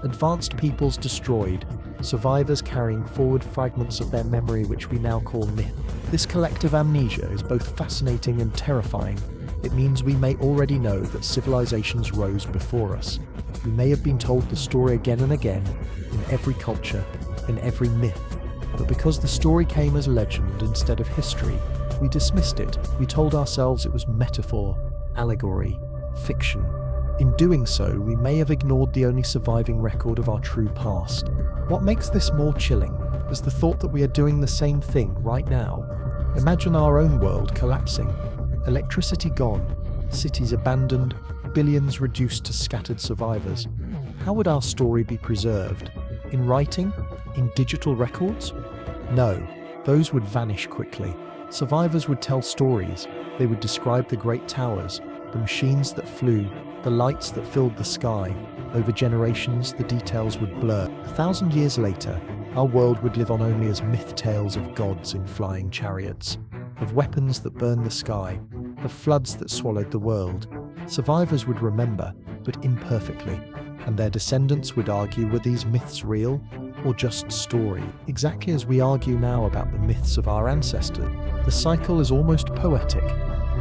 Advanced peoples destroyed, survivors carrying forward fragments of their memory which we now call myth. This collective amnesia is both fascinating and terrifying. It means we may already know that civilizations rose before us. We may have been told the story again and again, in every culture, in every myth. But because the story came as legend instead of history, we dismissed it. We told ourselves it was metaphor, allegory, fiction. In doing so, we may have ignored the only surviving record of our true past. What makes this more chilling is the thought that we are doing the same thing right now. Imagine our own world collapsing. Electricity gone, cities abandoned, billions reduced to scattered survivors. How would our story be preserved? In writing? In digital records? No, those would vanish quickly. Survivors would tell stories. They would describe the great towers, the machines that flew, the lights that filled the sky. Over generations, the details would blur. 1,000 years later, our world would live on only as myth tales of gods in flying chariots, of weapons that burned the sky, of floods that swallowed the world. Survivors would remember, but imperfectly, and their descendants would argue, were these myths real or just story? Exactly as we argue now about the myths of our ancestors. The cycle is almost poetic.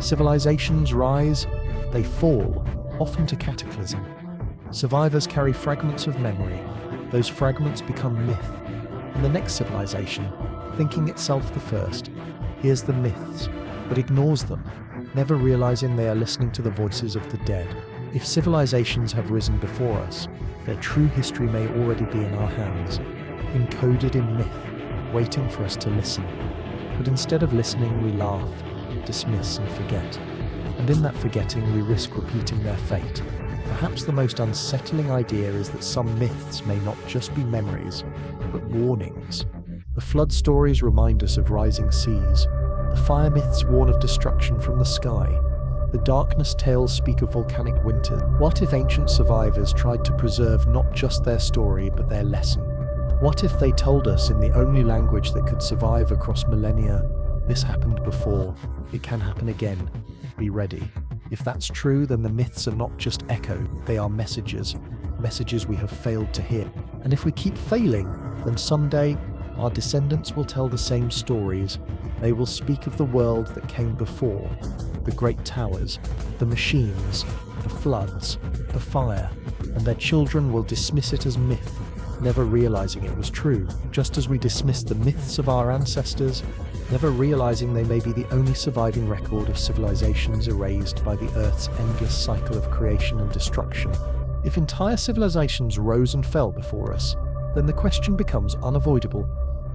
Civilizations rise, they fall, often to cataclysm. Survivors carry fragments of memory. Those fragments become myth. And the next civilization, thinking itself the first, hears the myths, but ignores them, never realizing they are listening to the voices of the dead. If civilizations have risen before us, their true history may already be in our hands, encoded in myth, waiting for us to listen. But instead of listening, we laugh, dismiss, and forget. And in that forgetting, we risk repeating their fate. Perhaps the most unsettling idea is that some myths may not just be memories, but warnings. The flood stories remind us of rising seas. The fire myths warn of destruction from the sky. The darkness tales speak of volcanic winter. What if ancient survivors tried to preserve not just their story, but their lesson? What if they told us in the only language that could survive across millennia, this happened before, it can happen again, be ready. If that's true, then the myths are not just echo, they are messages we have failed to hear. And if we keep failing, then someday our descendants will tell the same stories. They will speak of the world that came before, the great towers, the machines, the floods, the fire, and their children will dismiss it as myth, never realizing it was true, just as we dismiss the myths of our ancestors, never realizing they may be the only surviving record of civilizations erased by the Earth's endless cycle of creation and destruction. If entire civilizations rose and fell before us, then the question becomes unavoidable: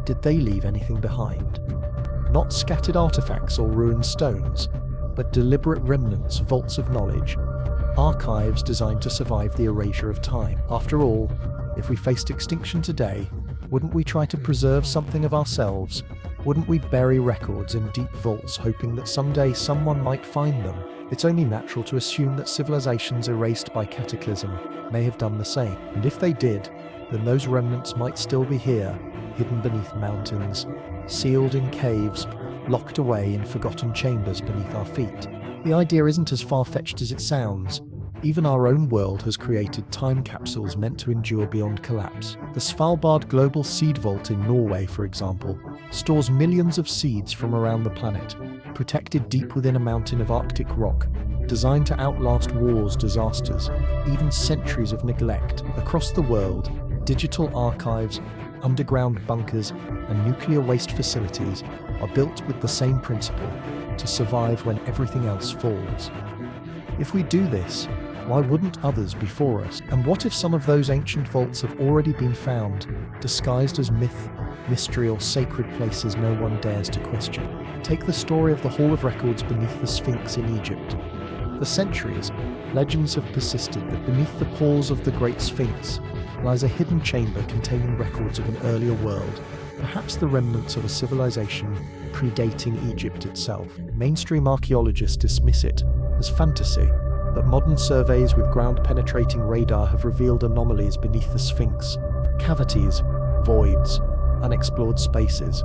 did they leave anything behind? Not scattered artifacts or ruined stones, but deliberate remnants, vaults of knowledge, archives designed to survive the erasure of time. After all, if we faced extinction today, wouldn't we try to preserve something of ourselves? Wouldn't we bury records in deep vaults, hoping that someday someone might find them? It's only natural to assume that civilizations erased by cataclysm may have done the same. And if they did, then those remnants might still be here, hidden beneath mountains, sealed in caves, locked away in forgotten chambers beneath our feet. The idea isn't as far-fetched as it sounds. Even our own world has created time capsules meant to endure beyond collapse. The Svalbard Global Seed Vault in Norway, for example, stores millions of seeds from around the planet, protected deep within a mountain of Arctic rock, designed to outlast wars, disasters, even centuries of neglect. Across the world, digital archives, underground bunkers, and nuclear waste facilities are built with the same principle: to survive when everything else falls. If we do this, why wouldn't others before us? And what if some of those ancient vaults have already been found, disguised as myth, mystery, or sacred places no one dares to question? Take the story of the Hall of Records beneath the Sphinx in Egypt. For centuries, legends have persisted that beneath the paws of the Great Sphinx lies a hidden chamber containing records of an earlier world, perhaps the remnants of a civilization predating Egypt itself. Mainstream archaeologists dismiss it as fantasy, but modern surveys with ground-penetrating radar have revealed anomalies beneath the Sphinx: cavities, voids, unexplored spaces.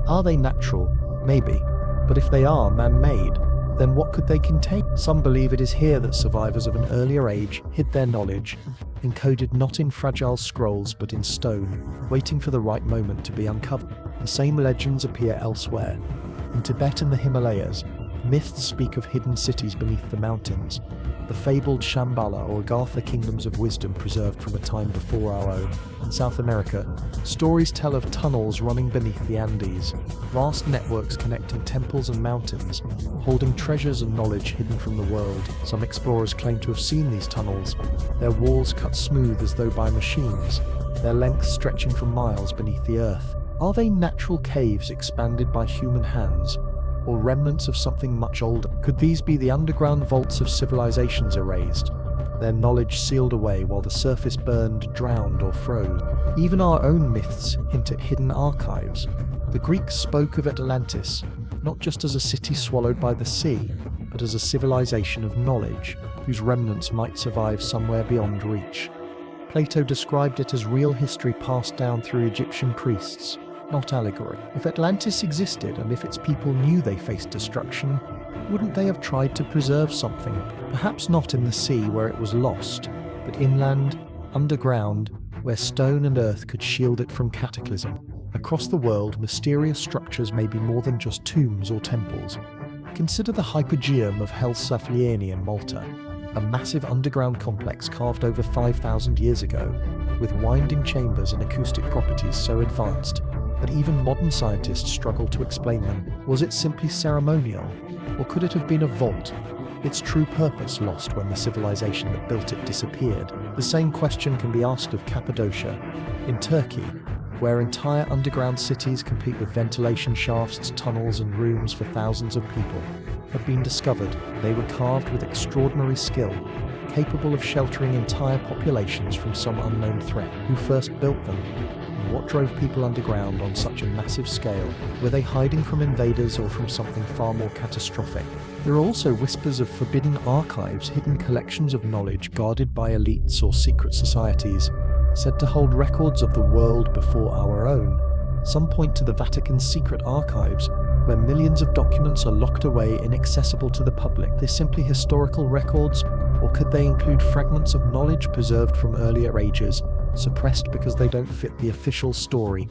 Are they natural? Maybe. But if they are man-made, then what could they contain? Some believe it is here that survivors of an earlier age hid their knowledge, encoded not in fragile scrolls but in stone, waiting for the right moment to be uncovered. The same legends appear elsewhere. In Tibet and the Himalayas, myths speak of hidden cities beneath the mountains, the fabled Shambhala or Agartha kingdoms of wisdom preserved from a time before our own. In South America, stories tell of tunnels running beneath the Andes, vast networks connecting temples and mountains, holding treasures and knowledge hidden from the world. Some explorers claim to have seen these tunnels, their walls cut smooth as though by machines, their length stretching for miles beneath the earth. Are they natural caves expanded by human hands, or remnants of something much older? Could these be the underground vaults of civilizations erased, their knowledge sealed away while the surface burned, drowned, or froze? Even our own myths hint at hidden archives. The Greeks spoke of Atlantis, not just as a city swallowed by the sea, but as a civilization of knowledge, whose remnants might survive somewhere beyond reach. Plato described it as real history passed down through Egyptian priests, not allegory. If Atlantis existed, and if its people knew they faced destruction, wouldn't they have tried to preserve something? Perhaps not in the sea where it was lost, but inland, underground, where stone and earth could shield it from cataclysm. Across the world, mysterious structures may be more than just tombs or temples. Consider the Hypogeum of Helsaflieni in Malta, a massive underground complex carved over 5,000 years ago, with winding chambers and acoustic properties so advanced that even modern scientists struggle to explain them. Was it simply ceremonial, or could it have been a vault, its true purpose lost when the civilization that built it disappeared? The same question can be asked of Cappadocia, in Turkey, where entire underground cities complete with ventilation shafts, tunnels, and rooms for thousands of people have been discovered. They were carved with extraordinary skill, capable of sheltering entire populations from some unknown threat. Who first built them? What drove people underground on such a massive scale? Were they hiding from invaders or from something far more catastrophic? There are also whispers of forbidden archives, hidden collections of knowledge guarded by elites or secret societies, said to hold records of the world before our own. Some point to the Vatican's secret archives, where millions of documents are locked away, inaccessible to the public. They're simply historical records, or could they include fragments of knowledge preserved from earlier ages, suppressed because they don't fit the official story?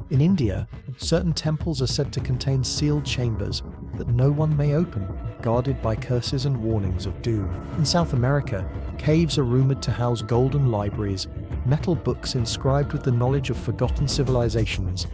In India, certain temples are said to contain sealed chambers that no one may open, guarded by curses and warnings of doom. In South America, caves are rumored to house golden libraries, metal books inscribed with the knowledge of forgotten civilizations.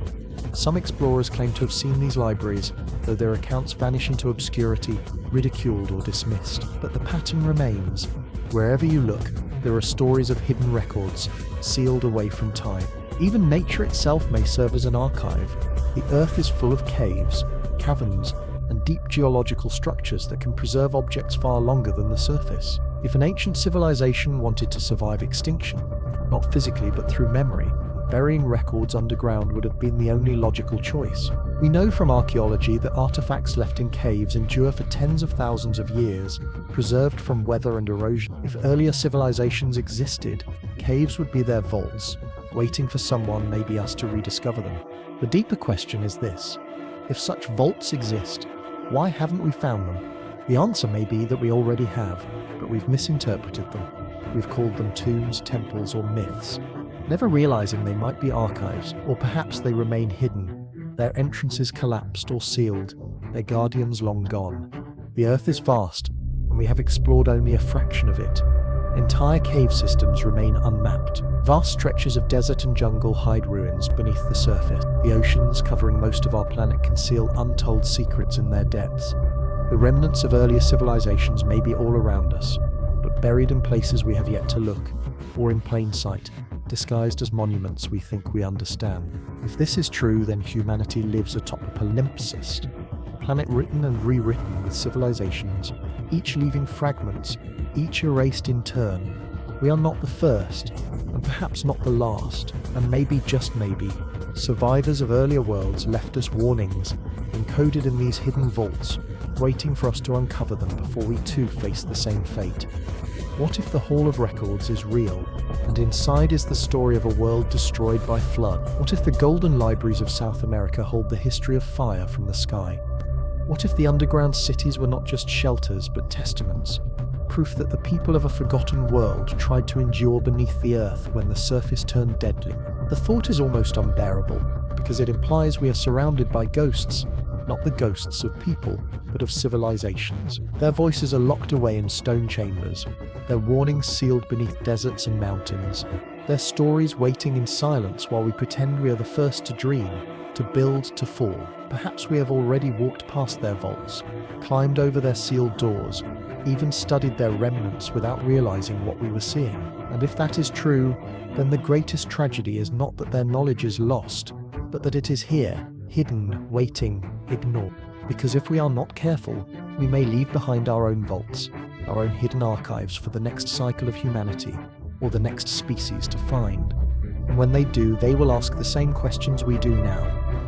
Some explorers claim to have seen these libraries, though their accounts vanish into obscurity, ridiculed or dismissed. But the pattern remains. Wherever you look, there are stories of hidden records, sealed away from time. Even nature itself may serve as an archive. The Earth is full of caves, caverns, and deep geological structures that can preserve objects far longer than the surface. If an ancient civilization wanted to survive extinction, not physically but through memory, burying records underground would have been the only logical choice. We know from archaeology that artifacts left in caves endure for tens of thousands of years, preserved from weather and erosion. If earlier civilizations existed, caves would be their vaults, waiting for someone, maybe us, to rediscover them. The deeper question is this: if such vaults exist, why haven't we found them? The answer may be that we already have, but we've misinterpreted them. We've called them tombs, temples, or myths, never realizing they might be archives, or perhaps they remain hidden, their entrances collapsed or sealed, their guardians long gone. The Earth is vast, and we have explored only a fraction of it. Entire cave systems remain unmapped. Vast stretches of desert and jungle hide ruins beneath the surface. The oceans covering most of our planet conceal untold secrets in their depths. The remnants of earlier civilizations may be all around us, but buried in places we have yet to look, or in plain sight, disguised as monuments we think we understand. If this is true, then humanity lives atop a palimpsest, a planet written and rewritten with civilizations, each leaving fragments, each erased in turn. We are not the first, and perhaps not the last, and maybe, just maybe, survivors of earlier worlds left us warnings, encoded in these hidden vaults, waiting for us to uncover them before we too face the same fate. What if the Hall of Records is real, and inside is the story of a world destroyed by flood? What if the golden libraries of South America hold the history of fire from the sky? What if the underground cities were not just shelters but testaments, proof that the people of a forgotten world tried to endure beneath the earth when the surface turned deadly? The thought is almost unbearable, because it implies we are surrounded by ghosts, not the ghosts of people, but of civilizations. Their voices are locked away in stone chambers, their warnings sealed beneath deserts and mountains, their stories waiting in silence while we pretend we are the first to dream, to build, to fall. Perhaps we have already walked past their vaults, climbed over their sealed doors, even studied their remnants without realizing what we were seeing. And if that is true, then the greatest tragedy is not that their knowledge is lost, but that it is here, hidden, waiting, ignored. Because if we are not careful, we may leave behind our own vaults, our own hidden archives for the next cycle of humanity, or the next species to find. And when they do, they will ask the same questions we do now.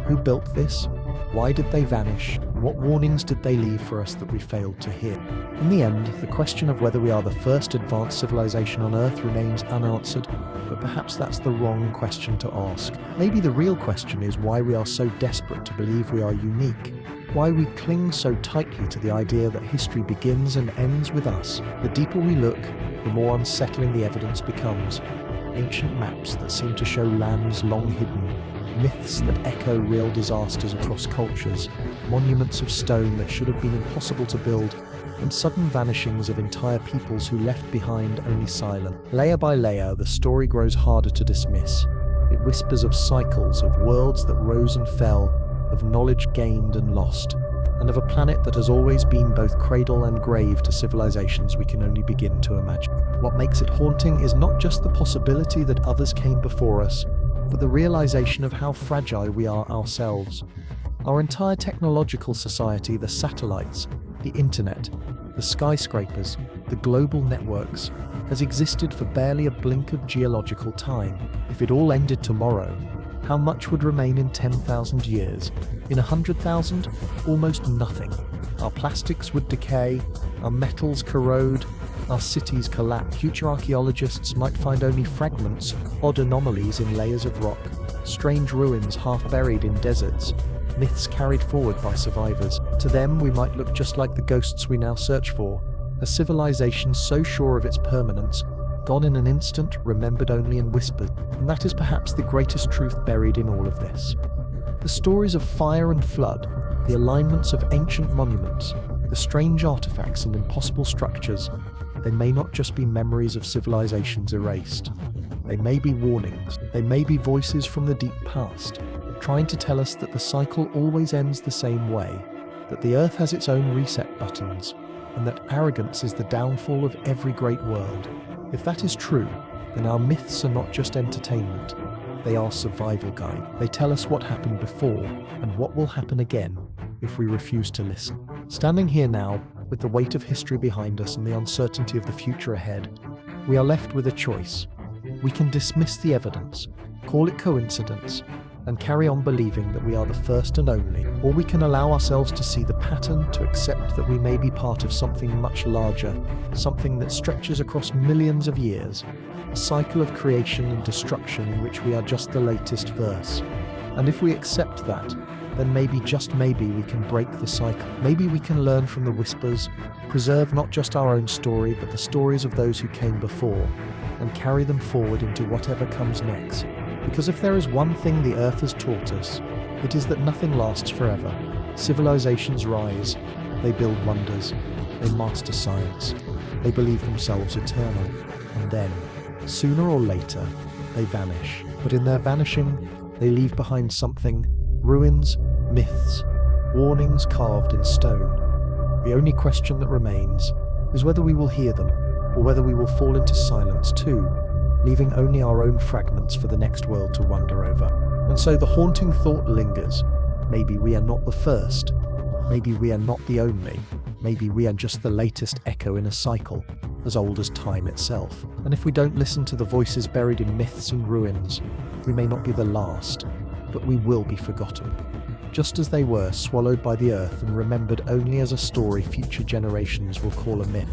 Who built this? Why did they vanish? And what warnings did they leave for us that we failed to hear? In the end, the question of whether we are the first advanced civilization on Earth remains unanswered, but perhaps that's the wrong question to ask. Maybe the real question is why we are so desperate to believe we are unique, why we cling so tightly to the idea that history begins and ends with us. The deeper we look, the more unsettling the evidence becomes. Ancient maps that seem to show lands long hidden, myths that echo real disasters across cultures, monuments of stone that should have been impossible to build, and sudden vanishings of entire peoples who left behind only silence. Layer by layer, the story grows harder to dismiss. It whispers of cycles, of worlds that rose and fell, of knowledge gained and lost, and of a planet that has always been both cradle and grave to civilizations we can only begin to imagine. What makes it haunting is not just the possibility that others came before us, but the realization of how fragile we are ourselves. Our entire technological society, the satellites, the internet, the skyscrapers, the global networks, has existed for barely a blink of geological time. If it all ended tomorrow, how much would remain in 10,000 years? In 100,000? Almost nothing. Our plastics would decay, our metals corrode, our cities collapse. Future archaeologists might find only fragments, odd anomalies in layers of rock, strange ruins half buried in deserts, myths carried forward by survivors. To them, we might look just like the ghosts we now search for, a civilization so sure of its permanence, gone in an instant, remembered only in whispers. And that is perhaps the greatest truth buried in all of this. The stories of fire and flood, the alignments of ancient monuments, the strange artifacts and impossible structures, they may not just be memories of civilizations erased. They may be warnings. They may be voices from the deep past, trying to tell us that the cycle always ends the same way, that the Earth has its own reset buttons, and that arrogance is the downfall of every great world. If that is true, then our myths are not just entertainment. They are survival guide. They tell us what happened before and what will happen again if we refuse to listen. Standing here now, with the weight of history behind us and the uncertainty of the future ahead, we are left with a choice. We can dismiss the evidence, call it coincidence, and carry on believing that we are the first and only, or we can allow ourselves to see the pattern, to accept that we may be part of something much larger, something that stretches across millions of years, a cycle of creation and destruction in which we are just the latest verse. And if we accept that, then maybe, just maybe, we can break the cycle. Maybe we can learn from the whispers, preserve not just our own story, but the stories of those who came before, and carry them forward into whatever comes next. Because if there is one thing the Earth has taught us, It is that nothing lasts forever. Civilizations rise, they build wonders, they master science, they believe themselves eternal, and then, sooner or later, they vanish. But in their vanishing, they leave behind something: ruins, myths, warnings carved in stone. The only question that remains is whether we will hear them, or whether we will fall into silence too, leaving only our own fragments for the next world to wonder over. And so the haunting thought lingers: maybe we are not the first, maybe we are not the only, maybe we are just the latest echo in a cycle as old as time itself. And if we don't listen to the voices buried in myths and ruins, we may not be the last, but we will be forgotten, just as they were swallowed by the earth and remembered only as a story future generations will call a myth.